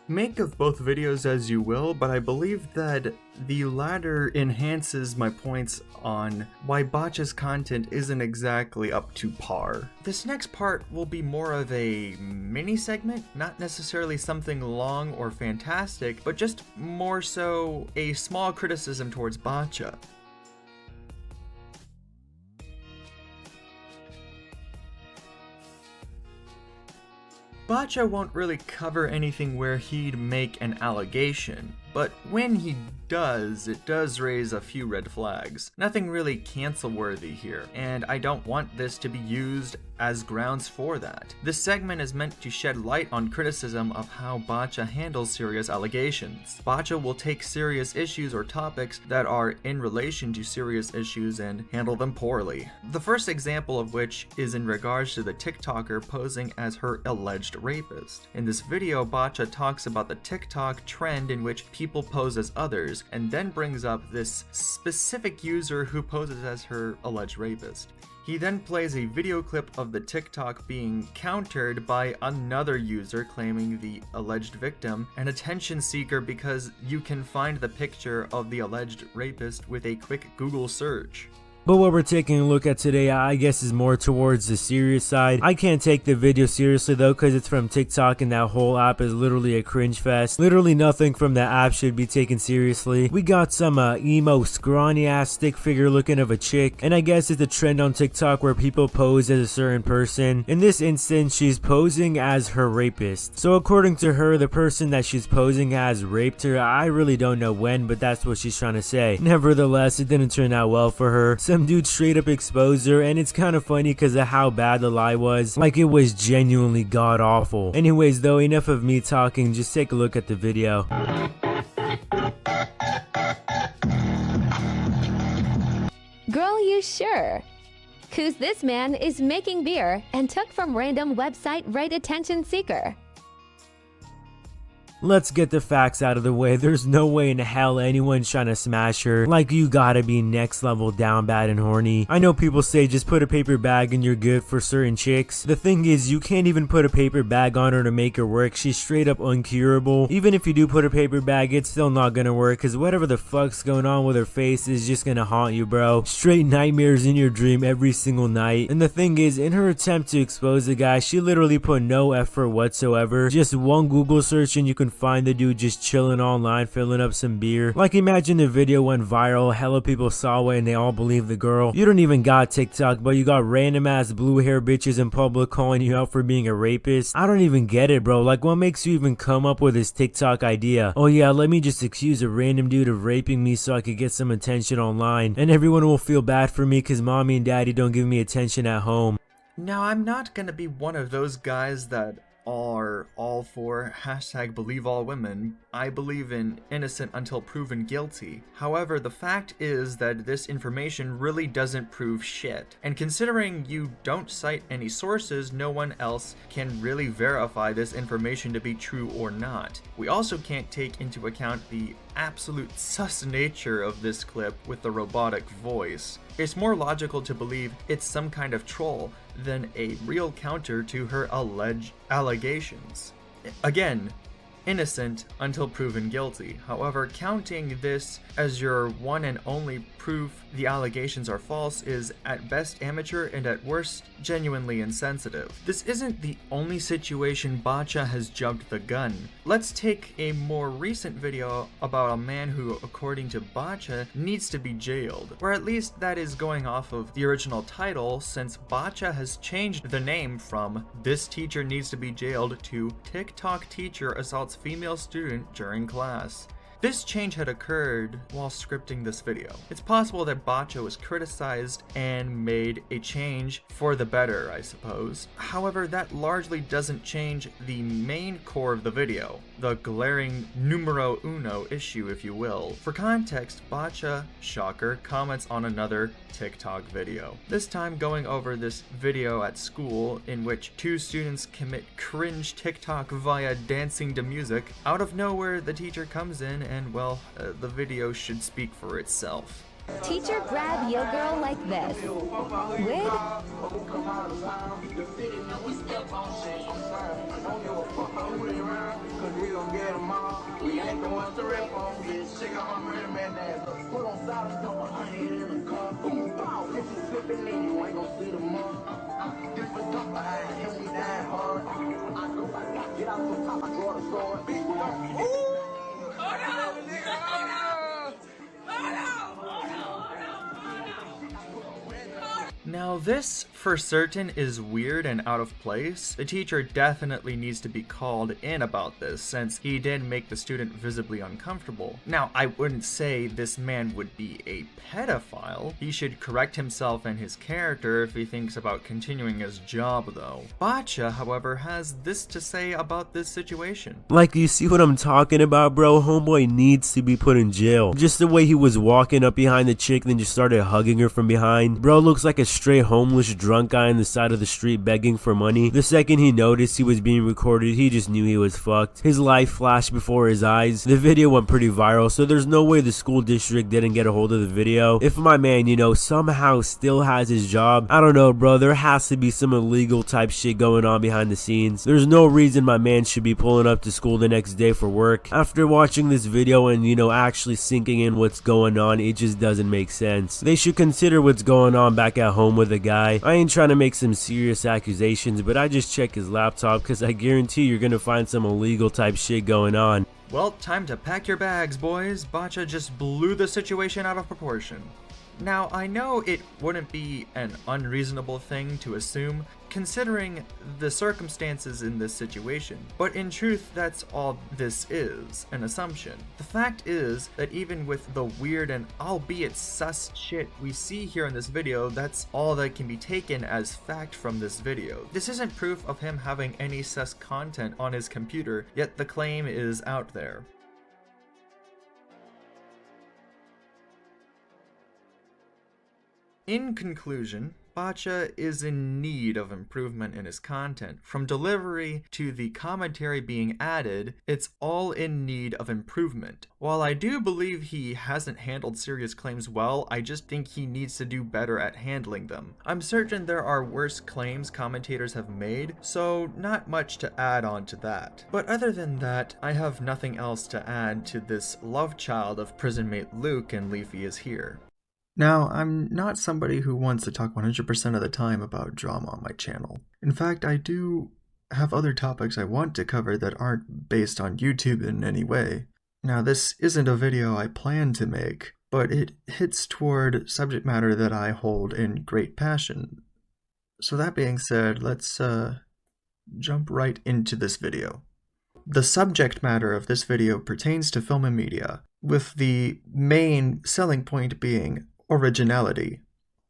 Make of both videos as you will, but I believe that the latter enhances my points on why Bacha's content isn't exactly up to par. This next part will be more of a mini segment, not necessarily something long or fantastic, but just more so a small criticism towards Bacha. Bacha won't really cover anything where he'd make an allegation, but when he does, it does raise a few red flags. Nothing really cancel-worthy here, and I don't want this to be used as grounds for that. This segment is meant to shed light on criticism of how Bacha handles serious allegations. Bacha will take serious issues or topics that are in relation to serious issues and handle them poorly. The first example of which is in regards to the TikToker posing as her alleged rapist. In this video, Bacha talks about the TikTok trend in which people pose as others, and then brings up this specific user who poses as her alleged rapist. He then plays a video clip of the TikTok being countered by another user claiming the alleged victim an attention seeker because you can find the picture of the alleged rapist with a quick Google search. But what we're taking a look at today, I guess, is more towards the serious side. I can't take the video seriously though, because it's from TikTok and that whole app is literally a cringe fest. Literally nothing from the app should be taken seriously. We got some emo, scrawny ass stick figure looking of a chick, and I guess it's a trend on TikTok where people pose as a certain person. In this instance, she's posing as her rapist. So according to her, the person that she's posing as raped her. I really don't know when, but that's what she's trying to say. Nevertheless, it didn't turn out well for her. Some dude straight up exposed her, and it's kind of funny because of how bad the lie was. Like, it was genuinely god awful. Anyways though, enough of me talking, just take a look at the video. Girl, you sure? 'Cause this man is making beer and took from random website right attention seeker. Let's get the facts out of the way. There's no way in hell anyone's trying to smash her. Like, you gotta be next level down bad and horny. I know people say just put a paper bag and you're good for certain chicks. The thing is, you can't even put a paper bag on her to make her work. She's straight up uncurable. Even if you do put a paper bag, it's still not gonna work, because whatever the fuck's going on with her face is just gonna haunt you, bro. Straight nightmares in your dream every single night. And the thing is, in her attempt to expose the guy, she literally put no effort whatsoever. Just one Google search and you can find the dude just chilling online, filling up some beer. Like, imagine the video went viral, hella people saw it, and they all believe the girl. You don't even got TikTok, but you got random ass blue hair bitches in public calling you out for being a rapist. I don't even get it, bro. Like, what makes you even come up with this TikTok idea? Oh yeah, let me just accuse a random dude of raping me so I could get some attention online, and everyone will feel bad for me because mommy and daddy don't give me attention at home. Now, I'm not gonna be one of those guys that are all for hashtag believe all women. I believe in innocent until proven guilty. However, the fact is that this information really doesn't prove shit. And considering you don't cite any sources, no one else can really verify this information to be true or not. We also can't take into account the absolute sus nature of this clip with the robotic voice. It's more logical to believe it's some kind of troll than a real counter to her alleged allegations. Again, innocent until proven guilty. However, counting this as your one and only proof the allegations are false is at best amateur and at worst genuinely insensitive. This isn't the only situation Bacha has jumped the gun. Let's take a more recent video about a man who, according to Bacha, needs to be jailed. Or at least that is going off of the original title, since Bacha has changed the name from "This Teacher Needs to be Jailed" to "TikTok Teacher Assaults Female Student During Class." This change had occurred while scripting this video. It's possible that Bacha was criticized and made a change for the better, I suppose. However, that largely doesn't change the main core of the video, the glaring numero uno issue, if you will. For context, Bacha, shocker, comments on another TikTok video. This time going over this video at school in which two students commit cringe TikTok via dancing to music. Out of nowhere, the teacher comes in and, well, the video should speak for itself. Teacher grab your girl like this. Wig? Now this, for certain, is weird and out of place. The teacher definitely needs to be called in about this, since he did make the student visibly uncomfortable. Now, I wouldn't say this man would be a pedophile. He should correct himself and his character if he thinks about continuing his job, though. Bacha, however, has this to say about this situation. Like, you see what I'm talking about, bro? Homeboy needs to be put in jail. Just the way he was walking up behind the chick, then just started hugging her from behind. Bro looks like a straight homeless drunk guy on the side of the street begging for money. The second he noticed he was being recorded, he just knew he was fucked. His life flashed before his eyes. The video went pretty viral, so there's no way the school district didn't get a hold of the video. If my man, you know, somehow still has his job, I don't know, bro, there has to be some illegal type shit going on behind the scenes. There's no reason my man should be pulling up to school the next day for work. After watching this video and, you know, actually sinking in what's going on, it just doesn't make sense. They should consider what's going on back at home with the guy. I ain't trying to make some serious accusations, but I just check his laptop because I guarantee you're gonna find some illegal type shit going on. Well, time to pack your bags, boys. Bacha just blew the situation out of proportion. Now, I know it wouldn't be an unreasonable thing to assume, considering the circumstances in this situation, but in truth, that's all this is, an assumption. The fact is that even with the weird and albeit sus shit we see here in this video, that's all that can be taken as fact from this video. This isn't proof of him having any sus content on his computer, yet the claim is out there. In conclusion, Bacha is in need of improvement in his content. From delivery to the commentary being added, it's all in need of improvement. While I do believe he hasn't handled serious claims well, I just think he needs to do better at handling them. I'm certain there are worse claims commentators have made, so not much to add on to that. But other than that, I have nothing else to add to this love child of prison mate Luke and LeafyIsHere. Now, I'm not somebody who wants to talk 100% of the time about drama on my channel. In fact, I do have other topics I want to cover that aren't based on YouTube in any way. Now, this isn't a video I plan to make, but it hits toward subject matter that I hold in great passion. So that being said, let's jump right into this video. The subject matter of this video pertains to film and media, with the main selling point being originality.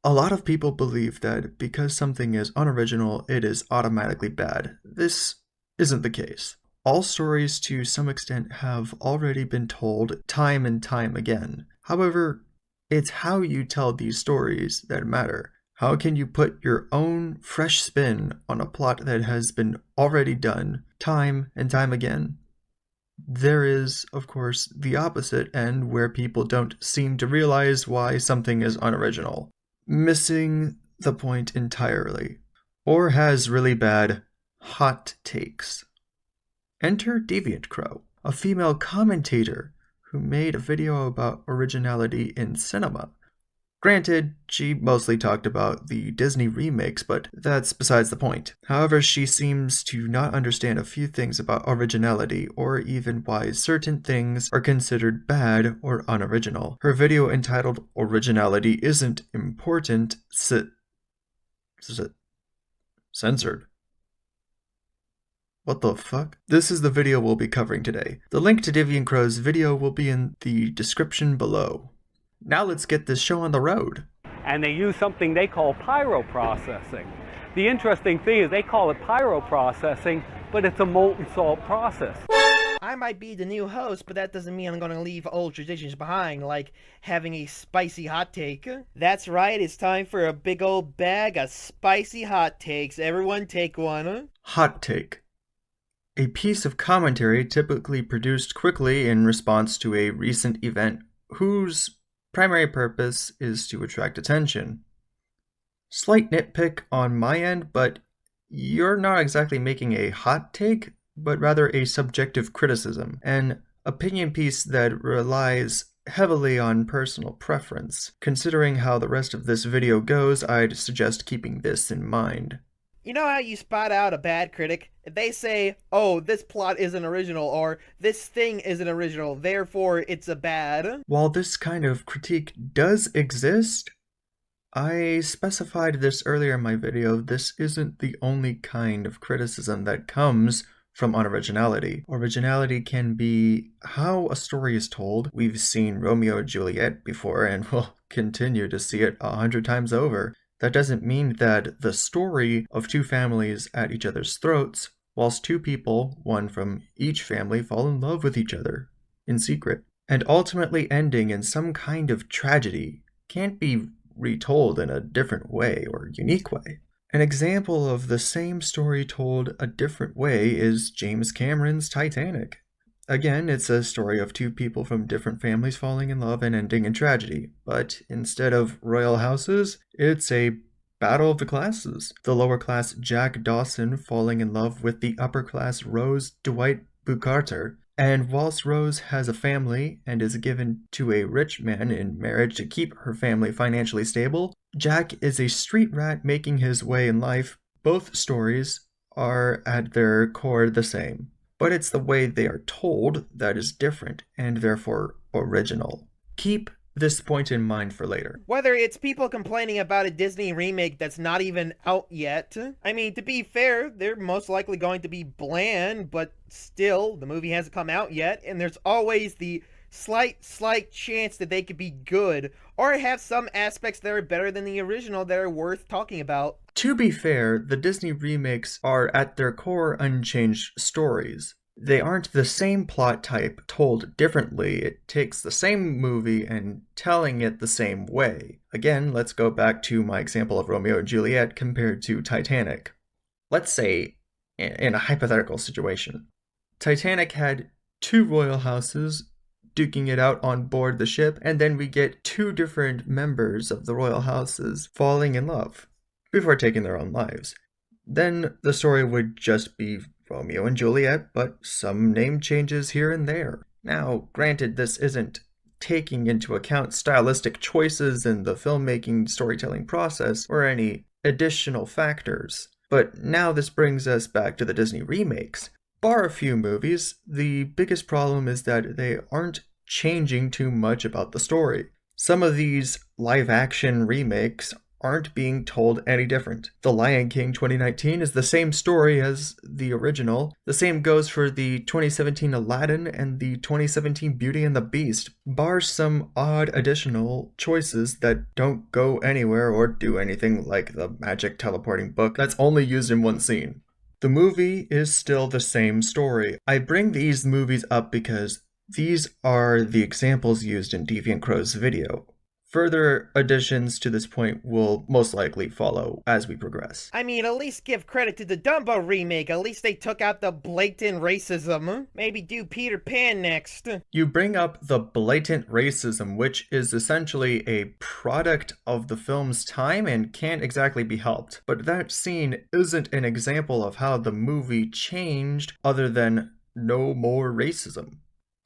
A lot of people believe that because something is unoriginal, it is automatically bad. This isn't the case. All stories to some extent have already been told time and time again. However, it's how you tell these stories that matter. How can you put your own fresh spin on a plot that has been already done time and time again? There is, of course, the opposite end where people don't seem to realize why something is unoriginal, missing the point entirely, or has really bad hot takes. Enter Deviant Crow, a female commentator who made a video about originality in cinema. Granted, she mostly talked about the Disney remakes, but that's besides the point. However, she seems to not understand a few things about originality, or even why certain things are considered bad or unoriginal. Her video entitled Originality Isn't Important censored. What the fuck? This is the video we'll be covering today. The link to Deviant Crow's video will be in the description below. Now let's get this show on the road. And they use something they call pyroprocessing. The interesting thing is they call it pyroprocessing, but it's a molten salt process. I might be the new host, but that doesn't mean I'm gonna leave old traditions behind, like having a spicy hot take. That's right, it's time for a big old bag of spicy hot takes. Everyone take one. Hot take. A piece of commentary typically produced quickly in response to a recent event whose primary purpose is to attract attention. Slight nitpick on my end, but you're not exactly making a hot take, but rather a subjective criticism, an opinion piece that relies heavily on personal preference. Considering how the rest of this video goes, I'd suggest keeping this in mind. You know how you spot out a bad critic? If they say, oh, this plot isn't original, or this thing isn't original, therefore it's a bad. While this kind of critique does exist, I specified this earlier in my video, this isn't the only kind of criticism that comes from unoriginality. Originality can be how a story is told. We've seen Romeo and Juliet before, and we'll continue to see it 100 times over. That doesn't mean that the story of two families at each other's throats, whilst two people, one from each family, fall in love with each other in secret, and ultimately ending in some kind of tragedy, can't be retold in a different way or unique way. An example of the same story told a different way is James Cameron's Titanic. Again, it's a story of two people from different families falling in love and ending in tragedy, but instead of royal houses, it's a battle of the classes. The lower class Jack Dawson falling in love with the upper class Rose Dwight Bucarter. And whilst Rose has a family and is given to a rich man in marriage to keep her family financially stable, Jack is a street rat making his way in life. Both stories are at their core the same, but it's the way they are told that is different and therefore original. Keep this point in mind for later. Whether it's people complaining about a Disney remake that's not even out yet. I mean, to be fair, they're most likely going to be bland, but still, the movie hasn't come out yet, and there's always the slight chance that they could be good, or have some aspects that are better than the original that are worth talking about. To be fair, the Disney remakes are at their core unchanged stories. They aren't the same plot type told differently. It takes the same movie and telling it the same way. Again, let's go back to my example of Romeo and Juliet compared to Titanic. Let's say, in a hypothetical situation, Titanic had two royal houses duking it out on board the ship, and then we get two different members of the royal houses falling in love before taking their own lives. Then the story would just be Romeo and Juliet, but some name changes here and there. Now, granted, this isn't taking into account stylistic choices in the filmmaking storytelling process or any additional factors. But now this brings us back to the Disney remakes. Bar a few movies, the biggest problem is that they aren't changing too much about the story. Some of these live-action remakes aren't being told any different. The Lion King 2019 is the same story as the original. The same goes for the 2017 Aladdin and the 2017 Beauty and the Beast, bar some odd additional choices that don't go anywhere or do anything, like the magic teleporting book that's only used in one scene. The movie is still the same story. I bring these movies up because these are the examples used in Deviant Crow's video. Further additions to this point will most likely follow as we progress. I mean, at least give credit to the Dumbo remake. At least they took out the blatant racism. Maybe do Peter Pan next. You bring up the blatant racism, which is essentially a product of the film's time and can't exactly be helped. But that scene isn't an example of how the movie changed other than no more racism.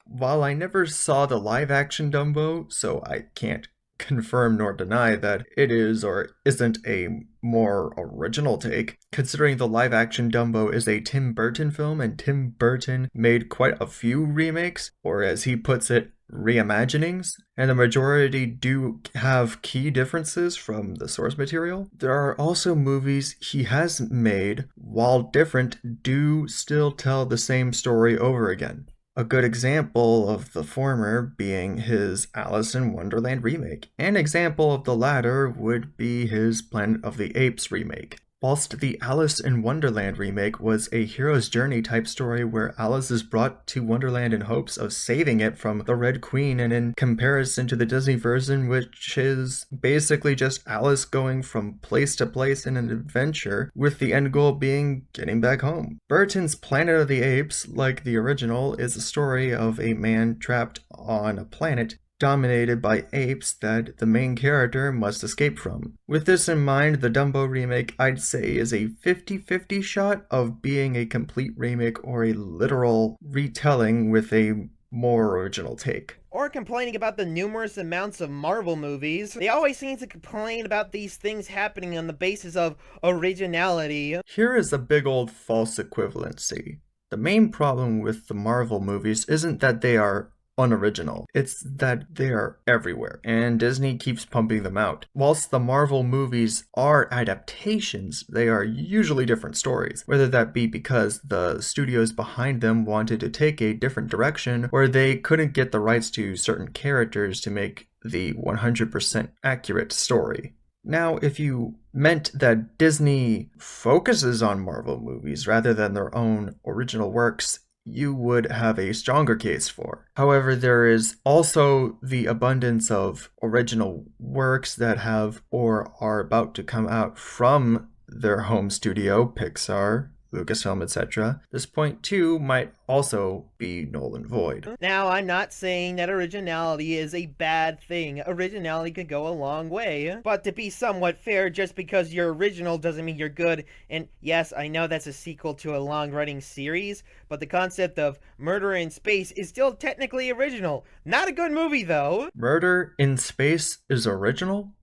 While I never saw the live-action Dumbo, so I can't confirm nor deny that it is or isn't a more original take, considering the live-action Dumbo is a Tim Burton film and Tim Burton made quite a few remakes, or as he puts it, reimaginings, and the majority do have key differences from the source material. There are also movies he has made, while different, do still tell the same story over again. A good example of the former being his Alice in Wonderland remake. An example of the latter would be his Planet of the Apes remake. Whilst the Alice in Wonderland remake was a hero's journey type story where Alice is brought to Wonderland in hopes of saving it from the Red Queen, and in comparison to the Disney version, which is basically just Alice going from place to place in an adventure, with the end goal being getting back home. Burton's Planet of the Apes, like the original, is a story of a man trapped on a planet dominated by apes that the main character must escape from. With this in mind, the Dumbo remake, I'd say, is a 50-50 shot of being a complete remake or a literal retelling with a more original take. Or complaining about the numerous amounts of Marvel movies. They always seem to complain about these things happening on the basis of originality. Here is a big old false equivalency. The main problem with the Marvel movies isn't that they are unoriginal. It's that they are everywhere, and Disney keeps pumping them out. Whilst the Marvel movies are adaptations, they are usually different stories, whether that be because the studios behind them wanted to take a different direction, or they couldn't get the rights to certain characters to make the 100% accurate story. Now, if you meant that Disney focuses on Marvel movies rather than their own original works, you would have a stronger case for. However, there is also the abundance of original works that have or are about to come out from their home studio, Pixar, Lucasfilm, etc. This point too might also be null and void. Now, I'm not saying that originality is a bad thing. Originality can go a long way. But to be somewhat fair, just because you're original doesn't mean you're good. And yes, I know that's a sequel to a long-running series, but the concept of Murder in Space is still technically original. Not a good movie, though. Murder in Space is original?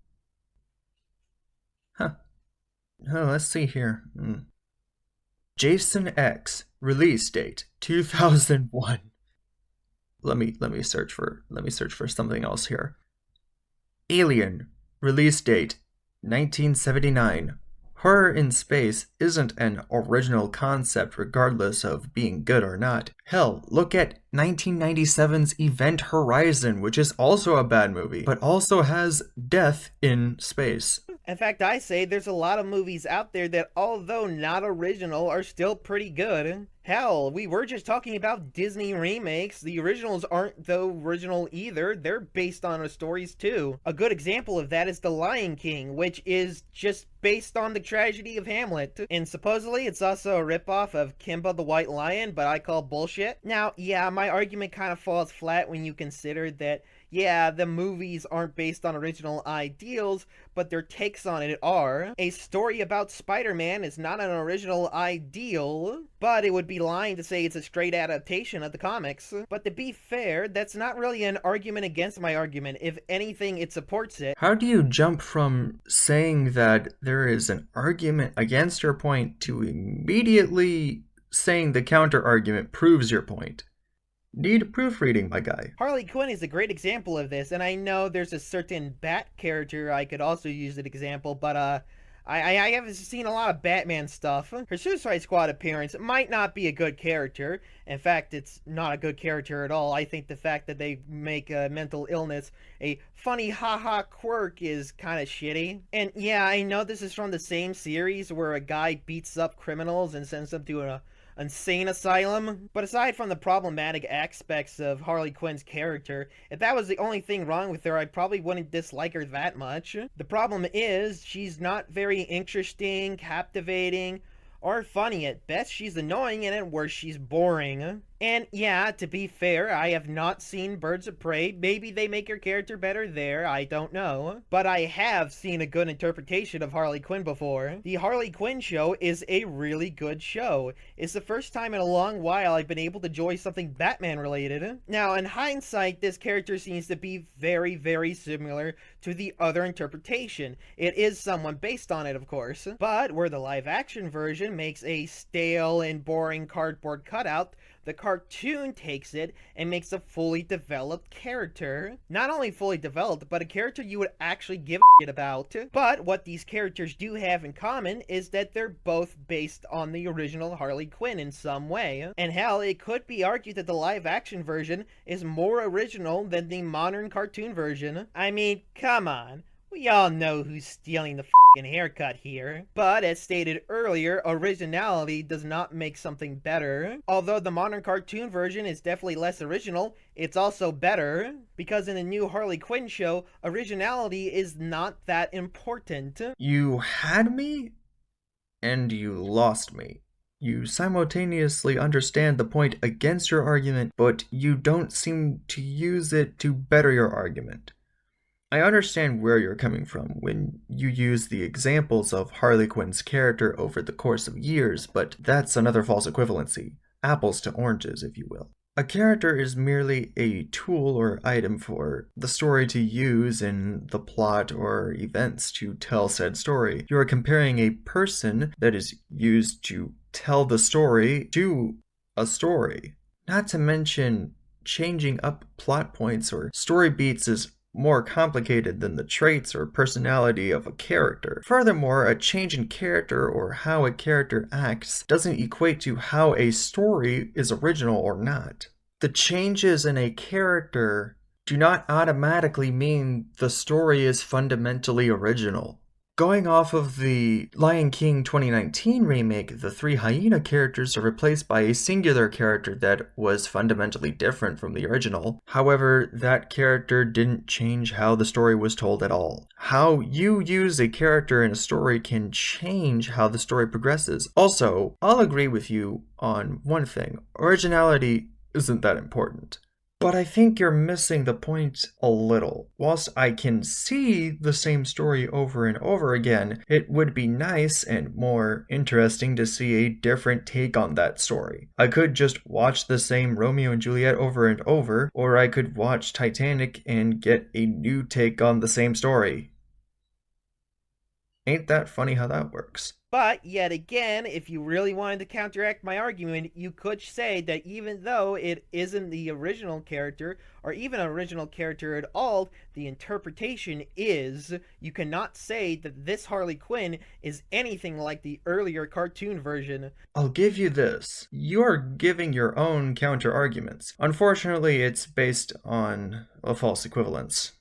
Huh. Oh, let's see here. Jason X, release date 2001. Let me search for something else here. Alien, release date 1979. Horror in space isn't an original concept regardless of being good or not. Hell, look at 1997's Event Horizon, which is also a bad movie, but also has death in space. In fact, I say there's a lot of movies out there that, although not original, are still pretty good. Hell, we were just talking about Disney remakes. The originals aren't though original either. They're based on stories too. A good example of that is The Lion King, which is just based on the tragedy of Hamlet. And supposedly it's also a ripoff of Kimba the White Lion, but I call bullshit. Now, yeah, my argument kind of falls flat when you consider that, yeah, the movies aren't based on original ideals, but their takes on it are. A story about Spider-Man is not an original ideal, but it would be lying to say it's a straight adaptation of the comics. But to be fair, that's not really an argument against my argument. If anything, it supports it. How do you jump from saying that there is an argument against your point to immediately saying the counter-argument proves your point? Need proofreading, my guy. Harley Quinn is a great example of this, and I know there's a certain Bat character I could also use as an example, but I haven't seen a lot of Batman stuff. Her Suicide Squad appearance might not be a good character. In fact, it's not a good character at all. I think the fact that they make mental illness a funny haha quirk is kind of shitty. And yeah, I know this is from the same series where a guy beats up criminals and sends them to an insane asylum. But aside from the problematic aspects of Harley Quinn's character, if that was the only thing wrong with her, I probably wouldn't dislike her that much. The problem is, she's not very interesting, captivating, or funny. At best, she's annoying, and at worst, she's boring. And yeah, to be fair, I have not seen Birds of Prey. Maybe they make her character better there, I don't know. But I have seen a good interpretation of Harley Quinn before. The Harley Quinn show is a really good show. It's the first time in a long while I've been able to enjoy something Batman related. Now, in hindsight, this character seems to be very, very similar to the other interpretation. It is someone based on it, of course. But where the live action version makes a stale and boring cardboard cutout, The cartoon takes it and makes a fully developed character. Not only fully developed, but a character you would actually give a shit about. But what these characters do have in common is that they're both based on the original Harley Quinn in some way. And hell, it could be argued that the live action version is more original than the modern cartoon version. I mean, come on. We all know who's stealing the f***ing haircut here. But as stated earlier, originality does not make something better. Although the modern cartoon version is definitely less original, it's also better. Because in the new Harley Quinn show, originality is not that important. You had me, and you lost me. You simultaneously understand the point against your argument, but you don't seem to use it to better your argument. I understand where you're coming from when you use the examples of Harley Quinn's character over the course of years, but that's another false equivalency. Apples to oranges, if you will. A character is merely a tool or item for the story to use in the plot or events to tell said story. You are comparing a person that is used to tell the story to a story. Not to mention, changing up plot points or story beats is more complicated than the traits or personality of a character. Furthermore, a change in character or how a character acts doesn't equate to how a story is original or not. The changes in a character do not automatically mean the story is fundamentally original. Going off of the Lion King 2019 remake, the three hyena characters are replaced by a singular character that was fundamentally different from the original. However, that character didn't change how the story was told at all. How you use a character in a story can change how the story progresses. Also, I'll agree with you on one thing. Originality isn't that important. But I think you're missing the point a little. Whilst I can see the same story over and over again, it would be nice and more interesting to see a different take on that story. I could just watch the same Romeo and Juliet over and over, or I could watch Titanic and get a new take on the same story. Ain't that funny how that works? But, yet again, if you really wanted to counteract my argument, you could say that even though it isn't the original character, or even an original character at all, the interpretation is. You cannot say that this Harley Quinn is anything like the earlier cartoon version. I'll give you this. You're giving your own counter-arguments. Unfortunately, it's based on a false equivalence.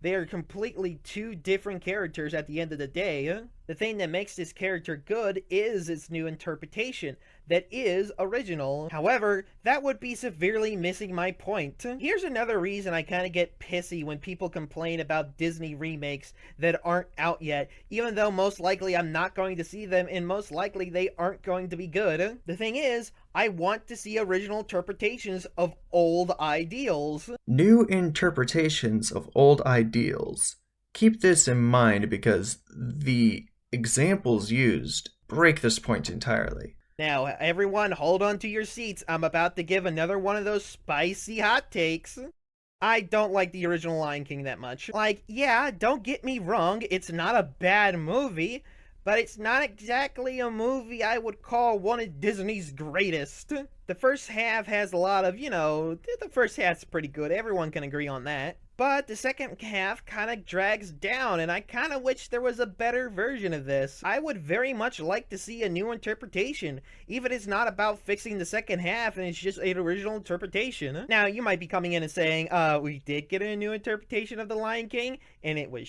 They are completely two different characters at the end of the day. The thing that makes this character good is its new interpretation that is original. However, that would be severely missing my point. Here's another reason I kind of get pissy when people complain about Disney remakes that aren't out yet, even though most likely I'm not going to see them and most likely they aren't going to be good. The thing is, I want to see original interpretations of old ideals. New interpretations of old ideals. Keep this in mind because the examples used break this point entirely. Now, everyone, hold on to your seats. I'm about to give another one of those spicy hot takes. I don't like the original Lion King that much. Like, yeah, don't get me wrong, it's not a bad movie, but it's not exactly a movie I would call one of Disney's greatest. The first half has a lot of, the first half's pretty good, everyone can agree on that. But the second half kind of drags down, and I kind of wish there was a better version of this. I would very much like to see a new interpretation, even if it's not about fixing the second half and it's just an original interpretation. Now, you might be coming in and saying, we did get a new interpretation of The Lion King, and it was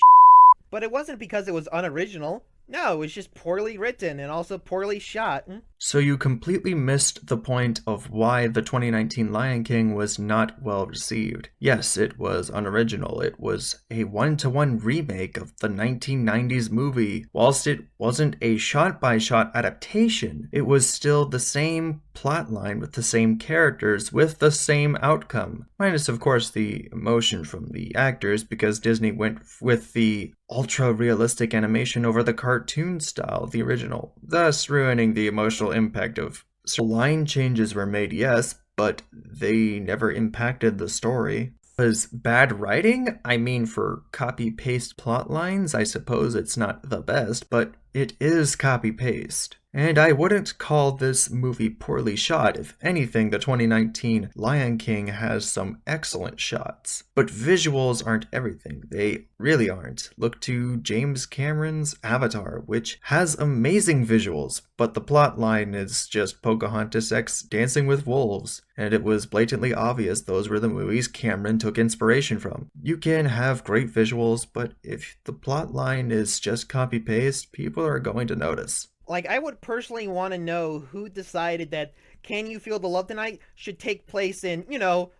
but it wasn't because it was unoriginal. No, it was just poorly written and also poorly shot. So you completely missed the point of why the 2019 Lion King was not well received. Yes, it was unoriginal. It was a one-to-one remake of the 1990s movie. Whilst it wasn't a shot-by-shot adaptation, it was still the same plotline with the same characters with the same outcome. Minus, of course, the emotion from the actors because Disney went with the ultra-realistic animation over the cartoon style of the original, thus ruining the emotional impact of. So line changes were made, yes, but they never impacted the story. Was bad writing? I mean, for copy-paste plot lines, I suppose it's not the best, but it is copy-paste. And I wouldn't call this movie poorly shot. If anything, the 2019 Lion King has some excellent shots. But visuals aren't everything. They really aren't. Look to James Cameron's Avatar, which has amazing visuals, but the plot line is just Pocahontas X dancing with wolves. And it was blatantly obvious those were the movies Cameron took inspiration from. You can have great visuals, but if the plot line is just copy-paste, people are going to notice. Like, I would personally want to know who decided that Can You Feel the Love Tonight should take place in,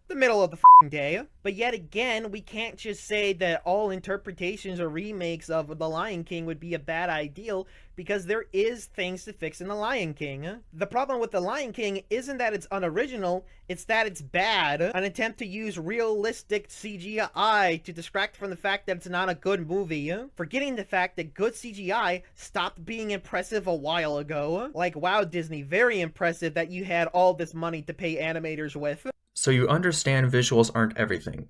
the middle of the f***ing day. But yet again, we can't just say that all interpretations or remakes of The Lion King would be a bad ideal, because there is things to fix in The Lion King. The problem with The Lion King isn't that it's unoriginal, it's that it's bad. An attempt to use realistic CGI to distract from the fact that it's not a good movie. Forgetting the fact that good CGI stopped being impressive a while ago. Like, wow, Disney, very impressive that you had all this money to pay animators with. So you understand visuals aren't everything.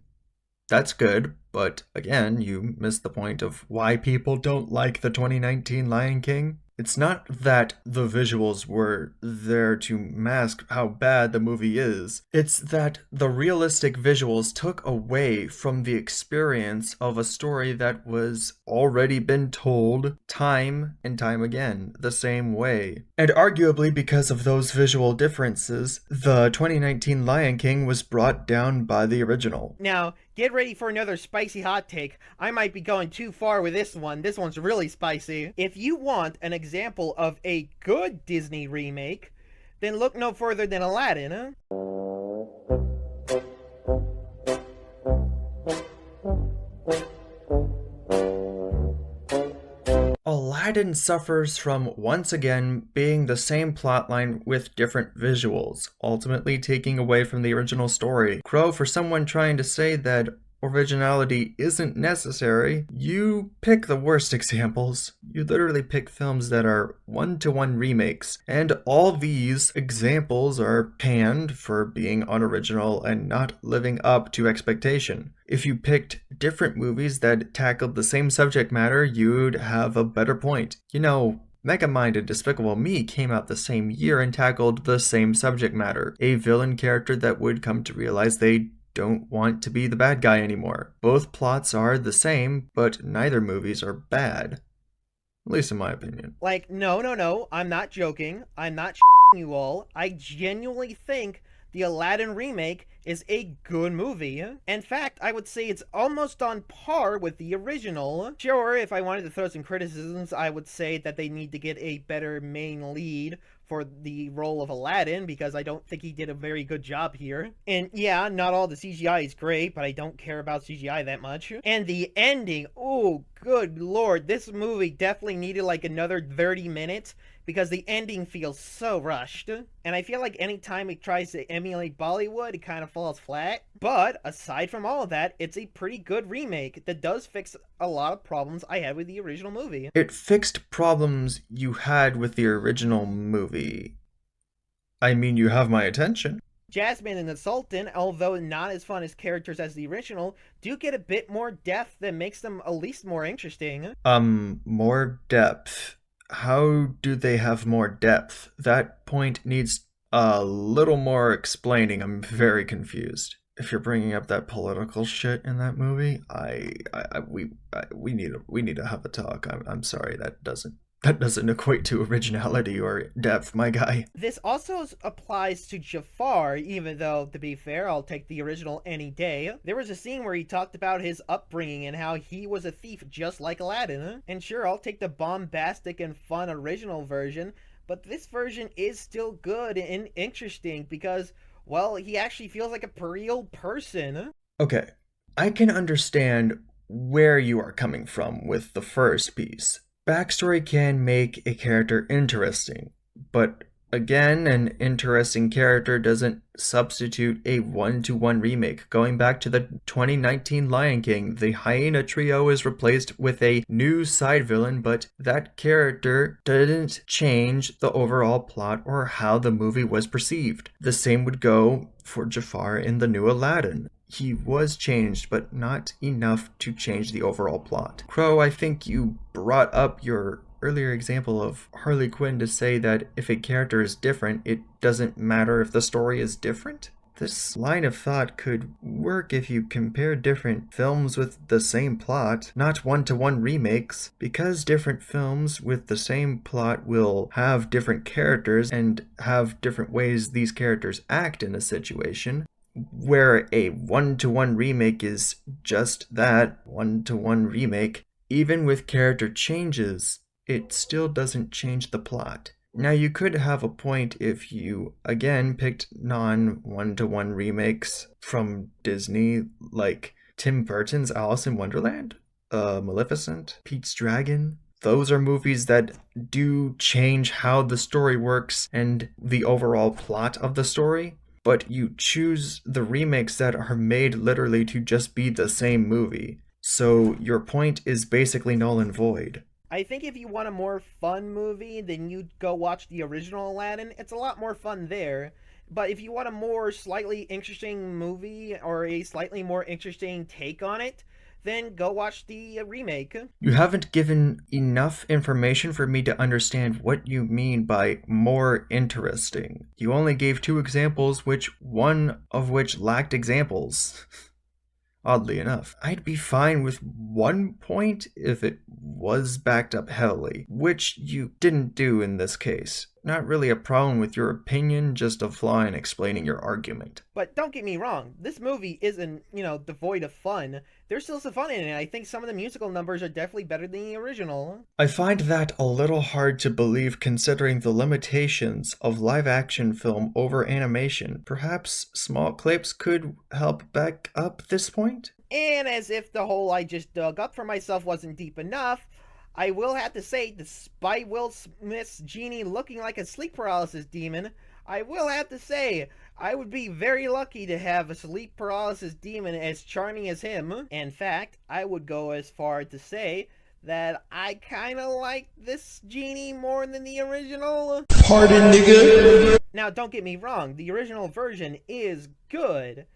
That's good, but again, you missed the point of why people don't like the 2019 Lion King. It's not that the visuals were there to mask how bad the movie is. It's that the realistic visuals took away from the experience of a story that was already been told time and time again, the same way. And arguably because of those visual differences, the 2019 Lion King was brought down by the original. Now, get ready for another spicy hot take. I might be going too far with this one. This one's really spicy. If you want an example of a good Disney remake, then look no further than Aladdin. Aladdin suffers from, once again, being the same plotline with different visuals, ultimately taking away from the original story. Crow, for someone trying to say that originality isn't necessary, you pick the worst examples. You literally pick films that are one-to-one remakes, and all these examples are panned for being unoriginal and not living up to expectation. If you picked different movies that tackled the same subject matter, you'd have a better point. Megamind and Despicable Me came out the same year and tackled the same subject matter. A villain character that would come to realize they don't want to be the bad guy anymore. Both plots are the same, but neither movies are bad. At least in my opinion. Like, no, I'm not joking. I'm not you all. I genuinely think the Aladdin remake is a good movie. In fact, I would say it's almost on par with the original. Sure, if I wanted to throw some criticisms, I would say that they need to get a better main lead for the role of Aladdin, because I don't think he did a very good job here. And yeah, not all the CGI is great, but I don't care about CGI that much. And the ending, oh good lord, this movie definitely needed like another 30 minutes, because the ending feels so rushed. And I feel like anytime it tries to emulate Bollywood, it kind of falls flat. But aside from all of that, it's a pretty good remake that does fix a lot of problems I had with the original movie. It fixed problems you had with the original movie. I mean, you have my attention. Jasmine and the Sultan, although not as fun as characters as the original, do get a bit more depth that makes them at least more interesting. More depth. How do they have more depth? That point needs a little more explaining. I'm very confused. If you're bringing up that political shit in that movie, we need to have a talk. I'm sorry, that doesn't equate to originality or depth, my guy. This also applies to Jafar, even though, to be fair, I'll take the original any day. There was a scene where he talked about his upbringing and how he was a thief just like Aladdin. And sure, I'll take the bombastic and fun original version, but this version is still good and interesting because, well, he actually feels like a real person. Okay, I can understand where you are coming from with the first piece. Backstory can make a character interesting, but again, an interesting character doesn't substitute a one-to-one remake. Going back to the 2019 Lion King, the hyena trio is replaced with a new side villain, but that character didn't change the overall plot or how the movie was perceived. The same would go for Jafar in the new Aladdin. He was changed, but not enough to change the overall plot. Crow, I think you brought up your earlier example of Harley Quinn to say that if a character is different, it doesn't matter if the story is different? This line of thought could work if you compare different films with the same plot, not one-to-one remakes, because different films with the same plot will have different characters and have different ways these characters act in a situation, where a one-to-one remake is just that, one-to-one remake. Even with character changes, it still doesn't change the plot. Now, you could have a point if you, again, picked non-one-to-one remakes from Disney, like Tim Burton's Alice in Wonderland, Maleficent, Pete's Dragon. Those are movies that do change how the story works and the overall plot of the story, but you choose the remakes that are made literally to just be the same movie. So your point is basically null and void. I think if you want a more fun movie, then you'd go watch the original Aladdin. It's a lot more fun there. But if you want a more slightly interesting movie or a slightly more interesting take on it, then go watch the remake. You haven't given enough information for me to understand what you mean by more interesting. You only gave 2 examples, one of which lacked examples. Oddly enough, I'd be fine with 1 point if it was backed up heavily, which you didn't do in this case. Not really a problem with your opinion, just a flaw in explaining your argument. But don't get me wrong, this movie isn't, devoid of fun. There's still some fun in it. I think some of the musical numbers are definitely better than the original. I find that a little hard to believe considering the limitations of live-action film over animation. Perhaps small clips could help back up this point? And as if the hole I just dug up for myself wasn't deep enough, I will have to say, despite Will Smith's genie looking like a sleep paralysis demon, I will have to say, I would be very lucky to have a sleep paralysis demon as charming as him. In fact, I would go as far to say that I kinda like this genie more than the original. Pardon, nigga? Now, don't get me wrong, the original version is good,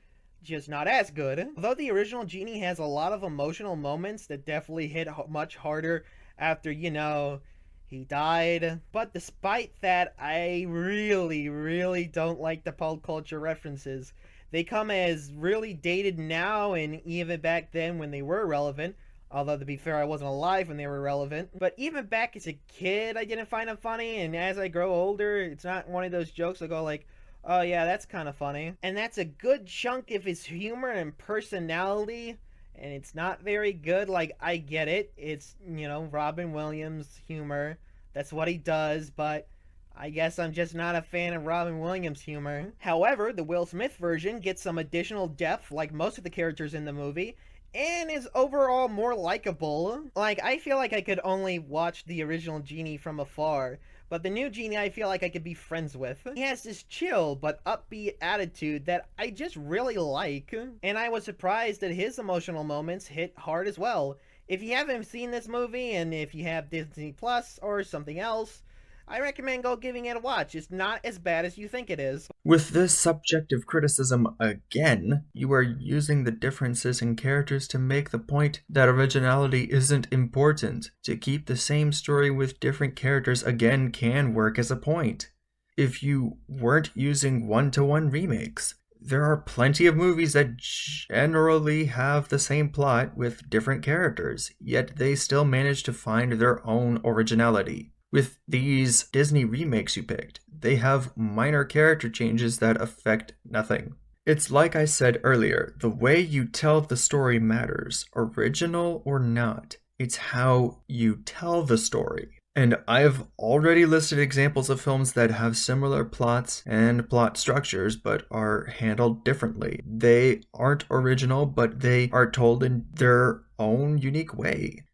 just not as good. Although the original genie has a lot of emotional moments that definitely hit much harder after, he died. But despite that, I really don't like the pop culture references. They come as really dated now and even back then when they were relevant. Although, to be fair, I wasn't alive when they were relevant. But even back as a kid, I didn't find them funny. And as I grow older, it's not one of those jokes I go like, oh yeah, that's kind of funny. And that's a good chunk of his humor and personality. And it's not very good. Like, I get it. It's, Robin Williams humor. That's what he does. But I guess I'm just not a fan of Robin Williams humor. However, the Will Smith version gets some additional depth, like most of the characters in the movie, and is overall more likable. Like, I feel like I could only watch the original genie from afar, but the new genie I feel like I could be friends with. He has this chill but upbeat attitude that I just really like, and I was surprised that his emotional moments hit hard as well. If you haven't seen this movie, and if you have Disney Plus or something else, I recommend go giving it a watch. It's not as bad as you think it is. With this subjective criticism again, you are using the differences in characters to make the point that originality isn't important. To keep the same story with different characters again can work as a point. If you weren't using one-to-one remakes, there are plenty of movies that generally have the same plot with different characters, yet they still manage to find their own originality. With these Disney remakes you picked, they have minor character changes that affect nothing. It's like I said earlier, the way you tell the story matters, original or not. It's how you tell the story. And I've already listed examples of films that have similar plots and plot structures but are handled differently. They aren't original, but they are told in their own unique way.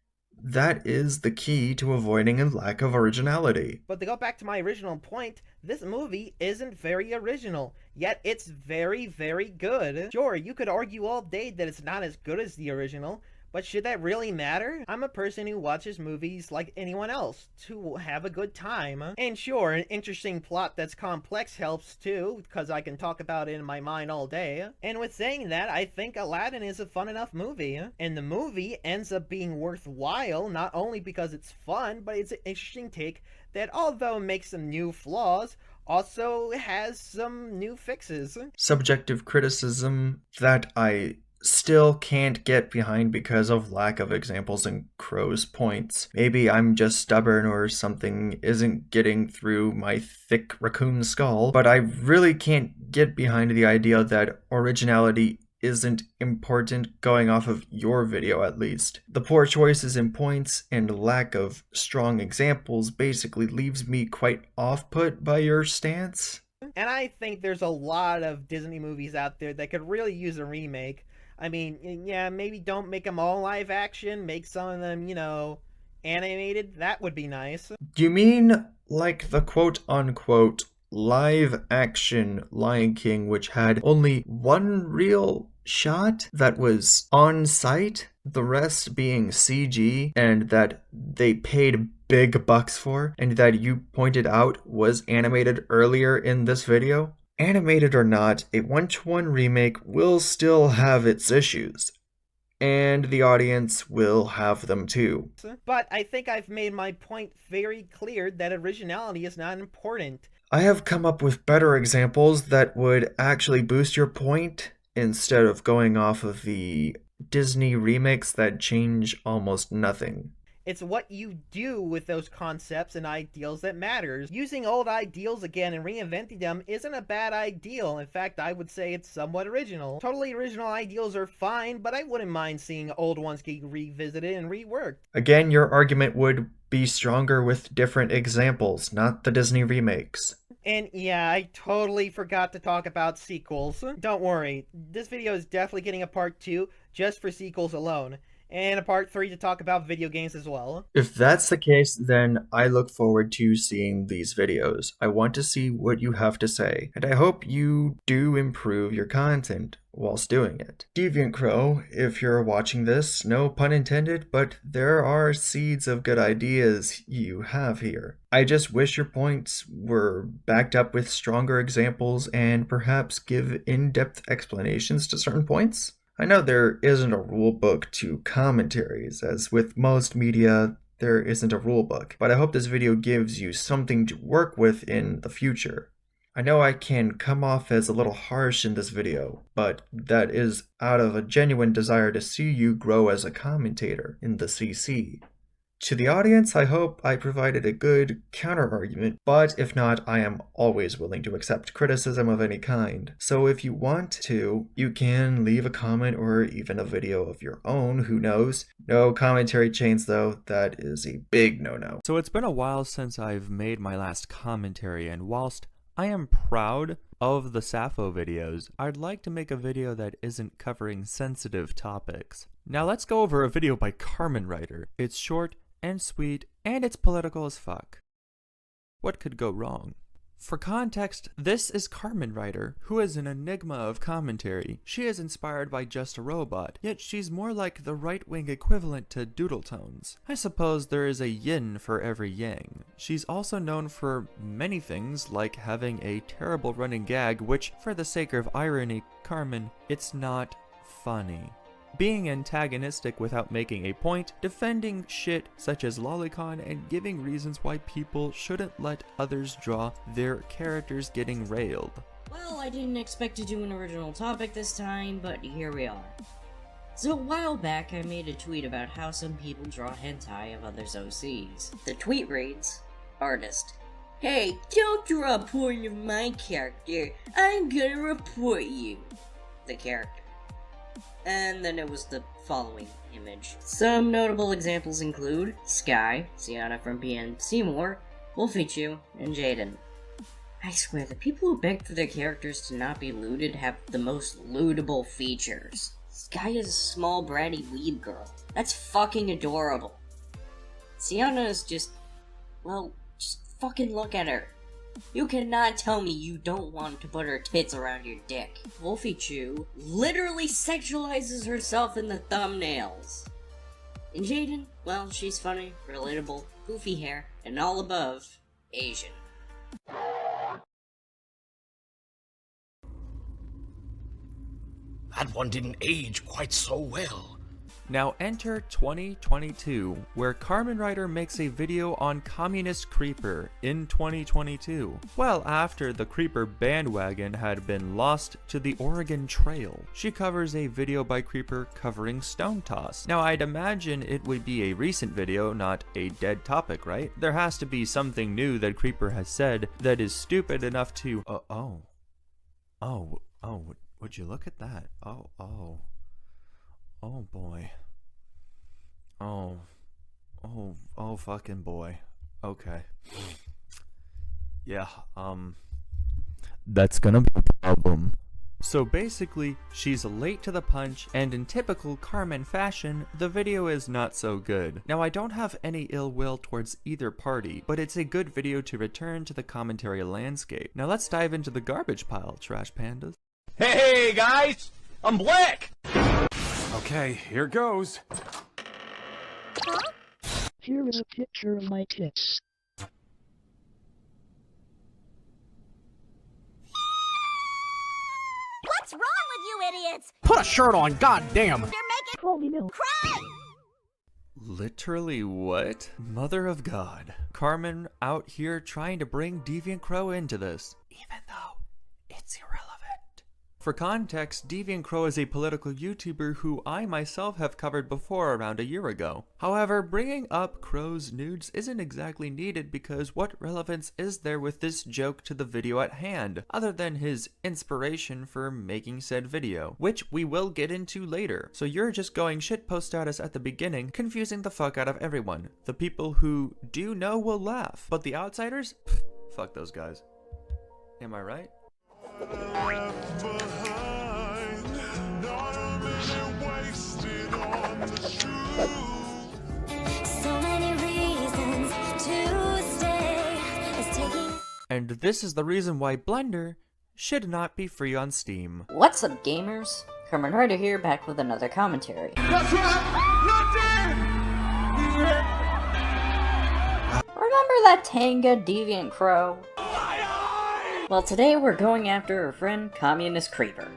That is the key to avoiding a lack of originality. But to go back to my original point, this movie isn't very original, yet it's very good. Sure, you could argue all day that it's not as good as the original, But should that really matter? I'm a person who watches movies like anyone else, to have a good time. And sure, an interesting plot that's complex helps too, because I can talk about it in my mind all day. And with saying that, I think Aladdin is a fun enough movie. And the movie ends up being worthwhile, not only because it's fun, but it's an interesting take that, although it makes some new flaws, also has some new fixes. Subjective criticism that I still can't get behind because of lack of examples and Crow's points. Maybe I'm just stubborn or something isn't getting through my thick raccoon skull, but I really can't get behind the idea that originality isn't important, going off of your video at least. The poor choices in points and lack of strong examples basically leaves me quite off-put by your stance. And I think there's a lot of Disney movies out there that could really use a remake. I mean, yeah, maybe don't make them all live action, make some of them, animated. That would be nice. You mean like the quote-unquote live action Lion King, which had only one real shot that was on site, the rest being CG, and that they paid big bucks for, and that you pointed out was animated earlier in this video? Animated or not, a one-to-one remake will still have its issues, and the audience will have them too. But I think I've made my point very clear that originality is not important. I have come up with better examples that would actually boost your point, instead of going off of the Disney remakes that change almost nothing. It's what you do with those concepts and ideals that matters. Using old ideals again and reinventing them isn't a bad ideal. In fact, I would say it's somewhat original. Totally original ideals are fine, but I wouldn't mind seeing old ones get revisited and reworked. Again, your argument would be stronger with different examples, not the Disney remakes. And yeah, I totally forgot to talk about sequels. Don't worry, this video is definitely getting a part 2 just for sequels alone. And a part 3 to talk about video games as well. If that's the case, then I look forward to seeing these videos. I want to see what you have to say, and I hope you do improve your content whilst doing it. Deviant Crow, if you're watching this, no pun intended, but there are seeds of good ideas you have here. I just wish your points were backed up with stronger examples and perhaps give in-depth explanations to certain points. I know there isn't a rule book to commentaries, as with most media, there isn't a rule book, but I hope this video gives you something to work with in the future. I know I can come off as a little harsh in this video, but that is out of a genuine desire to see you grow as a commentator in the CC. To the audience, I hope I provided a good counter-argument, but if not, I am always willing to accept criticism of any kind. So if you want to, you can leave a comment or even a video of your own, who knows? No commentary chains though, that is a big no-no. So it's been a while since I've made my last commentary, and whilst I am proud of the Sappho videos, I'd like to make a video that isn't covering sensitive topics. Now let's go over a video by CarmenRider. It's short and sweet, and it's political as fuck. What could go wrong? For context, this is CarmenRider, who is an enigma of commentary. She is inspired by Just a Robot, yet she's more like the right-wing equivalent to Doodle Tones. I suppose there is a yin for every yang. She's also known for many things, like having a terrible running gag, which, for the sake of irony, Carmen, it's not funny. Being antagonistic without making a point, defending shit such as Lolicon, and giving reasons why people shouldn't let others draw their characters getting railed. Well, I didn't expect to do an original topic this time, but here we are. So a while back I made a tweet about how some people draw hentai of others' OCs. The tweet reads, Artist: Hey, don't draw porn of my character, I'm gonna report you. The character. And then it was the following image. Some notable examples include Sky, Sienna from PN Seymour, Wolfie and Jaden. I swear, the people who beg for their characters to not be looted have the most lootable features. Sky is a small bratty weeb girl. That's fucking adorable. Sienna is just, well, just fucking look at her. You cannot tell me you don't want to put her tits around your dick. Wolfie Chu literally sexualizes herself in the thumbnails. And Jaden, well, she's funny, relatable, goofy hair, and all above, Asian. That one didn't age quite so well. Now enter 2022, where CarmenRider makes a video on Communist Creeper in 2022. Well, after the Creeper bandwagon had been lost to the Oregon Trail, she covers a video by Creeper covering Stone Toss. Now I'd imagine it would be a recent video, not a dead topic, right? There has to be something new that Creeper has said that is stupid enough to... would you look at that? Oh boy. Oh fucking boy. Okay. Yeah, that's gonna be a problem. So basically, she's late to the punch, and in typical Carmen fashion, the video is not so good. Now I don't have any ill will towards either party, but it's a good video to return to the commentary landscape. Now let's dive into the garbage pile, trash pandas. Hey guys, I'm Black! Okay, here goes. Here is a picture of my tits. What's wrong with you idiots? Put a shirt on, goddamn! Holy milk. Cry! Literally what? Mother of God. Carmen out here trying to bring Deviant Crow into this, even though it's irrelevant. For context, Deviant Crow is a political YouTuber who I myself have covered before around a year ago. However, bringing up Crow's nudes isn't exactly needed because what relevance is there with this joke to the video at hand, other than his inspiration for making said video, which we will get into later. So you're just going shitpost status at the beginning, confusing the fuck out of everyone. The people who do know will laugh, but the outsiders? Pfft, fuck those guys. Am I right? And this is the reason why Blender should not be free on Steam. What's up, gamers? CarmenRider here, back with another commentary. That's right! Remember that Tanga Deviant Crow? Well, today we're going after our friend Communist Creeper.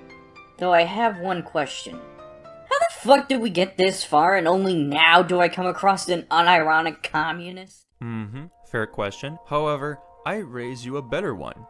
Though I have one question. How the fuck did we get this far and only now do I come across an unironic communist? Fair question. However, I raise you a better one.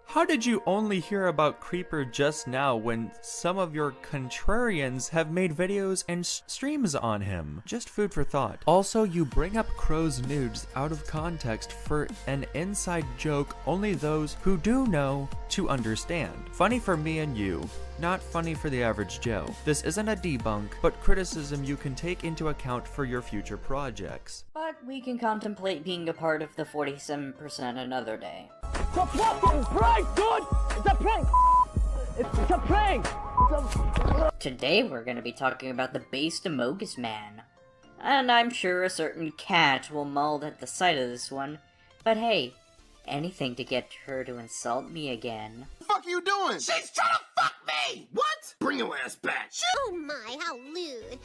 How did you only hear about Creeper just now when some of your contrarians have made videos and streams on him? Just food for thought. Also, you bring up Crow's nudes out of context for an inside joke only those who do know to understand. Funny for me and you, not funny for the average Joe. This isn't a debunk, but criticism you can take into account for your future projects. But we can contemplate being a part of the 47% another day. It's a fucking prank, dude! It's a prank! It's a prank! Today we're going to be talking about the base Amogus Man. And I'm sure a certain cat will mold at the sight of this one. But hey, anything to get her to insult me again. What the fuck are you doing? She's trying to fuck me! What? Bring your ass back! Oh my, how lewd.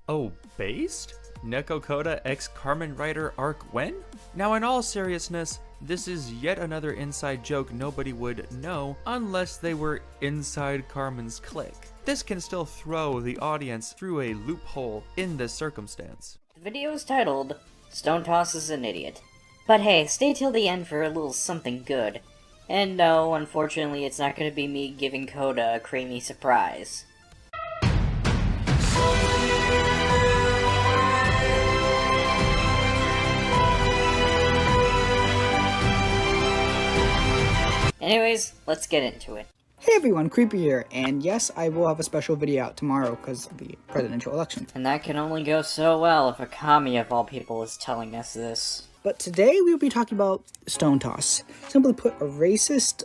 Oh, based? Neko Koda x CarmenRider arc when? Now in all seriousness, this is yet another inside joke nobody would know unless they were inside Carmen's clique. This can still throw the audience through a loophole in this circumstance. The video is titled, Stone Toss is an Idiot. But hey, stay till the end for a little something good. And no, unfortunately it's not going to be me giving Koda a creamy surprise. Anyways, let's get into it. Hey everyone, Creepy here, and yes, I will have a special video out tomorrow because of the presidential election. And that can only go so well if a commie of all people is telling us this. But today we will be talking about Stone Toss. Simply put, a racist,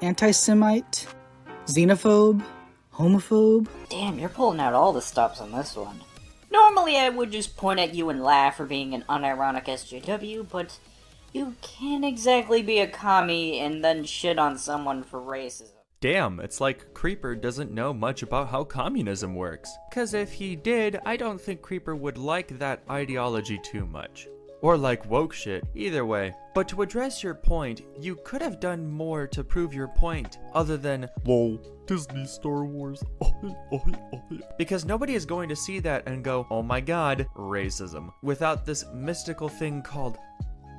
anti-Semite, xenophobe, homophobe. Damn, you're pulling out all the stops on this one. Normally I would just point at you and laugh for being an unironic SJW, but you can't exactly be a commie and then shit on someone for racism. Damn, it's like Creeper doesn't know much about how communism works. Cause if he did, I don't think Creeper would like that ideology too much. Or like woke shit, either way. But to address your point, you could have done more to prove your point, other than lol, Disney Star Wars. Because nobody is going to see that and go, oh my god, racism, without this mystical thing called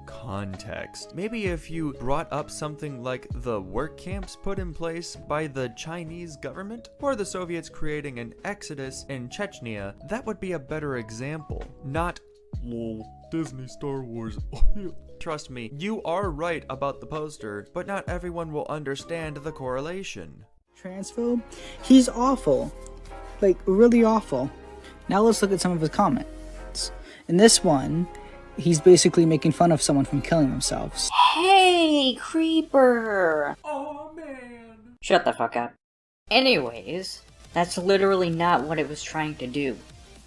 context. Maybe if you brought up something like the work camps put in place by the Chinese government, or the Soviets creating an exodus in Chechnya, that would be a better example. Not lol, Disney Star Wars. Trust me, you are right about the poster, but not everyone will understand the correlation. Transphobe? He's awful. Like, really awful. Now let's look at some of his comments. In this one, he's basically making fun of someone from killing themselves. Hey, Creeper! Oh, man. Shut the fuck up. Anyways, that's literally not what it was trying to do.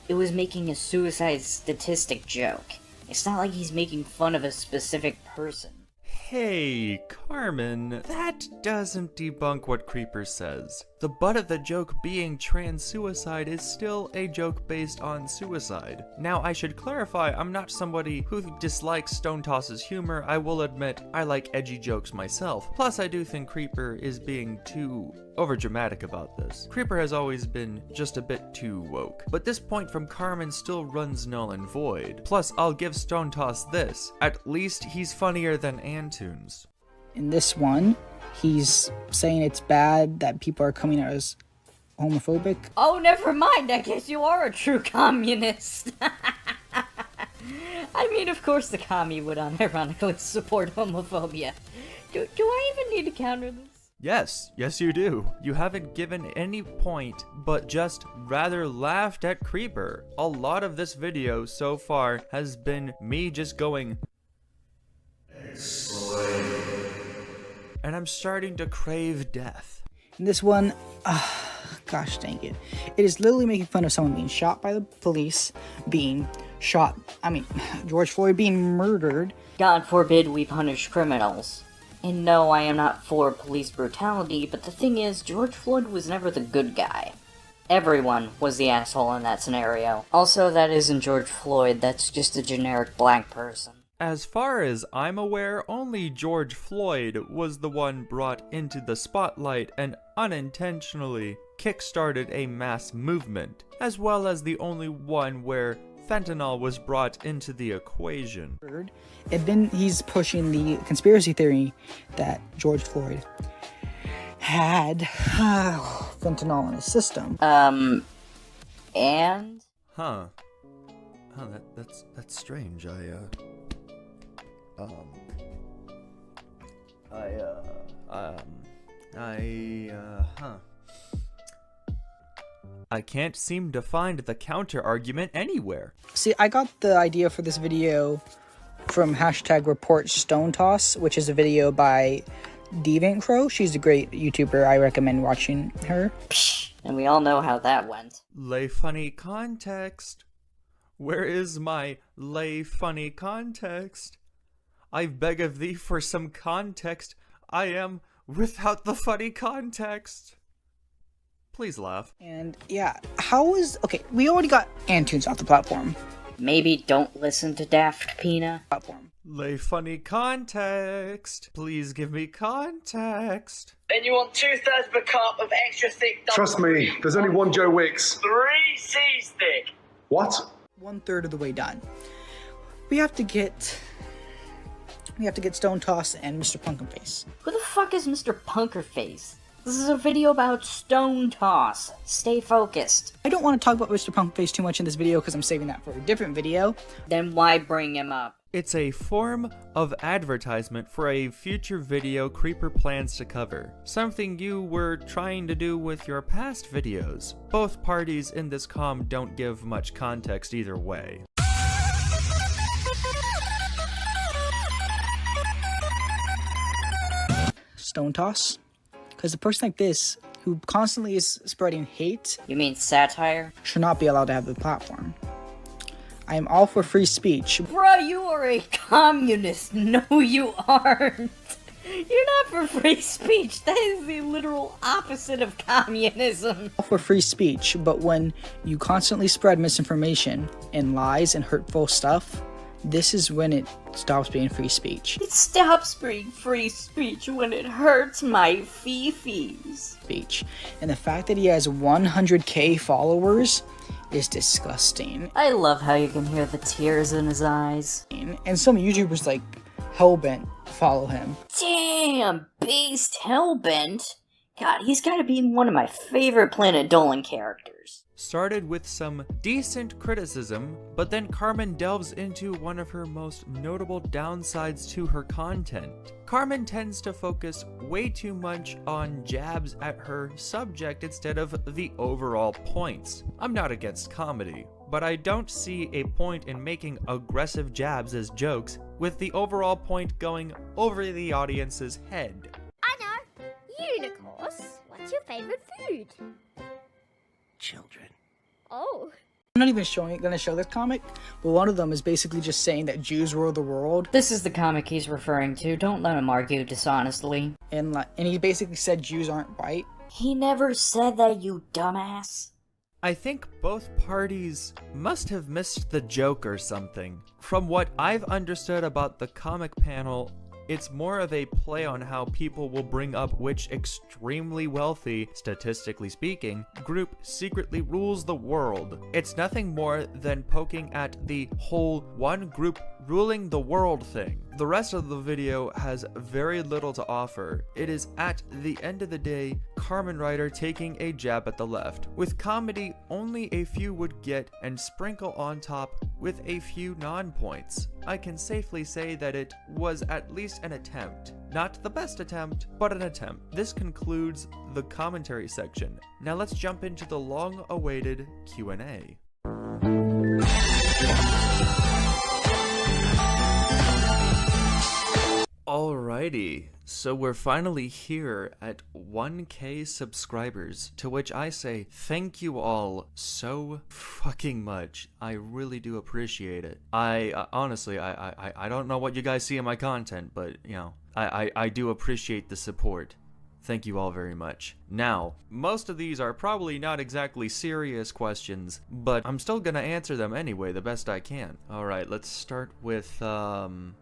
It was making a suicide statistic joke. It's not like he's making fun of a specific person. Hey, Carmen, that doesn't debunk what Creeper says. The butt of the joke being trans suicide is still a joke based on suicide. Now, I should clarify, I'm not somebody who dislikes Stone Toss's humor. I will admit, I like edgy jokes myself. Plus, I do think Creeper is being too overdramatic about this. Creeper has always been just a bit too woke. But this point from Carmen still runs null and void. Plus, I'll give Stone Toss this. At least he's funnier than Antunes. In this one, he's saying it's bad that people are coming out as homophobic. Oh, never mind. I guess you are a true communist. I mean, of course the commie would unironically support homophobia. Do I even need to counter this? Yes you do. You haven't given any point, but just rather laughed at Creeper. A lot of this video so far has been me just going, explain. And I'm starting to crave death. In this one, gosh dang it. It is literally making fun of someone being shot by the police, being shot, George Floyd being murdered. God forbid we punish criminals. And no, I am not for police brutality, but the thing is, George Floyd was never the good guy. Everyone was the asshole in that scenario. Also, that isn't George Floyd, that's just a generic black person. As far as I'm aware, only George Floyd was the one brought into the spotlight and unintentionally kickstarted a mass movement, as well as the only one where fentanyl was brought into the equation. And then he's pushing the conspiracy theory that George Floyd had fentanyl in his system. And? Huh, that's strange. I can't seem to find the counter argument anywhere. See, I got the idea for this video from #ReportStoneToss, which is a video by Deviant. She's a great YouTuber. I recommend watching her. And we all know how that went. Lay funny context. Where is my lay funny context? I beg of thee for some context. I am without the funny context. Please laugh. And yeah, okay, we already got Antunes off the platform. Maybe don't listen to Daft Pina. Lay funny context. Please give me context. Then you want 2/3 of a cup of extra thick double. Trust me, there's only one Joe Wicks. 3 C's thick. What? 1/3 of the way done. We have to get Stone Toss and Mr. Punkenface. Who the fuck is Mr. Punkerface? This is a video about Stone Toss. Stay focused. I don't want to talk about Mr. Punkface too much in this video because I'm saving that for a different video. Then why bring him up? It's a form of advertisement for a future video Creeper plans to cover. Something you were trying to do with your past videos. Both parties in this comm don't give much context either way. Stone Toss? Because a person like this, who constantly is spreading hate... You mean satire? ...should not be allowed to have the platform. I am all for free speech. Bruh, you are a communist. No, you aren't. You're not for free speech. That is the literal opposite of communism. For free speech, but when you constantly spread misinformation and lies and hurtful stuff, this is when it stops being free speech. It stops being free speech when it hurts my fifis. Speech. And the fact that he has 100k followers is disgusting. I love how you can hear the tears in his eyes. And some YouTubers like Hellbent follow him. Damn, Beast Hellbent. God, he's gotta be one of my favorite Planet Dolan characters. Started with some decent criticism, but then Carmen delves into one of her most notable downsides to her content. Carmen tends to focus way too much on jabs at her subject instead of the overall points. I'm not against comedy, but I don't see a point in making aggressive jabs as jokes with the overall point going over the audience's head. I know. Unicorns. What's your favorite food? Children. Oh. I'm not even gonna show this comic, but one of them is basically just saying that Jews rule the world. This is the comic he's referring to. Don't let him argue dishonestly. And he basically said Jews aren't white. He never said that, you dumbass. I think both parties must have missed the joke or something. From what I've understood about the comic panel, it's more of a play on how people will bring up which extremely wealthy, statistically speaking, group secretly rules the world. It's nothing more than poking at the whole one group ruling the world thing. The rest of the video has very little to offer. It is at the end of the day, CarmenRider taking a jab at the left. With comedy, only a few would get and sprinkle on top with a few non-points. I can safely say that it was at least an attempt. Not the best attempt, but an attempt. This concludes the commentary section. Now let's jump into the long-awaited Q&A. Alrighty, so we're finally here at 1K subscribers, to which I say thank you all so fucking much. I really do appreciate it. Honestly, I don't know what you guys see in my content, but you know, I do appreciate the support. Thank you all very much. Now, most of these are probably not exactly serious questions, but I'm still gonna answer them anyway, the best I can. All right, let's start with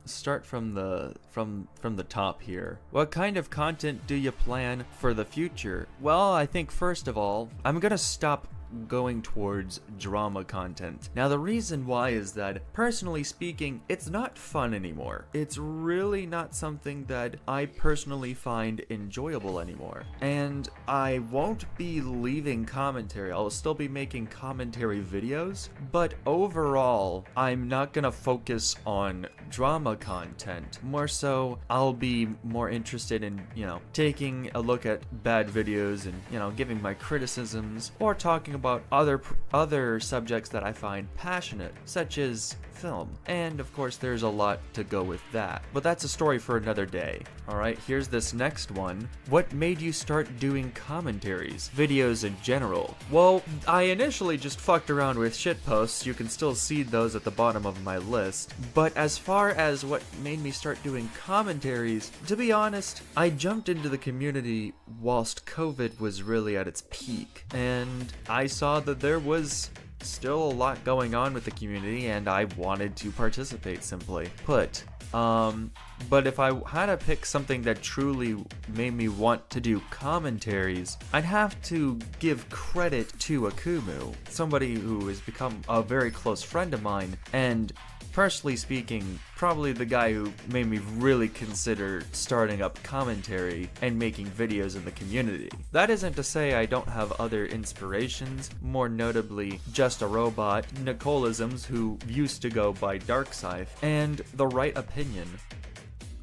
start from the top here. What kind of content do you plan for the future? Well, I think first of all, I'm gonna stop going towards drama content. Now the reason why is that, personally speaking, it's not fun anymore. It's really not something that I personally find enjoyable anymore. And I won't be leaving commentary. I'll still be making commentary videos, but overall, I'm not gonna focus on drama content. More so, I'll be more interested in, you know, taking a look at bad videos and, you know, giving my criticisms, or talking about other subjects that I find passionate, such as film. And of course there's a lot to go with that, but that's a story for another day. Alright, here's this next one. What made you start doing commentaries? Videos in general? Well, I initially just fucked around with shitposts. You can still see those at the bottom of my list. But as far as what made me start doing commentaries, to be honest, I jumped into the community whilst COVID was really at its peak, and I saw that there was still a lot going on with the community, and I wanted to participate, simply put. But if I had to pick something that truly made me want to do commentaries, I'd have to give credit to Akumu, somebody who has become a very close friend of mine, and personally speaking, probably the guy who made me really consider starting up commentary and making videos in the community. That isn't to say I don't have other inspirations, more notably Just a Robot, Nicolisms, who used to go by Darkscythe, and The Right Opinion.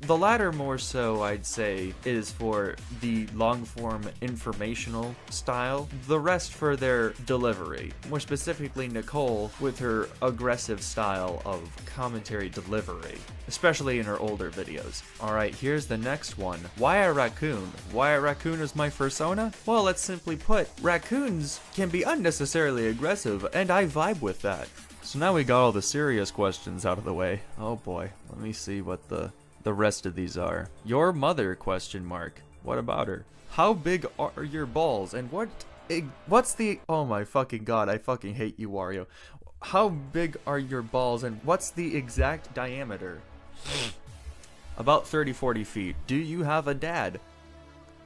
The latter more so, I'd say, is for the long-form informational style, the rest for their delivery. More specifically, Nicole with her aggressive style of commentary delivery, especially in her older videos. Alright, here's the next one. Why a raccoon? Why a raccoon is my persona? Well, let's simply put, raccoons can be unnecessarily aggressive, and I vibe with that. So now we got all the serious questions out of the way. Oh boy, let me see what the the rest of these are. Your mother, ? What about her? How big are your balls? And what's the... Oh my fucking god, I fucking hate you, Wario. How big are your balls and what's the exact diameter? About 30-40 feet. Do you have a dad?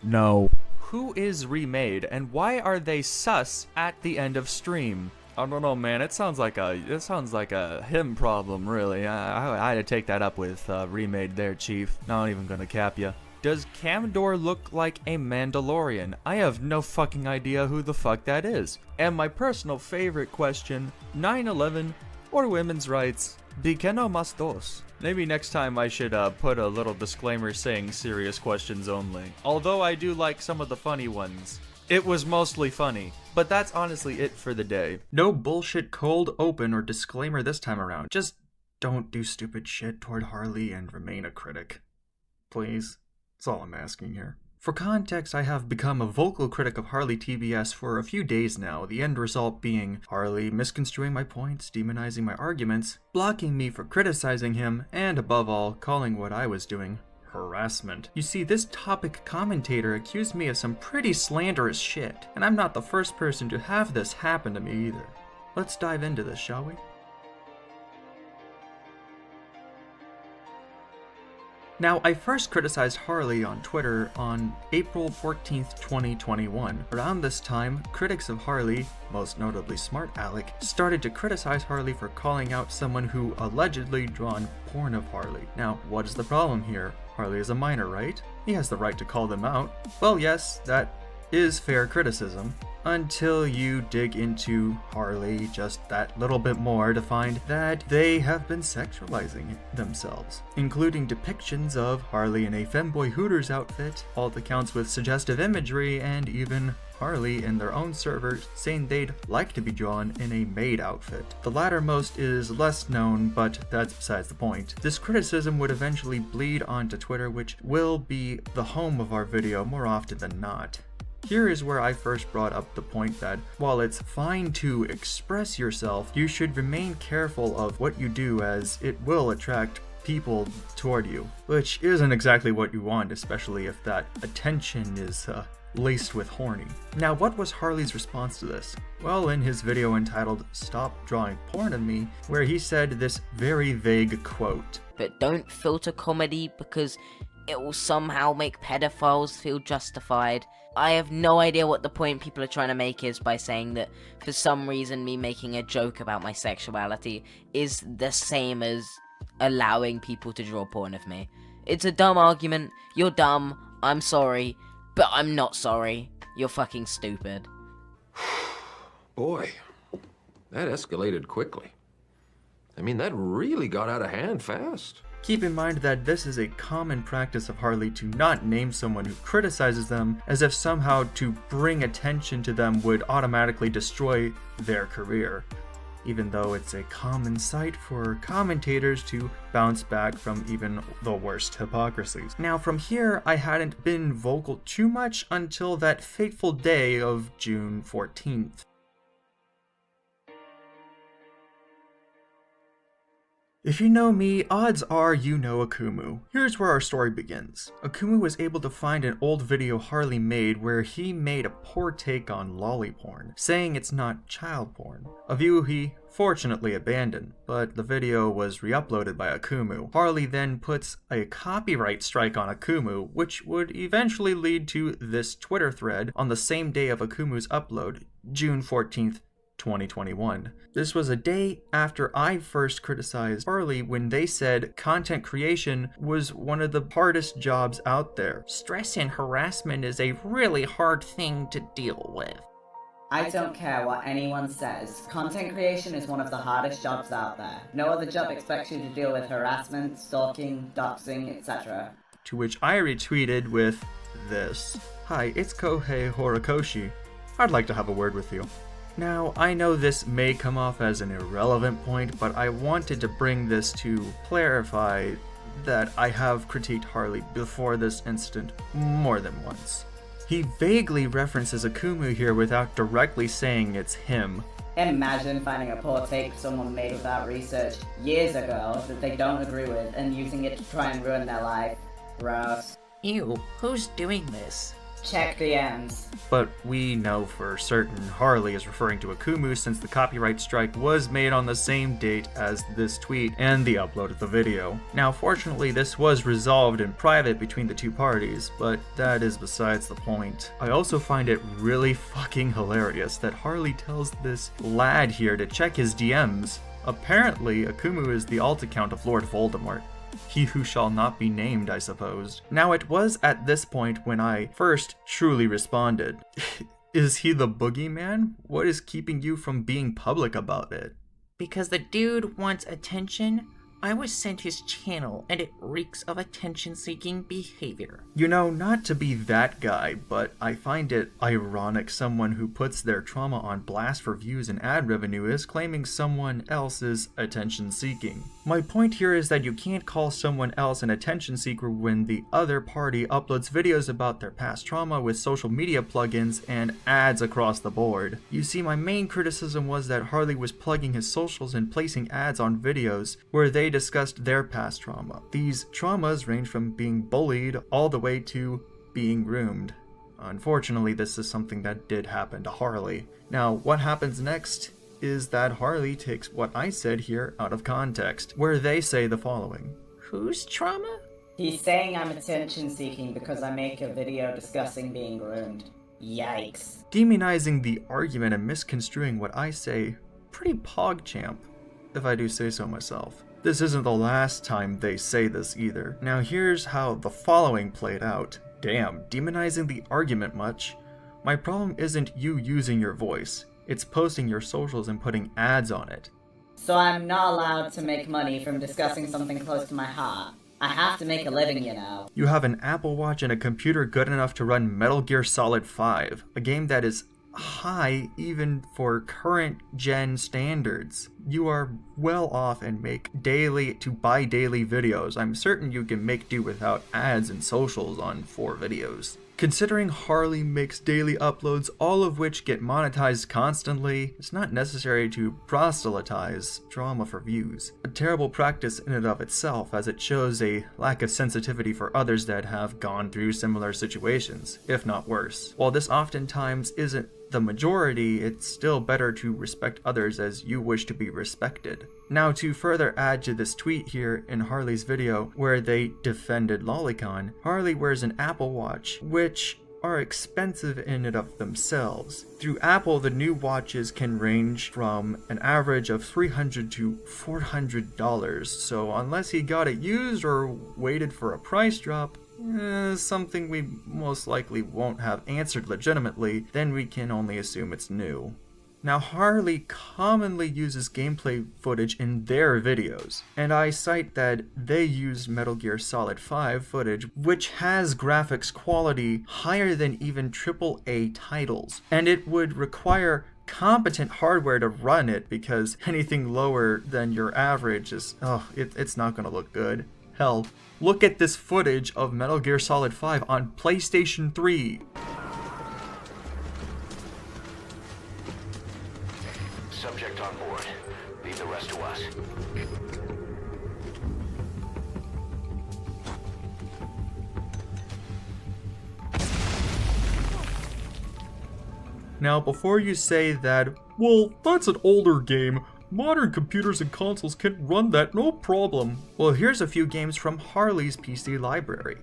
No. Who is remade and why are they sus at the end of stream? I don't know, man. It sounds like a him problem, really. I had to take that up with remade there, Chief. Not even gonna cap ya. Does Camdor look like a Mandalorian? I have no fucking idea who the fuck that is. And my personal favorite question, 9/11 or women's rights? Pequeno mas dos. Maybe next time I should put a little disclaimer saying serious questions only. Although I do like some of the funny ones. It was mostly funny. But that's honestly it for the day. No bullshit cold open or disclaimer this time around. Just don't do stupid shit toward Harley and remain a critic. Please. That's all I'm asking here. For context, I have become a vocal critic of HarleyTBS for a few days now, the end result being Harley misconstruing my points, demonizing my arguments, blocking me for criticizing him, and above all, calling what I was doing harassment. You see, this topic commentator accused me of some pretty slanderous shit, and I'm not the first person to have this happen to me either. Let's dive into this, shall we? Now, I first criticized Harley on Twitter on April 14th, 2021. Around this time, critics of Harley, most notably Smart Alec, started to criticize Harley for calling out someone who allegedly drawn porn of Harley. Now, what is the problem here? Harley is a minor, right? He has the right to call them out. Well, yes, that is fair criticism, until you dig into Harley just that little bit more to find that they have been sexualizing themselves, including depictions of Harley in a femboy Hooters outfit, alt accounts with suggestive imagery, and even Harley in their own server saying they'd like to be drawn in a maid outfit. The lattermost is less known, but that's besides the point. This criticism would eventually bleed onto Twitter, which will be the home of our video more often than not. Here is where I first brought up the point that while it's fine to express yourself, you should remain careful of what you do, as it will attract people toward you, which isn't exactly what you want, especially if that attention is laced with horny. Now, what was Harley's response to this? Well, in his video entitled "Stop Drawing Porn of Me," where he said this very vague quote. But don't filter comedy because it will somehow make pedophiles feel justified. I have no idea what the point people are trying to make is by saying that for some reason me making a joke about my sexuality is the same as allowing people to draw porn of me. It's a dumb argument. You're dumb. I'm sorry. But I'm not sorry. You're fucking stupid. Boy, that escalated quickly. I mean, that really got out of hand fast. Keep in mind that this is a common practice of Harley to not name someone who criticizes them, as if somehow to bring attention to them would automatically destroy their career, even though it's a common sight for commentators to bounce back from even the worst hypocrisies. Now, from here, I hadn't been vocal too much until that fateful day of June 14th. If you know me, odds are you know Akumu. Here's where our story begins. Akumu was able to find an old video Harley made where he made a poor take on lolly porn, saying it's not child porn. A view he fortunately abandoned, but the video was re-uploaded by Akumu. Harley then puts a copyright strike on Akumu, which would eventually lead to this Twitter thread on the same day of Akumu's upload, June 14th, 2021. This was a day after I first criticized Harley when they said content creation was one of the hardest jobs out there. Stress and harassment is a really hard thing to deal with. I don't care what anyone says. Content creation is one of the hardest jobs out there. No other job expects you to deal with harassment, stalking, doxing, etc. To which I retweeted with this. Hi, it's Kohei Horikoshi. I'd like to have a word with you. Now, I know this may come off as an irrelevant point, but I wanted to bring this to clarify that I have critiqued Harley before this incident more than once. He vaguely references Akumu here without directly saying it's him. Imagine finding a poor take someone made without research years ago that they don't agree with and using it to try and ruin their life. Gross. Ew, who's doing this? Check DMs. But we know for certain Harley is referring to Akumu since the copyright strike was made on the same date as this tweet and the upload of the video. Now fortunately this was resolved in private between the two parties, but that is besides the point. I also find it really fucking hilarious that Harley tells this lad here to check his DMs. Apparently Akumu is the alt account of Lord Voldemort. He who shall not be named, I suppose. Now it was at this point when I first truly responded. Is he the boogeyman? What is keeping you from being public about it? Because the dude wants attention. I was sent his channel, and it reeks of attention-seeking behavior. You know, not to be that guy, but I find it ironic someone who puts their trauma on blast for views and ad revenue is claiming someone else is attention-seeking. My point here is that you can't call someone else an attention seeker when the other party uploads videos about their past trauma with social media plugins and ads across the board. You see, my main criticism was that Harley was plugging his socials and placing ads on videos where they discussed their past trauma. These traumas range from being bullied all the way to being groomed. Unfortunately, this is something that did happen to Harley. Now, what happens next is that Harley takes what I said here out of context, where they say the following. Whose trauma? He's saying I'm attention seeking because I make a video discussing being groomed. Yikes. Demonizing the argument and misconstruing what I say, pretty pogchamp, if I do say so myself. This isn't the last time they say this either. Now here's how the following played out. Damn, demonizing the argument much? My problem isn't you using your voice. It's posting your socials and putting ads on it. So I'm not allowed to make money from discussing something close to my heart. I have to make a living, you know. You have an Apple Watch and a computer good enough to run Metal Gear Solid 5, a game that is high even for current gen standards. You are well off and make daily to bi-daily videos. I'm certain you can make do without ads and socials on 4 videos. Considering Harley makes daily uploads, all of which get monetized constantly, it's not necessary to proselytize drama for views. A terrible practice in and of itself, as it shows a lack of sensitivity for others that have gone through similar situations, if not worse. While this oftentimes isn't the majority, it's still better to respect others as you wish to be respected. Now, to further add to this tweet here in Harley's video where they defended Lolicon, Harley wears an Apple Watch, which are expensive in and of themselves. Through Apple, the new watches can range from an average of $300 to $400, so unless he got it used or waited for a price drop, something we most likely won't have answered legitimately, then we can only assume it's new. Now, Harley commonly uses gameplay footage in their videos, and I cite that they used Metal Gear Solid 5 footage, which has graphics quality higher than even AAA titles, and it would require competent hardware to run it because anything lower than your average is, it's not going to look good. Hell, look at this footage of Metal Gear Solid 5 on PlayStation 3. Subject on board. Leave the rest to us. Now, before you say that, well, that's an older game, modern computers and consoles can run that no problem. Well, here's a few games from Harley's PC library.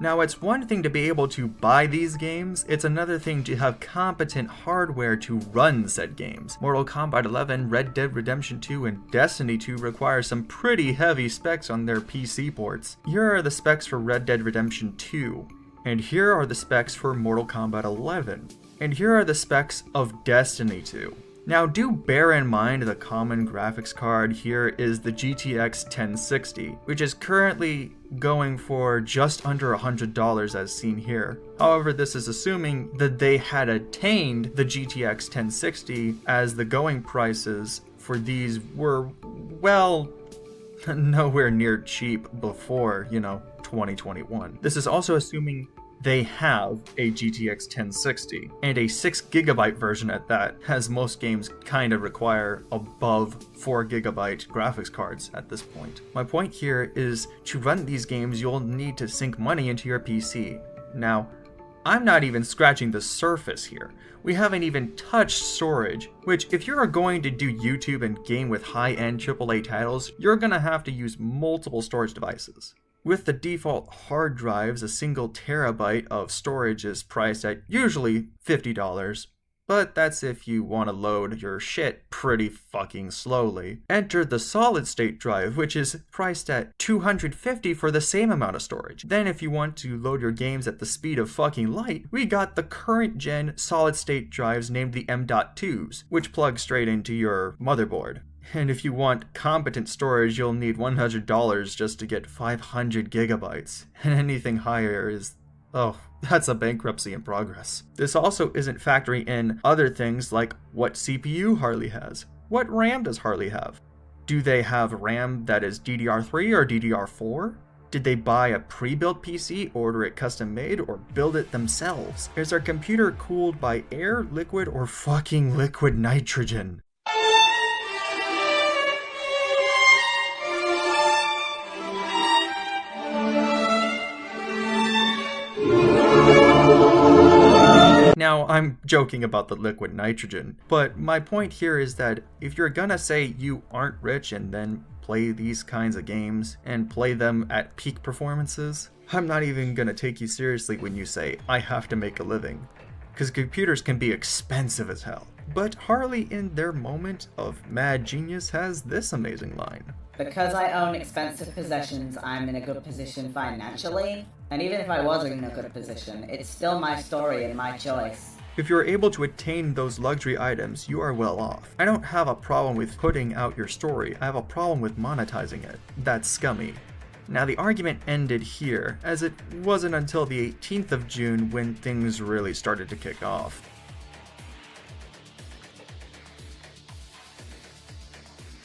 Now, it's one thing to be able to buy these games, it's another thing to have competent hardware to run said games. Mortal Kombat 11, Red Dead Redemption 2, and Destiny 2 require some pretty heavy specs on their PC ports. Here are the specs for Red Dead Redemption 2, and here are the specs for Mortal Kombat 11, and here are the specs of Destiny 2. Now do bear in mind the common graphics card here is the GTX 1060, which is currently going for just under $100 as seen here. However, this is assuming that they had attained the GTX 1060 as the going prices for these were, well, nowhere near cheap before, 2021. This is also assuming they have a GTX 1060 and a 6GB version at that, as most games kind of require above 4GB graphics cards at this point. My point here is to run these games you'll need to sink money into your PC. Now, I'm not even scratching the surface here. We haven't even touched storage, which if you're going to do YouTube and game with high-end AAA titles, you're gonna have to use multiple storage devices. With the default hard drives, a single terabyte of storage is priced at usually $50, but that's if you want to load your shit pretty fucking slowly. Enter the solid state drive, which is priced at $250 for the same amount of storage. Then if you want to load your games at the speed of fucking light, we got the current gen solid state drives named the M.2s, which plug straight into your motherboard. And if you want competent storage, you'll need $100 just to get 500 gigabytes. And anything higher is, oh, that's a bankruptcy in progress. This also isn't factoring in other things like what CPU Harley has. What RAM does Harley have? Do they have RAM that is DDR3 or DDR4? Did they buy a pre-built PC, order it custom made, or build it themselves? Is their computer cooled by air, liquid, or fucking liquid nitrogen? Now, I'm joking about the liquid nitrogen, but my point here is that if you're gonna say you aren't rich and then play these kinds of games and play them at peak performances, I'm not even gonna take you seriously when you say, I have to make a living. Because computers can be expensive as hell. But Harley, in their moment of mad genius, has this amazing line. Because I own expensive possessions, I'm in a good position financially. And even if I wasn't in a good position, it's still my story and my choice. If you're able to attain those luxury items, you are well off. I don't have a problem with putting out your story, I have a problem with monetizing it. That's scummy. Now the argument ended here, as it wasn't until the 18th of June when things really started to kick off.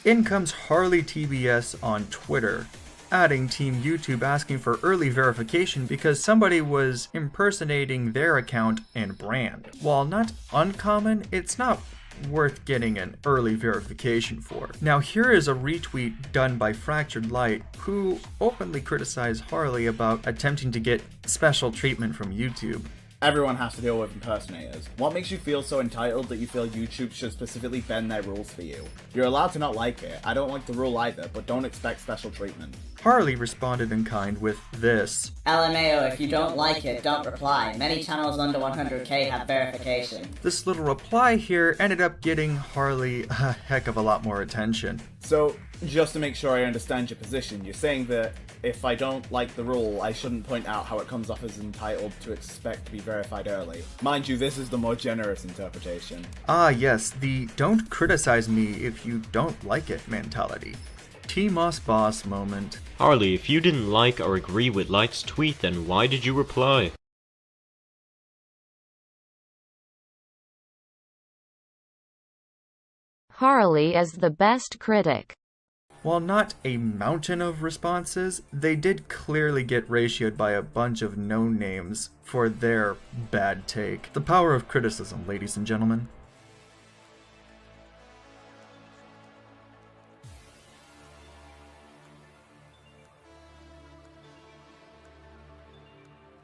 In comes HarleyTBS on Twitter, adding Team YouTube asking for early verification because somebody was impersonating their account and brand. While not uncommon, it's not worth getting an early verification for. Now here is a retweet done by Fractured Light, who openly criticized Harley about attempting to get special treatment from YouTube. Everyone has to deal with impersonators. What makes you feel so entitled that you feel YouTube should specifically bend their rules for you? You're allowed to not like it. I don't like the rule either, but don't expect special treatment. Harley responded in kind with this. LMAO, if you don't like it, don't reply. Many channels under 100k have verification. This little reply here ended up getting Harley a heck of a lot more attention. So, just to make sure I understand your position, you're saying that if I don't like the rule, I shouldn't point out how it comes off as entitled to expect to be verified early. Mind you, this is the more generous interpretation. Ah yes, the don't criticize me if you don't like it mentality. T-Moss boss moment. Harley, if you didn't like or agree with Light's tweet, then why did you reply? Harley is the best critic. While not a mountain of responses, they did clearly get ratioed by a bunch of no-names for their bad take. The power of criticism, ladies and gentlemen.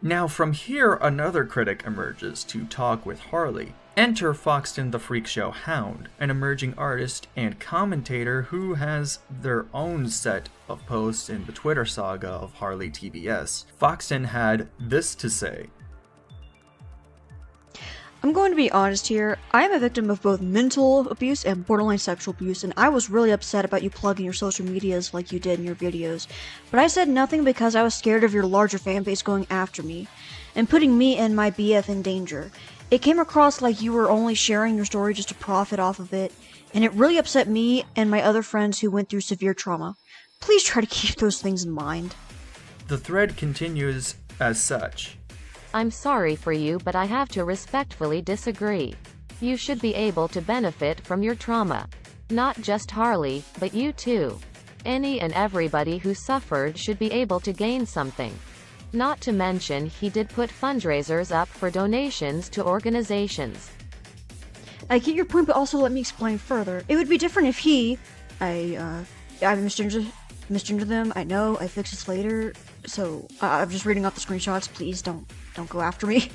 Now from here, another critic emerges to talk with Harley. Enter Foxton the Freak Show Hound, an emerging artist and commentator who has their own set of posts in the Twitter saga of HarleyTBS. Foxton had this to say. I'm going to be honest here, I am a victim of both mental abuse and borderline sexual abuse, and I was really upset about you plugging your social medias like you did in your videos. But I said nothing because I was scared of your larger fan base going after me, and putting me and my BF in danger. It came across like you were only sharing your story just to profit off of it, and it really upset me and my other friends who went through severe trauma. Please try to keep those things in mind. The thread continues as such. I'm sorry for you, but I have to respectfully disagree. You should be able to benefit from your trauma. Not just Harley, but you too. Any and everybody who suffered should be able to gain something. Not to mention, he did put fundraisers up for donations to organizations. I get your point, but also let me explain further. It would be different if I misgendered them. I know, I fix this later. So, I'm just reading off the screenshots. Please don't go after me.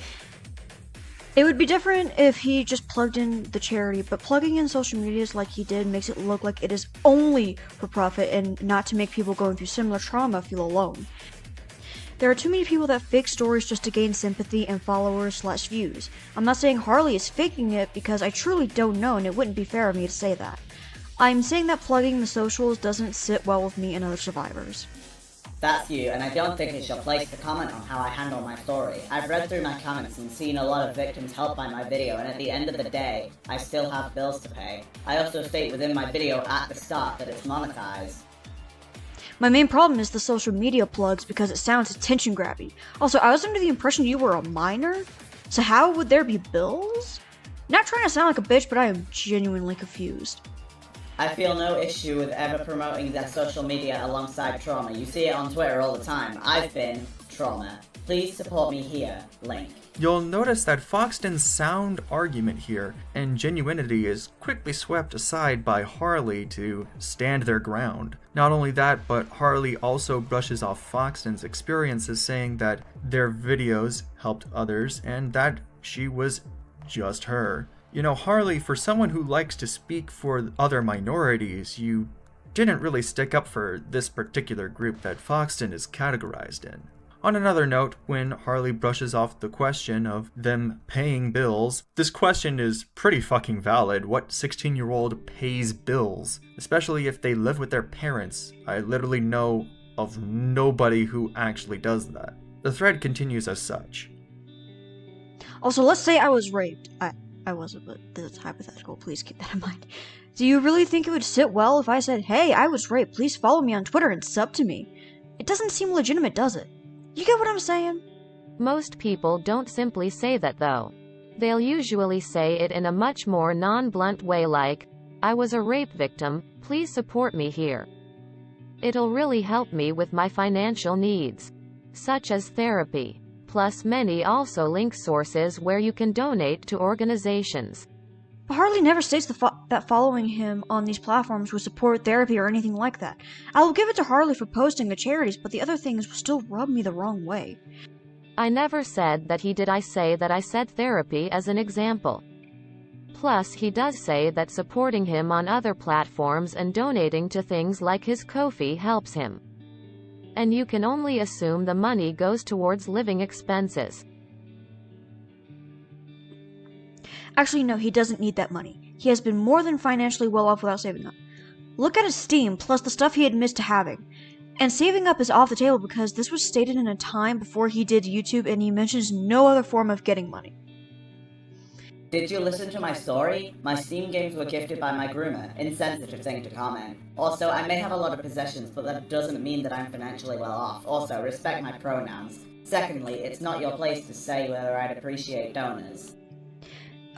It would be different if he just plugged in the charity, but plugging in social medias like he did makes it look like it is only for profit and not to make people going through similar trauma feel alone. There are too many people that fake stories just to gain sympathy and followers/views. I'm not saying Harley is faking it because I truly don't know and it wouldn't be fair of me to say that. I'm saying that plugging the socials doesn't sit well with me and other survivors. That's you, and I don't think it's your place to comment on how I handle my story. I've read through my comments and seen a lot of victims helped by my video, and at the end of the day, I still have bills to pay. I also state within my video at the start that it's monetized. My main problem is the social media plugs because it sounds attention grabby. Also, I was under the impression you were a minor? So how would there be bills? Not trying to sound like a bitch, but I am genuinely confused. I feel no issue with ever promoting their social media alongside trauma. You see it on Twitter all the time. I've been trauma. Please support me here. Link. You'll notice that Foxton's sound argument here and genuinity is quickly swept aside by Harley to stand their ground. Not only that, but Harley also brushes off Foxton's experiences, saying that their videos helped others and that she was just her. You know, Harley, for someone who likes to speak for other minorities, you didn't really stick up for this particular group that Foxton is categorized in. On another note, when Harley brushes off the question of them paying bills, this question is pretty fucking valid. What 16-year-old pays bills? Especially if they live with their parents. I literally know of nobody who actually does that. The thread continues as such. Also, let's say I was raped. I wasn't, but that's hypothetical. Please keep that in mind. Do you really think it would sit well if I said, hey, I was raped, please follow me on Twitter and sub to me? It doesn't seem legitimate, does it? You get what I'm saying? Most people don't simply say that though. They'll usually say it in a much more non-blunt way like, I was a rape victim, please support me here. It'll really help me with my financial needs, such as therapy. Plus many also link sources where you can donate to organizations. But Harley never states that following him on these platforms would support therapy or anything like that. I will give it to Harley for posting the charities, but the other things still rub me the wrong way. I never said that he did. I say that I said therapy as an example. Plus he does say that supporting him on other platforms and donating to things like his Ko-fi helps him. And you can only assume the money goes towards living expenses. Actually, no, he doesn't need that money. He has been more than financially well off without saving up. Look at his Steam, plus the stuff he admits to having. And saving up is off the table because this was stated in a time before he did YouTube and he mentions no other form of getting money. Did you listen to my story? My Steam games were gifted by my groomer. Insensitive thing to comment. Also, I may have a lot of possessions, but that doesn't mean that I'm financially well off. Also, respect my pronouns. Secondly, it's not your place to say whether I'd appreciate donors.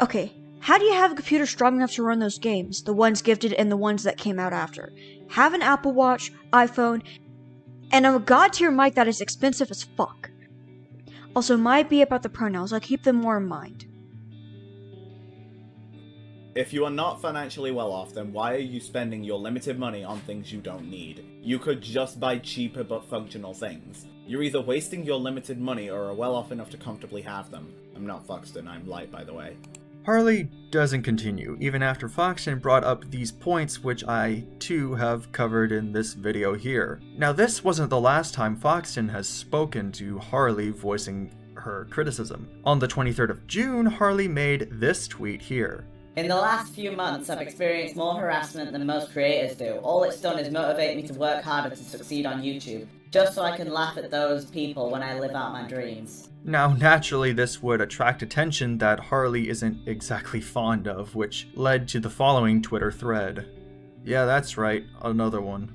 Okay, how do you have a computer strong enough to run those games? The ones gifted and the ones that came out after. Have an Apple Watch, iPhone, and a god-tier mic that is expensive as fuck. Also, might be about the pronouns. I keep them more in mind. If you are not financially well off, then why are you spending your limited money on things you don't need? You could just buy cheaper but functional things. You're either wasting your limited money or are well off enough to comfortably have them. I'm not Foxton, I'm Light, by the way. Harley doesn't continue, even after Foxton brought up these points, which I, too, have covered in this video here. Now, this wasn't the last time Foxton has spoken to Harley voicing her criticism. On the 23rd of June, Harley made this tweet here. In the last few months, I've experienced more harassment than most creators do. All it's done is motivate me to work harder to succeed on YouTube, just so I can laugh at those people when I live out my dreams. Now, naturally, this would attract attention that Harley isn't exactly fond of, which led to the following Twitter thread. Yeah, that's right, another one.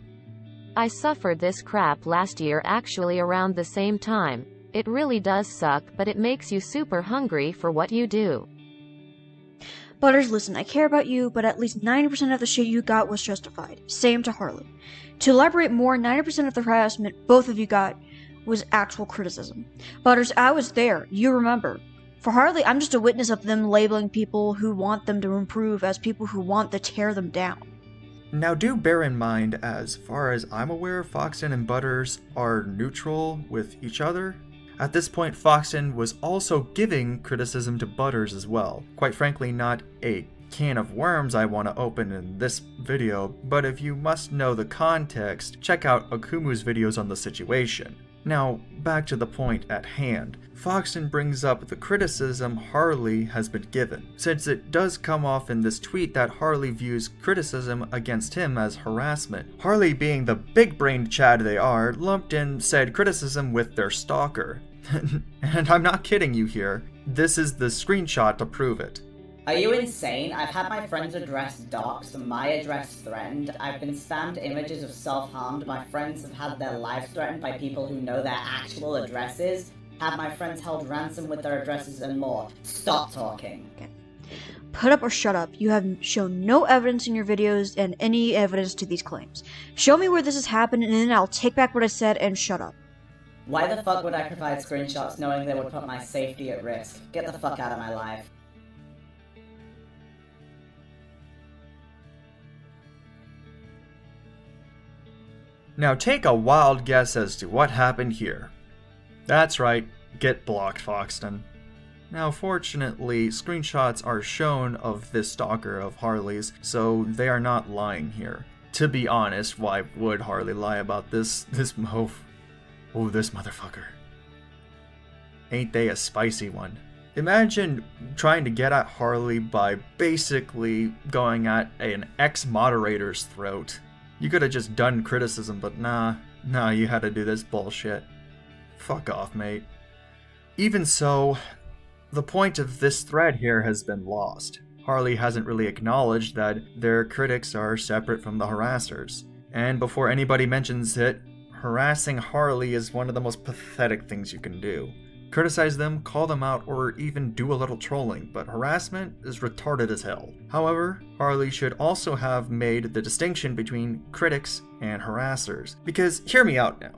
I suffered this crap last year actually around the same time. It really does suck, but it makes you super hungry for what you do. Butters, listen, I care about you, but at least 90% of the shit you got was justified. Same to Harley. To elaborate more, 90% of the harassment both of you got was actual criticism. Butters, I was there. You remember. For Harley, I'm just a witness of them labeling people who want them to improve as people who want to tear them down. Now do bear in mind, as far as I'm aware, Foxton and Butters are neutral with each other. At this point, Foxton was also giving criticism to Butters as well. Quite frankly, not a can of worms I want to open in this video, but if you must know the context, check out Akumu's videos on the situation. Now, back to the point at hand. Foxton brings up the criticism Harley has been given, since it does come off in this tweet that Harley views criticism against him as harassment. Harley, being the big-brained Chad they are, lumped in said criticism with their stalker. And I'm not kidding you here. This is the screenshot to prove it. Are you insane? I've had my friend's address doxed, my address threatened, I've been spammed images of self-harmed, my friends have had their lives threatened by people who know their actual addresses, had my friends held ransom with their addresses and more. Stop talking. Okay. Put up or shut up. You have shown no evidence in your videos and any evidence to these claims. Show me where this has happened and then I'll take back what I said and shut up. Why the fuck would I provide screenshots knowing they would put my safety at risk? Get the fuck out of my life. Now take a wild guess as to what happened here. That's right, get blocked, Foxton. Now fortunately, screenshots are shown of this stalker of Harley's, so they are not lying here. To be honest, why would Harley lie about this move? Oh, this motherfucker. Ain't they a spicy one? Imagine trying to get at Harley by basically going at an ex-moderator's throat. You could have just done criticism, but nah, you had to do this bullshit. Fuck off, mate. Even so, the point of this thread here has been lost. Harley hasn't really acknowledged that their critics are separate from the harassers. And before anybody mentions it, harassing Harley is one of the most pathetic things you can do. Criticize them, call them out, or even do a little trolling, but harassment is retarded as hell. However, Harley should also have made the distinction between critics and harassers. Because, hear me out now,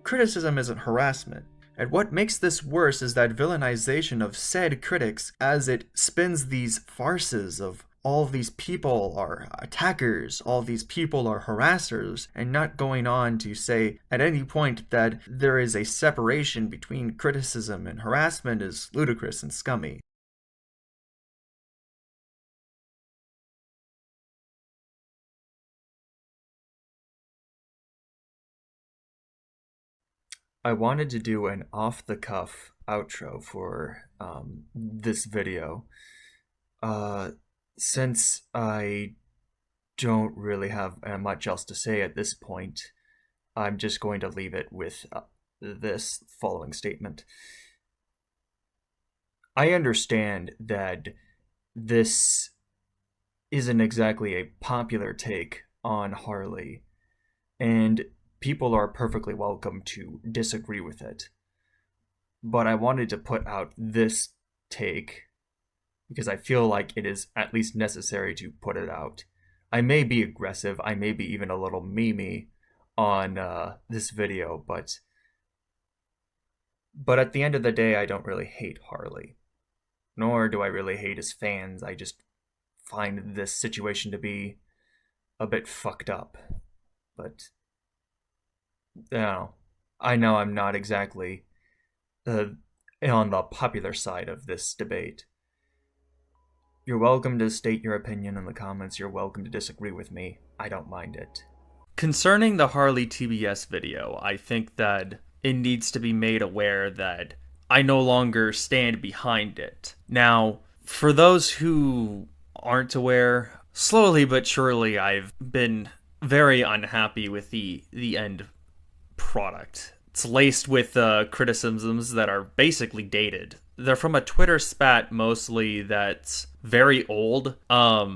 criticism isn't harassment. And what makes this worse is that villainization of said critics as it spins these farces of all of these people are attackers, all of these people are harassers, and not going on to say at any point that there is a separation between criticism and harassment is ludicrous and scummy. I wanted to do an off-the-cuff outro for this video. Since I don't really have much else to say at this point, I'm just going to leave it with this following statement. I understand that this isn't exactly a popular take on Harley, and people are perfectly welcome to disagree with it. But I wanted to put out this take because I feel like it is at least necessary to put it out. I may be aggressive, I may be even a little memey on this video, but at the end of the day, I don't really hate Harley. Nor do I really hate his fans, I just find this situation to be a bit fucked up. But, I know I'm not exactly on the popular side of this debate. You're welcome to state your opinion in the comments. You're welcome to disagree with me. I don't mind it. Concerning the HarleyTBS video, I think that it needs to be made aware that I no longer stand behind it. Now, for those who aren't aware, slowly but surely I've been very unhappy with the end product. It's laced with criticisms that are basically dated. They're from a Twitter spat mostly that's very old, at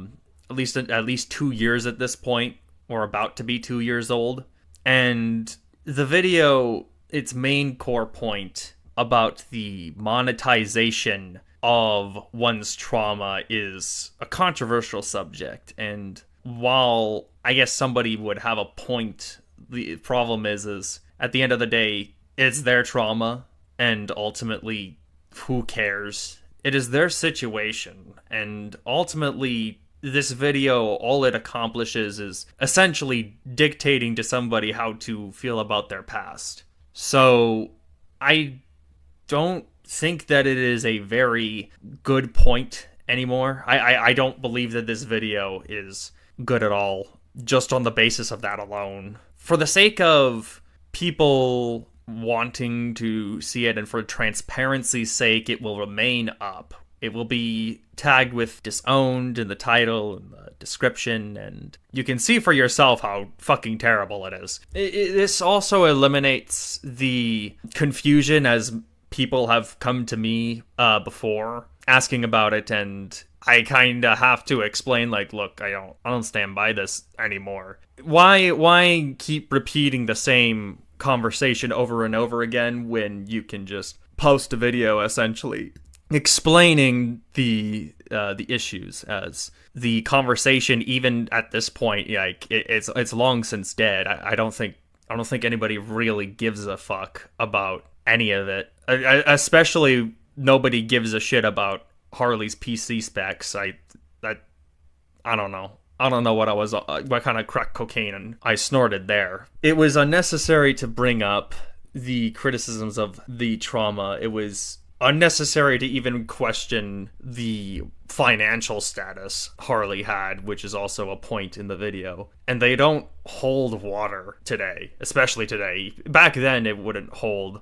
least 2 years at this point, or about to be 2 years old. And the video, its main core point about the monetization of one's trauma is a controversial subject. And while I guess somebody would have a point, the problem is at the end of the day, it's their trauma, and ultimately, who cares? It is their situation, and ultimately, this video, all it accomplishes is essentially dictating to somebody how to feel about their past. So, I don't think that it is a very good point anymore. I don't believe that this video is good at all, just on the basis of that alone. For the sake of people wanting to see it, and for transparency's sake, it will remain up. It will be tagged with disowned in the title and the description, and you can see for yourself how fucking terrible it is. This also eliminates the confusion, as people have come to me before asking about it, and I kind of have to explain, like, look, I don't stand by this anymore. Why keep repeating the same conversation over and over again when you can just post a video essentially explaining the issues, as the conversation, even at this point, like it's long since dead. I don't think anybody really gives a fuck about any of it. Especially nobody gives a shit about Harley's PC specs. I don't know. I don't know what kind of crack cocaine I snorted there. It was unnecessary to bring up the criticisms of the trauma. It was unnecessary to even question the financial status Harley had, which is also a point in the video. And they don't hold water today, especially today. Back then it wouldn't hold,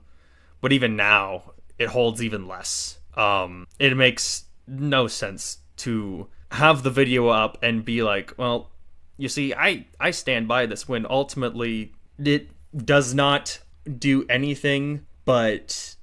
but even now it holds even less. It makes no sense to have the video up and be like, well, you see, I stand by this, when ultimately it does not do anything but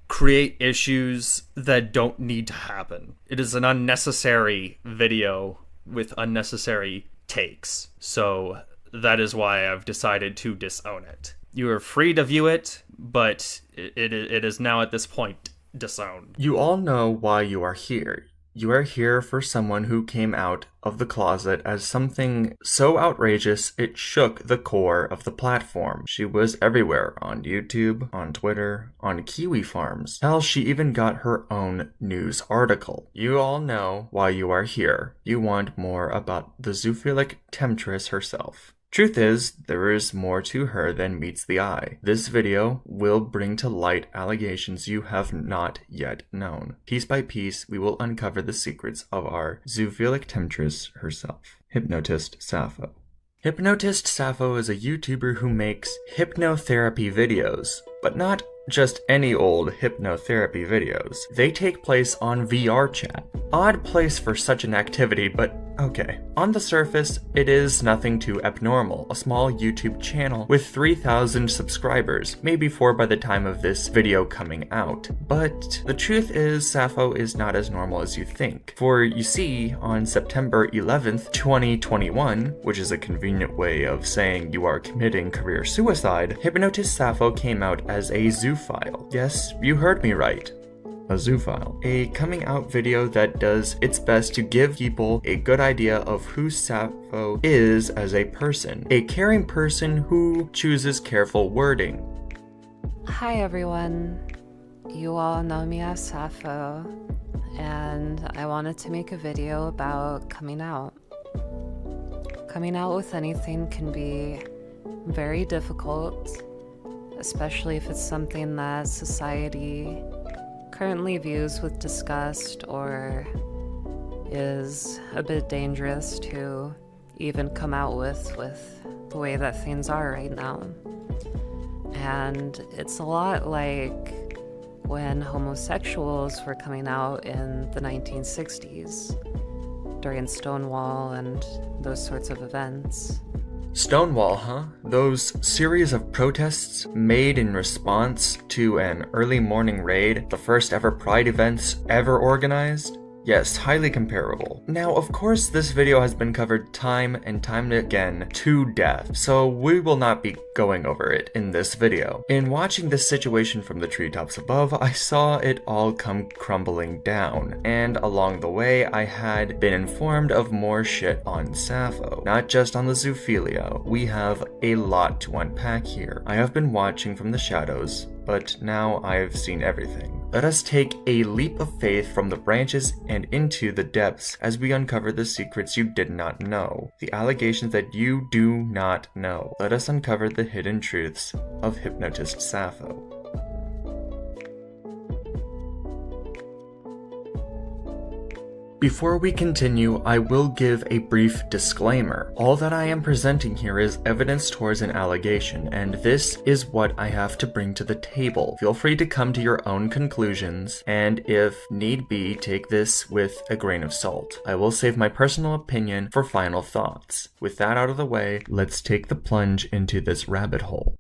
create issues that don't need to happen. It is an unnecessary video with unnecessary takes. So that is why I've decided to disown it. You are free to view it, but it is now at this point disowned. You all know why you are here. You are here for someone who came out of the closet as something so outrageous it shook the core of the platform. She was everywhere, on YouTube, on Twitter, on Kiwi Farms. Hell, she even got her own news article. You all know why you are here. You want more about the zoophilic temptress herself. Truth is, there is more to her than meets the eye. This video will bring to light allegations you have not yet known. Piece by piece, we will uncover the secrets of our zoophilic temptress herself, Hypnotist Sappho. Hypnotist Sappho is a YouTuber who makes hypnotherapy videos, but not just any old hypnotherapy videos. They take place on VR chat. Odd place for such an activity, but okay. On the surface, it is nothing too abnormal. A small YouTube channel with 3,000 subscribers, maybe 4 by the time of this video coming out. But the truth is, Sappho is not as normal as you think. For you see, on September 11th, 2021, which is a convenient way of saying you are committing career suicide, Hypnotist Sappho came out as a zoophile. Yes, you heard me right. A zoophile. A coming out video that does its best to give people a good idea of who Sappho is as a person. A caring person who chooses careful wording. Hi everyone. You all know me as Sappho, and I wanted to make a video about coming out. Coming out with anything can be very difficult, especially if it's something that society currently views with disgust or is a bit dangerous to even come out with the way that things are right now. And it's a lot like when homosexuals were coming out in the 1960s, during Stonewall and those sorts of events. Stonewall, huh? Those series of protests made in response to an early morning raid, the first ever Pride events ever organized? Yes, highly comparable. Now, of course, this video has been covered time and time again to death, so we will not be going over it in this video. In watching this situation from the treetops above, I saw it all come crumbling down, and along the way, I had been informed of more shit on Sappho. Not just on the zoophilia, we have a lot to unpack here. I have been watching from the shadows, but now I've seen everything. Let us take a leap of faith from the branches and into the depths as we uncover the secrets you did not know, the allegations that you do not know. Let us uncover the hidden truths of Hypnotist Sappho. Before we continue, I will give a brief disclaimer. All that I am presenting here is evidence towards an allegation, and this is what I have to bring to the table. Feel free to come to your own conclusions, and if need be, take this with a grain of salt. I will save my personal opinion for final thoughts. With that out of the way, let's take the plunge into this rabbit hole.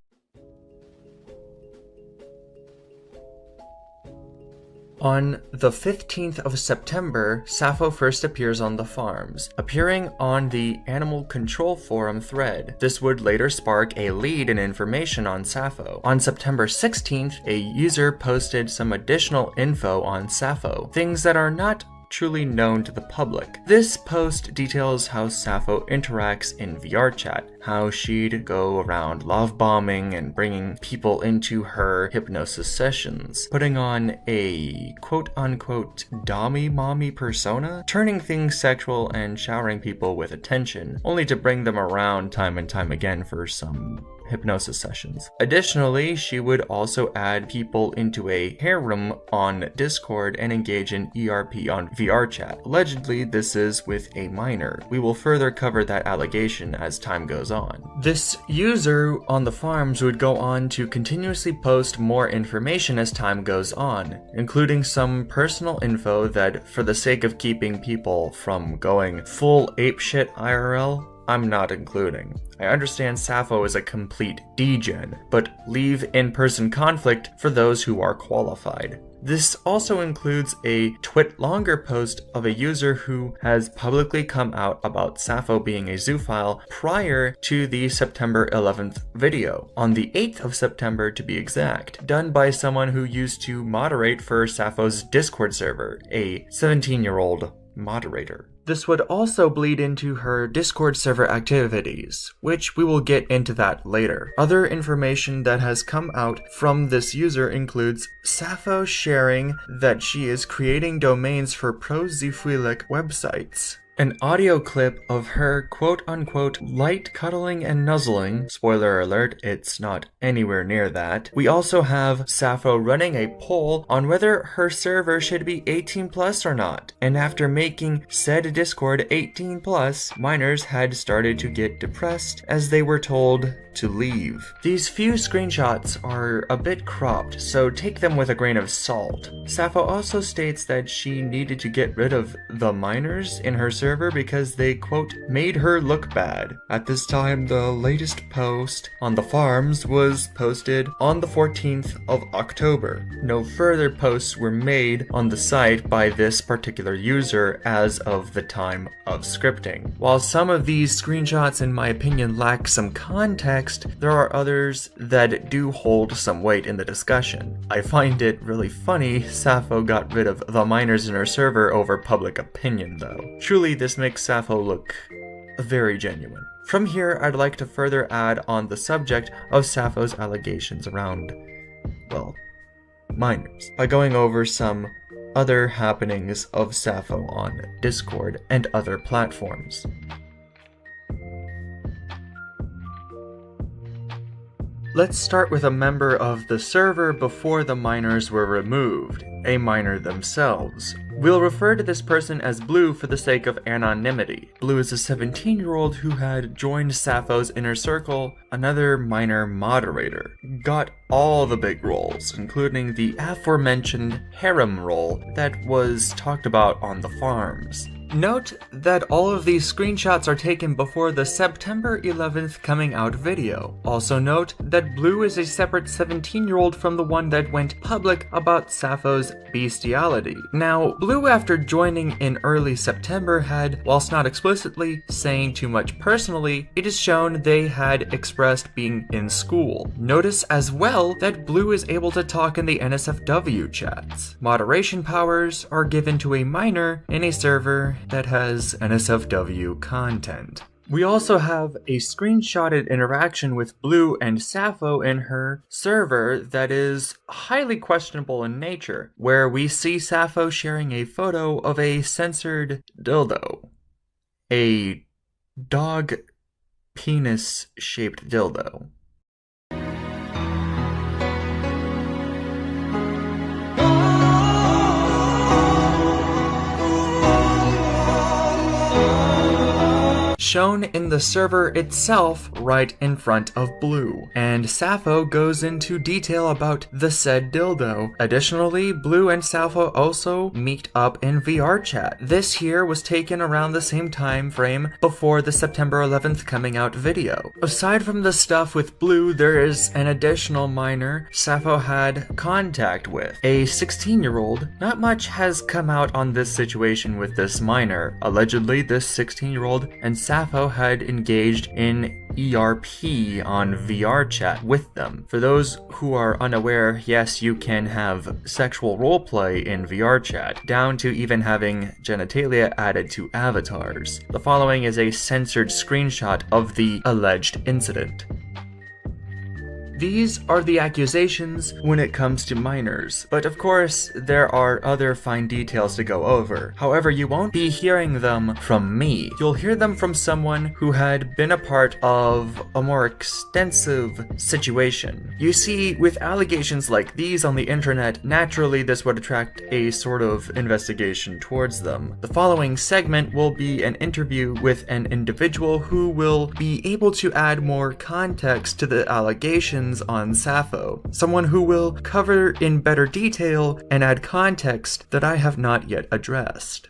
On the 15th of September, Sappho first appears on the farms, appearing on the Animal Control Forum thread. This would later spark a lead and information on Sappho. On September 16th, a user posted some additional info on Sappho, things that are not truly known to the public. This post details how Sappho interacts in VR chat, how she'd go around love bombing and bringing people into her hypnosis sessions, putting on a quote-unquote dommy-mommy persona, turning things sexual and showering people with attention, only to bring them around time and time again for some hypnosis sessions. Additionally, she would also add people into a harem on Discord and engage in ERP on VR chat. Allegedly, this is with a minor. We will further cover that allegation as time goes on. This user on the farms would go on to continuously post more information as time goes on, including some personal info that, for the sake of keeping people from going full apeshit IRL, I'm not including. I understand Sappho is a complete degen, but leave in-person conflict for those who are qualified. This also includes a twit longer post of a user who has publicly come out about Sappho being a zoophile prior to the September 11th video, on the 8th of September to be exact, done by someone who used to moderate for Sappho's Discord server, a 17-year-old moderator. This would also bleed into her Discord server activities, which we will get into that later. Other information that has come out from this user includes Sappho sharing that she is creating domains for pro-zoophilic websites, an audio clip of her quote-unquote light cuddling and nuzzling. Spoiler alert, it's not anywhere near that. We also have Sappho running a poll on whether her server should be 18 plus or not. And after making said Discord 18 plus, minors had started to get depressed as they were told to leave. These few screenshots are a bit cropped, so take them with a grain of salt. Sappho also states that she needed to get rid of the minors in her server because they, quote, made her look bad. At this time, the latest post on the farms was posted on the 14th of October. No further posts were made on the site by this particular user as of the time of scripting. While some of these screenshots, in my opinion, lack some context, there are others that do hold some weight in the discussion. I find it really funny Sappho got rid of the minors in her server over public opinion, though. Truly, this makes Sappho look very genuine. From here, I'd like to further add on the subject of Sappho's allegations around, well, minors, by going over some other happenings of Sappho on Discord and other platforms. Let's start with a member of the server before the minors were removed, a minor themselves. We'll refer to this person as Blue for the sake of anonymity. Blue is a 17-year-old who had joined Sappho's inner circle, another minor moderator. Got all the big roles, including the aforementioned harem role that was talked about on the farms. Note that all of these screenshots are taken before the September 11th coming out video. Also note that Blue is a separate 17-year-old from the one that went public about Sappho's bestiality. Now, Blue, after joining in early September, had, whilst not explicitly saying too much personally, it is shown they had expressed being in school. Notice as well that Blue is able to talk in the NSFW chats. Moderation powers are given to a minor in a server that has NSFW content. We also have a screenshotted interaction with Blue and Sappho in her server that is highly questionable in nature, where we see Sappho sharing a photo of a censored dildo. A dog penis-shaped dildo. Shown in the server itself right in front of Blue, and Sappho goes into detail about the said dildo. Additionally, Blue and Sappho also meet up in VR chat. This here was taken around the same time frame before the September 11th coming out video. Aside from the stuff with Blue, there is an additional minor Sappho had contact with, a 16-year-old. Not much has come out on this situation with this minor. Allegedly, this 16-year-old and Sappho had engaged in ERP on VR chat with them. For those who are unaware, yes, you can have sexual roleplay in VR chat, down to even having genitalia added to avatars. The following is a censored screenshot of the alleged incident. These are the accusations when it comes to minors, but of course there are other fine details to go over. However, you won't be hearing them from me. You'll hear them from someone who had been a part of a more extensive situation. You see, with allegations like these on the internet, naturally this would attract a sort of investigation towards them. The following segment will be an interview with an individual who will be able to add more context to the allegations on Sappho, someone who will cover in better detail and add context that I have not yet addressed.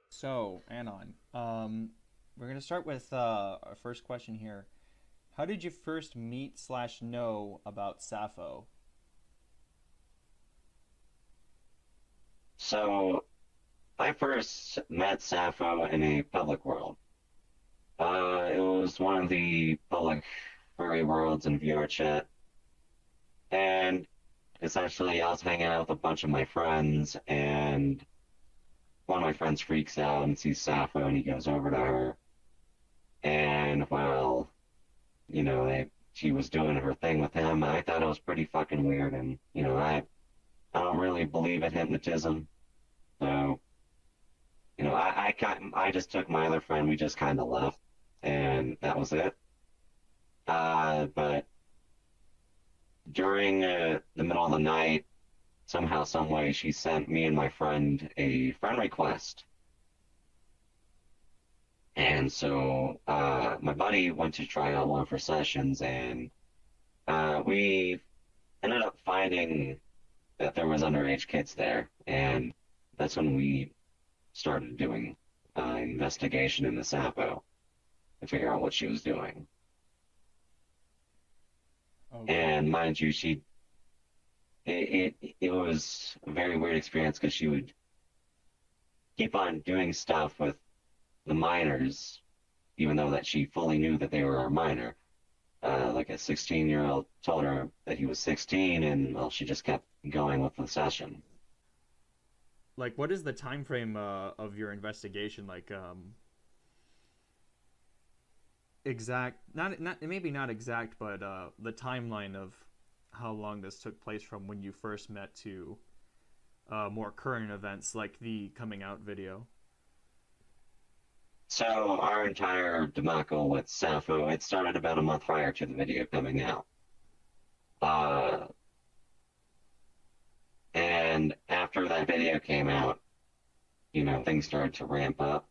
So, Anon, we're going to start with our first question here. How did you first meet / know about Sappho? So, I first met Sappho in a public world. It was one of the public furry worlds in VR chat. And essentially I was hanging out with a bunch of my friends, and one of my friends freaks out and sees Sappho, and he goes over to her. And while, you know, she was doing her thing with him, I thought it was pretty fucking weird. And, you know, I don't really believe in hypnotism. So, you know, I just took my other friend, we just kind of left. And that was it. But during the middle of the night, somehow, some way, she sent me and my friend a friend request. And so my buddy went to try out one of her sessions, and we ended up finding that there was underage kids there, and that's when we started doing investigation into Sappho to figure out what she was doing. Okay. And mind you, it was a very weird experience, because she would keep on doing stuff with the minors, even though that she fully knew that they were a minor. Like a 16-year-old told her that he was 16, and well, she just kept going with the session. Like, what is the time frame of your investigation? Like, exact, not maybe not exact, but the timeline of how long this took place from when you first met to more current events, like the coming out video. So our entire debacle with Sappho, it started about a month prior to the video coming out. And after that video came out, you know, things started to ramp up,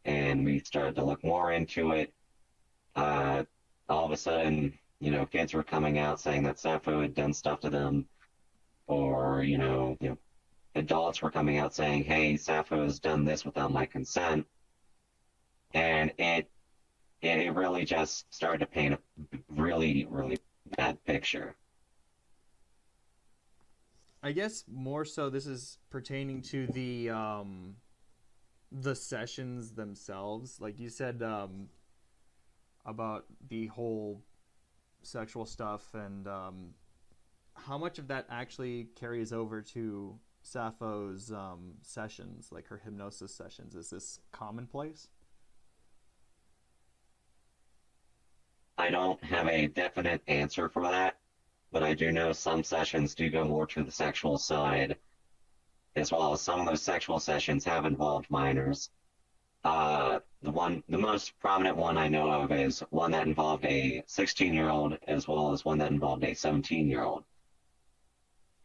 and we started to look more into it. All of a sudden, you know, kids were coming out saying that Sappho had done stuff to them, or, adults were coming out saying, hey, Sappho has done this without my consent. And it really just started to paint a really, really bad picture. I guess more so this is pertaining to the sessions themselves. Like you said, about the whole sexual stuff, and how much of that actually carries over to Sappho's sessions, like her hypnosis sessions? Is this commonplace? I don't have a definite answer for that, but I do know some sessions do go more to the sexual side, as well as some of those sexual sessions have involved minors. The most prominent one I know of is one that involved a 16-year-old, as well as one that involved a 17-year-old.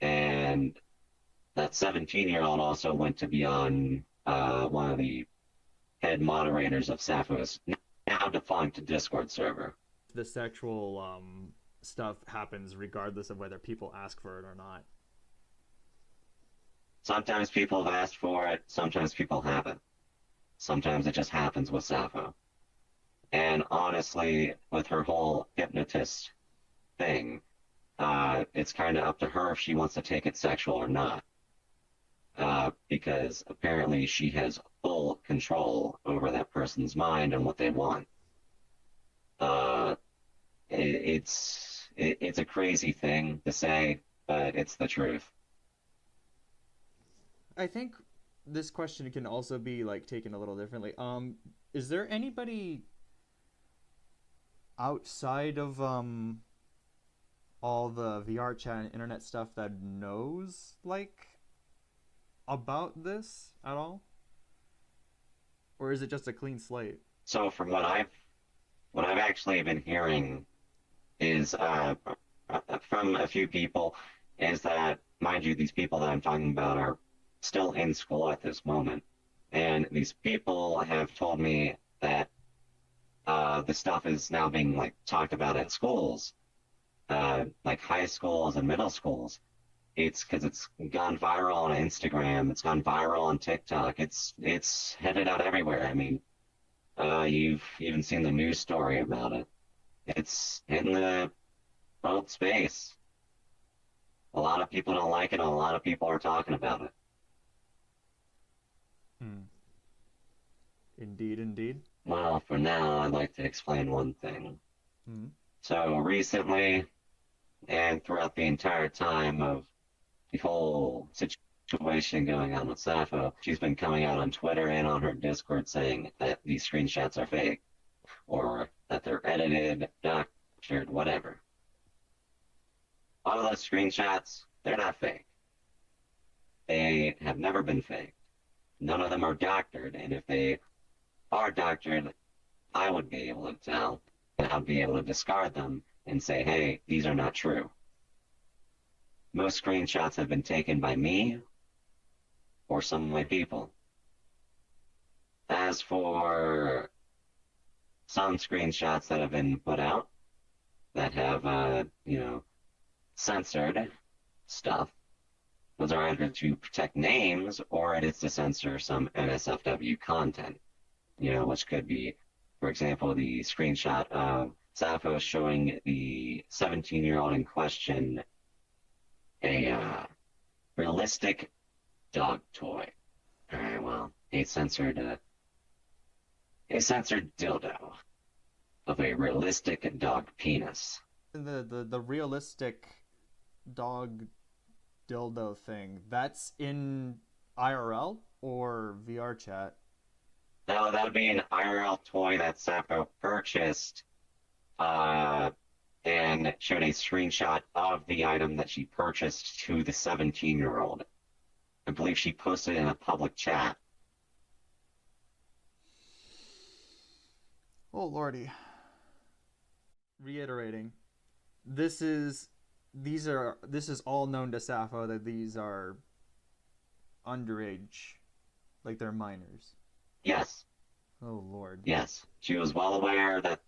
And that 17-year-old also went to be on one of the head moderators of Sappho's now defunct Discord server. The sexual stuff happens regardless of whether people ask for it or not. Sometimes people have asked for it, sometimes people haven't. Sometimes it just happens with Sappho. And honestly, with her whole hypnotist thing, it's kind of up to her if she wants to take it sexual or not. Because apparently she has full control over that person's mind and what they want. It's a crazy thing to say, but it's the truth. I think this question can also be like taken a little differently. Is there anybody outside of all the VR chat and internet stuff that knows like about this at all, or is it just a clean slate? So from what I've actually been hearing is from a few people is that, mind you, these people that I'm talking about are still in school at this moment, and these people have told me that the stuff is now being like talked about at schools, like high schools and middle schools. It's because it's gone viral on Instagram, it's gone viral on TikTok, it's headed out everywhere. I mean, you've even seen the news story about it. It's in the world space. A lot of people don't like it, and a lot of people are talking about it. Indeed, indeed. Well, for now, I'd like to explain one thing. So recently, and throughout the entire time of the whole situation going on with Sappho, she's been coming out on Twitter and on her Discord saying that these screenshots are fake, or that they're edited, doctored, whatever. All of those screenshots, they're not fake. They have never been fake. None of them are doctored, and if they are doctored, I would be able to tell, and I'd be able to discard them and say, hey, these are not true. Most screenshots have been taken by me or some of my people. As for some screenshots that have been put out that have, censored stuff, those are either to protect names or it is to censor some NSFW content, which could be, for example, the screenshot of Sappho showing the 17-year-old in question a realistic dog toy. Alright, well, a censored dildo of a realistic dog penis. The realistic dog dildo thing, that's in IRL or VR chat? No, that would be an IRL toy that Sappho purchased, and showed a screenshot of the item that she purchased to the 17-year-old. I believe she posted it in a public chat. Oh lordy. Reiterating, this is all known to Sappho that these are underage, like they're minors. Yes. Oh lord. Yes. She was well aware that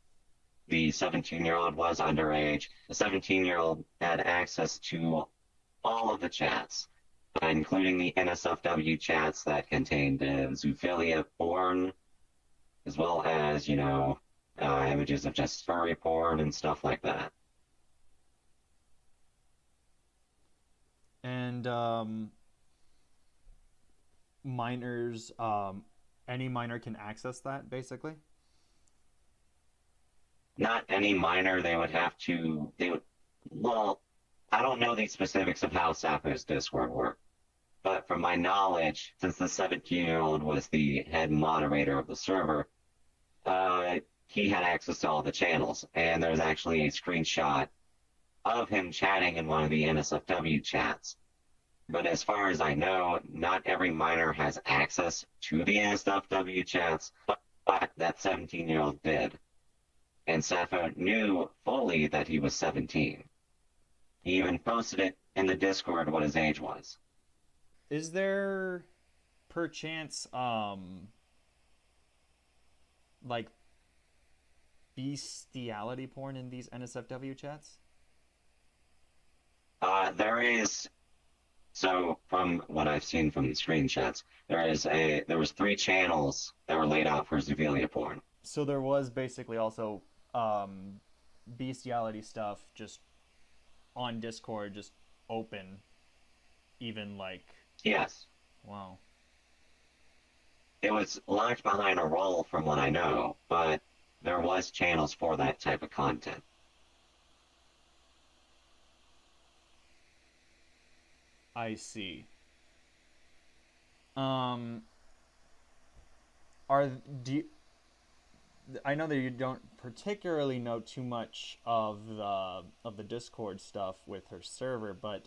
the 17-year-old was underage. The 17-year-old had access to all of the chats, including the NSFW chats that contained zoophilia porn, as well as, images of just furry porn and stuff like that. And minors, any minor can access that, basically? Not any minor. Well, I don't know the specifics of how Sappho's Discord worked, but from my knowledge, since the 17-year-old was the head moderator of the server, he had access to all the channels, and there's actually a screenshot of him chatting in one of the NSFW chats. But as far as I know, not every minor has access to the NSFW chats, but that 17-year-old did. And Sappho knew fully that he was 17. He even posted it in the Discord what his age was. Is there, perchance, like, bestiality porn in these NSFW chats? There is. So, from what I've seen from the screenshots, there was 3 channels that were laid out for zoophilia porn. So there was basically also bestiality stuff just on Discord, just open, even like... Yes. Wow. It was locked behind a wall from what I know, but there was channels for that type of content. I see. I know that you don't particularly know too much of the Discord stuff with her server, but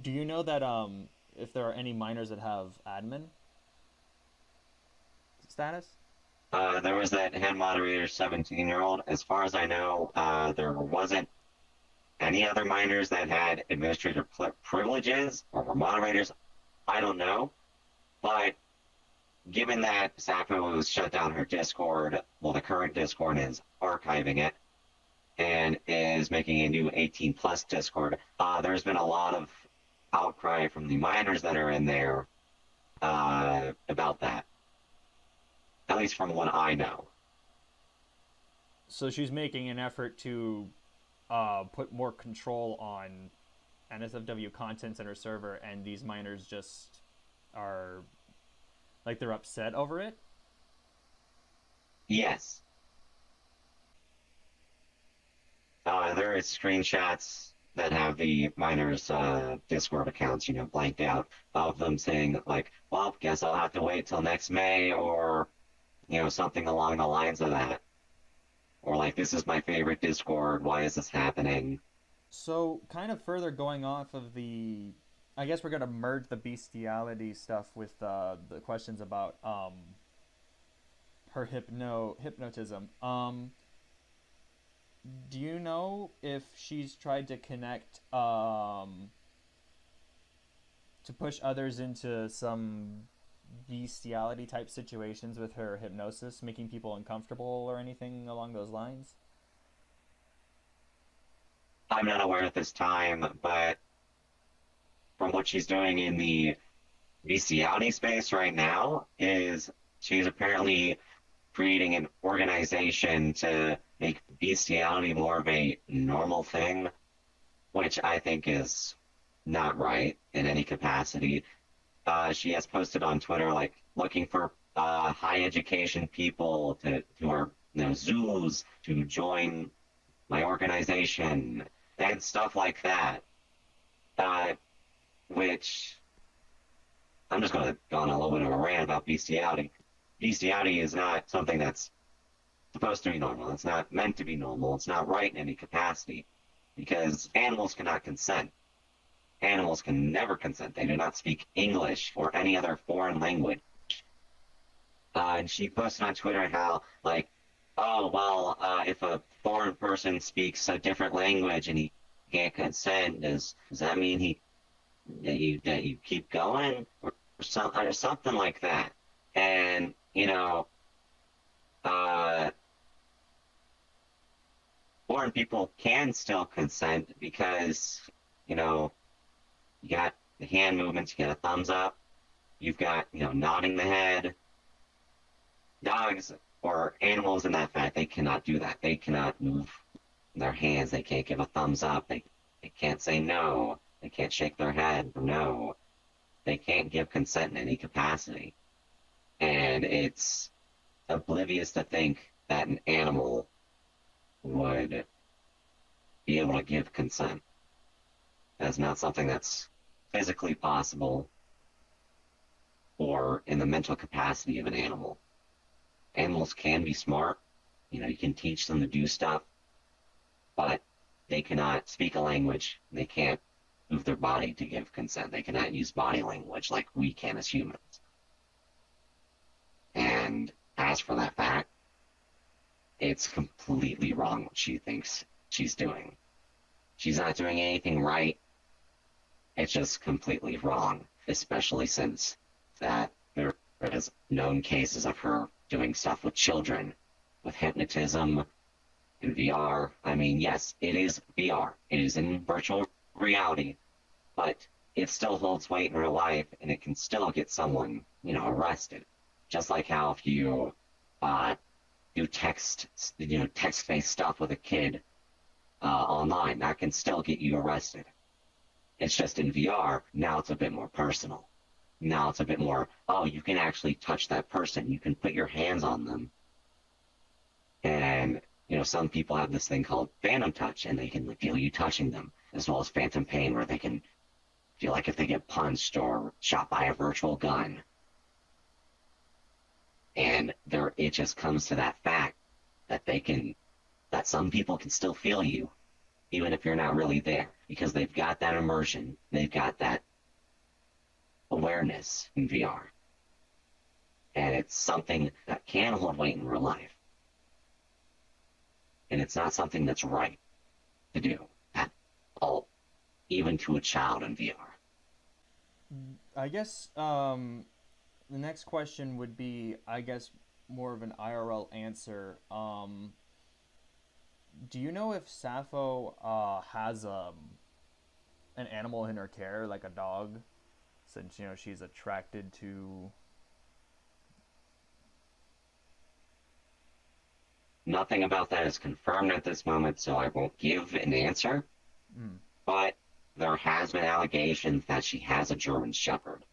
do you know that if there are any minors that have admin status? There was that head moderator 17-year-old. As far as I know, there wasn't any other minors that had administrator privileges or were moderators. I don't know. But given that Sappho has shut down her Discord, well, the current Discord is archiving it and is making a new 18-plus Discord, there's been a lot of outcry from the minors that are in there about that. At least from what I know. So she's making an effort to put more control on NSFW contents in her server, and these minors just are, like, they're upset over it? Yes. There is screenshots that have the minors' Discord accounts, blanked out, of them saying, like, well, guess I'll have to wait till next May, or, something along the lines of that. Or like, this is my favorite Discord, why is this happening? So, kind of further going off of the... I guess we're going to merge the bestiality stuff with the questions about her hypnotism. Do you know if she's tried to connect, to push others into some bestiality type situations with her hypnosis, making people uncomfortable or anything along those lines? I'm not aware at this time, but from what she's doing in the bestiality space right now is she's apparently creating an organization to make bestiality more of a normal thing, which I think is not right in any capacity. She has posted on Twitter, like, looking for high education people who are zoos to join my organization and stuff like that. Which I'm just going to go on a little bit of a rant about bestiality. Bestiality is not something that's supposed to be normal. It's not meant to be normal. It's not right in any capacity, because animals cannot consent. Animals can never consent. They do not speak English or any other foreign language. And she posted on Twitter how, like, oh, well, if a foreign person speaks a different language and he can't consent, does that mean he that you keep going, or something like that. And, foreign people can still consent because, you got the hand movements, you got a thumbs up, you've got, nodding the head. Dogs or animals in that fact, they cannot do that. They cannot move their hands. They can't give a thumbs up. They can't say no. They can't shake their head for no. They can't give consent in any capacity. And it's oblivious to think that an animal would be able to give consent. That's not something that's physically possible or in the mental capacity of an animal. Animals can be smart. You can teach them to do stuff, but they cannot speak a language. They can't move their body to give consent. They cannot use body language like we can as humans. And as for that fact, it's completely wrong what she thinks she's doing. She's not doing anything right. It's just completely wrong, especially since that there is known cases of her doing stuff with children, with hypnotism, in VR. I mean, yes, it is VR. It is in virtual reality, but it still holds weight in real life, and it can still get someone, arrested. Just like how if you do text-based stuff with a kid online, that can still get you arrested. It's just in VR, now it's a bit more personal. Now it's a bit more, you can actually touch that person. You can put your hands on them. And, some people have this thing called phantom touch, and they can feel you touching them, as well as phantom pain, where they can feel like if they get punched or shot by a virtual gun. And it just comes to that fact that that some people can still feel you, even if you're not really there, because they've got that immersion, they've got that awareness in VR. And it's something that can hold weight in real life. And it's not something that's right to do at all, even to a child in VR. I guess the next question would be, more of an IRL answer. Do you know if Sappho has an animal in her care, like a dog? Since, she's attracted to... Nothing about that is confirmed at this moment, so I won't give an answer. But there has been allegations that she has a German Shepherd.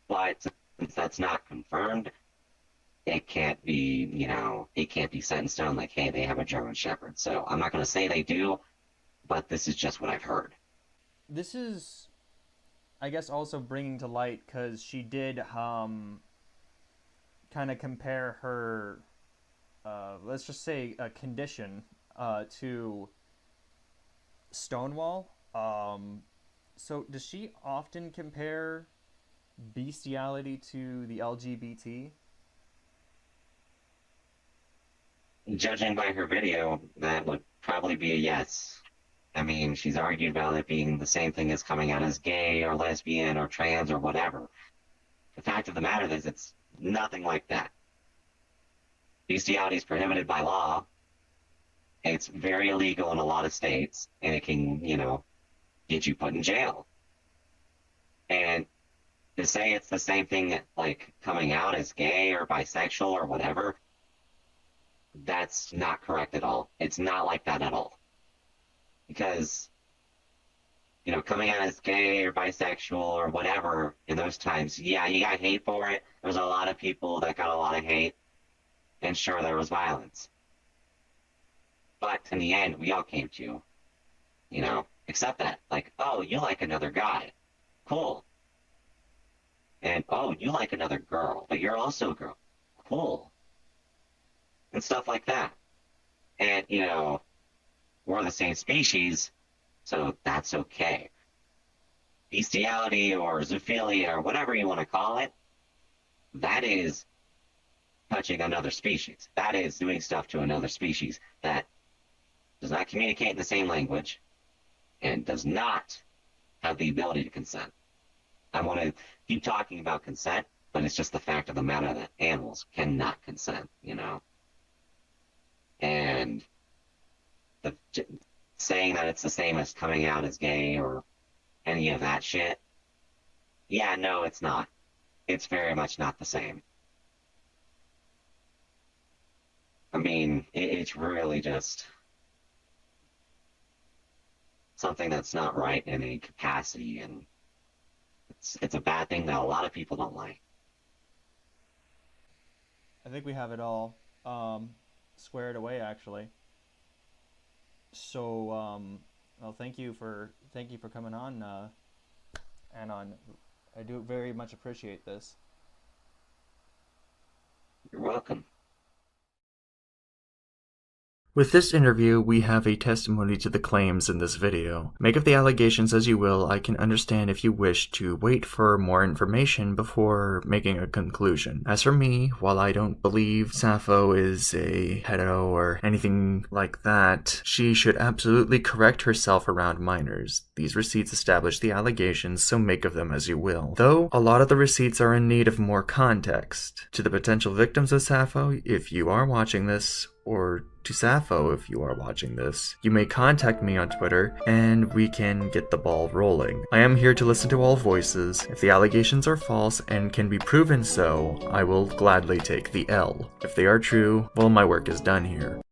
But since that's not confirmed, it can't be, it can't be set in stone like, hey, they have a German Shepherd. So I'm not going to say they do, but this is just what I've heard. This is... also bringing to light, because she did kind of compare her, let's just say, a condition to Stonewall. So does she often compare bestiality to the LGBT? Judging by her video, that would probably be a yes. I mean, she's argued about it being the same thing as coming out as gay or lesbian or trans or whatever. The fact of the matter is it's nothing like that. Bestiality is prohibited by law. It's very illegal in a lot of states, and it can, get you put in jail. And to say it's the same thing like coming out as gay or bisexual or whatever, that's not correct at all. It's not like that at all. Because, coming out as gay or bisexual or whatever in those times, yeah, you got hate for it. There was a lot of people that got a lot of hate. And sure, there was violence. But in the end, we all came to, accept that. Like, oh, you like another guy. Cool. And, oh, you like another girl, but you're also a girl. Cool. And stuff like that. And, we're the same species, so that's okay. Bestiality or zoophilia or whatever you want to call it, that is touching another species. That is doing stuff to another species that does not communicate in the same language and does not have the ability to consent. I want to keep talking about consent, but it's just the fact of the matter that animals cannot consent, you know? And saying that it's the same as coming out as gay or any of that shit, yeah, no, it's not. It's very much not the same. I mean, it's really just something that's not right in any capacity, and it's a bad thing that a lot of people don't like. I think we have it all squared away, actually. So, well, thank you for coming on, Anon. I do very much appreciate this. You're welcome. With this interview, we have a testimony to the claims in this video. Make of the allegations as you will. I can understand if you wish to wait for more information before making a conclusion. As for me, while I don't believe Sappho is a pedo or anything like that, she should absolutely correct herself around minors. These receipts establish the allegations, so make of them as you will. Though, a lot of the receipts are in need of more context. To the potential victims of Sappho, if you are watching this, or to Sappho if you are watching this, you may contact me on Twitter and we can get the ball rolling. I am here to listen to all voices. If the allegations are false and can be proven so, I will gladly take the L. If they are true, well, my work is done here.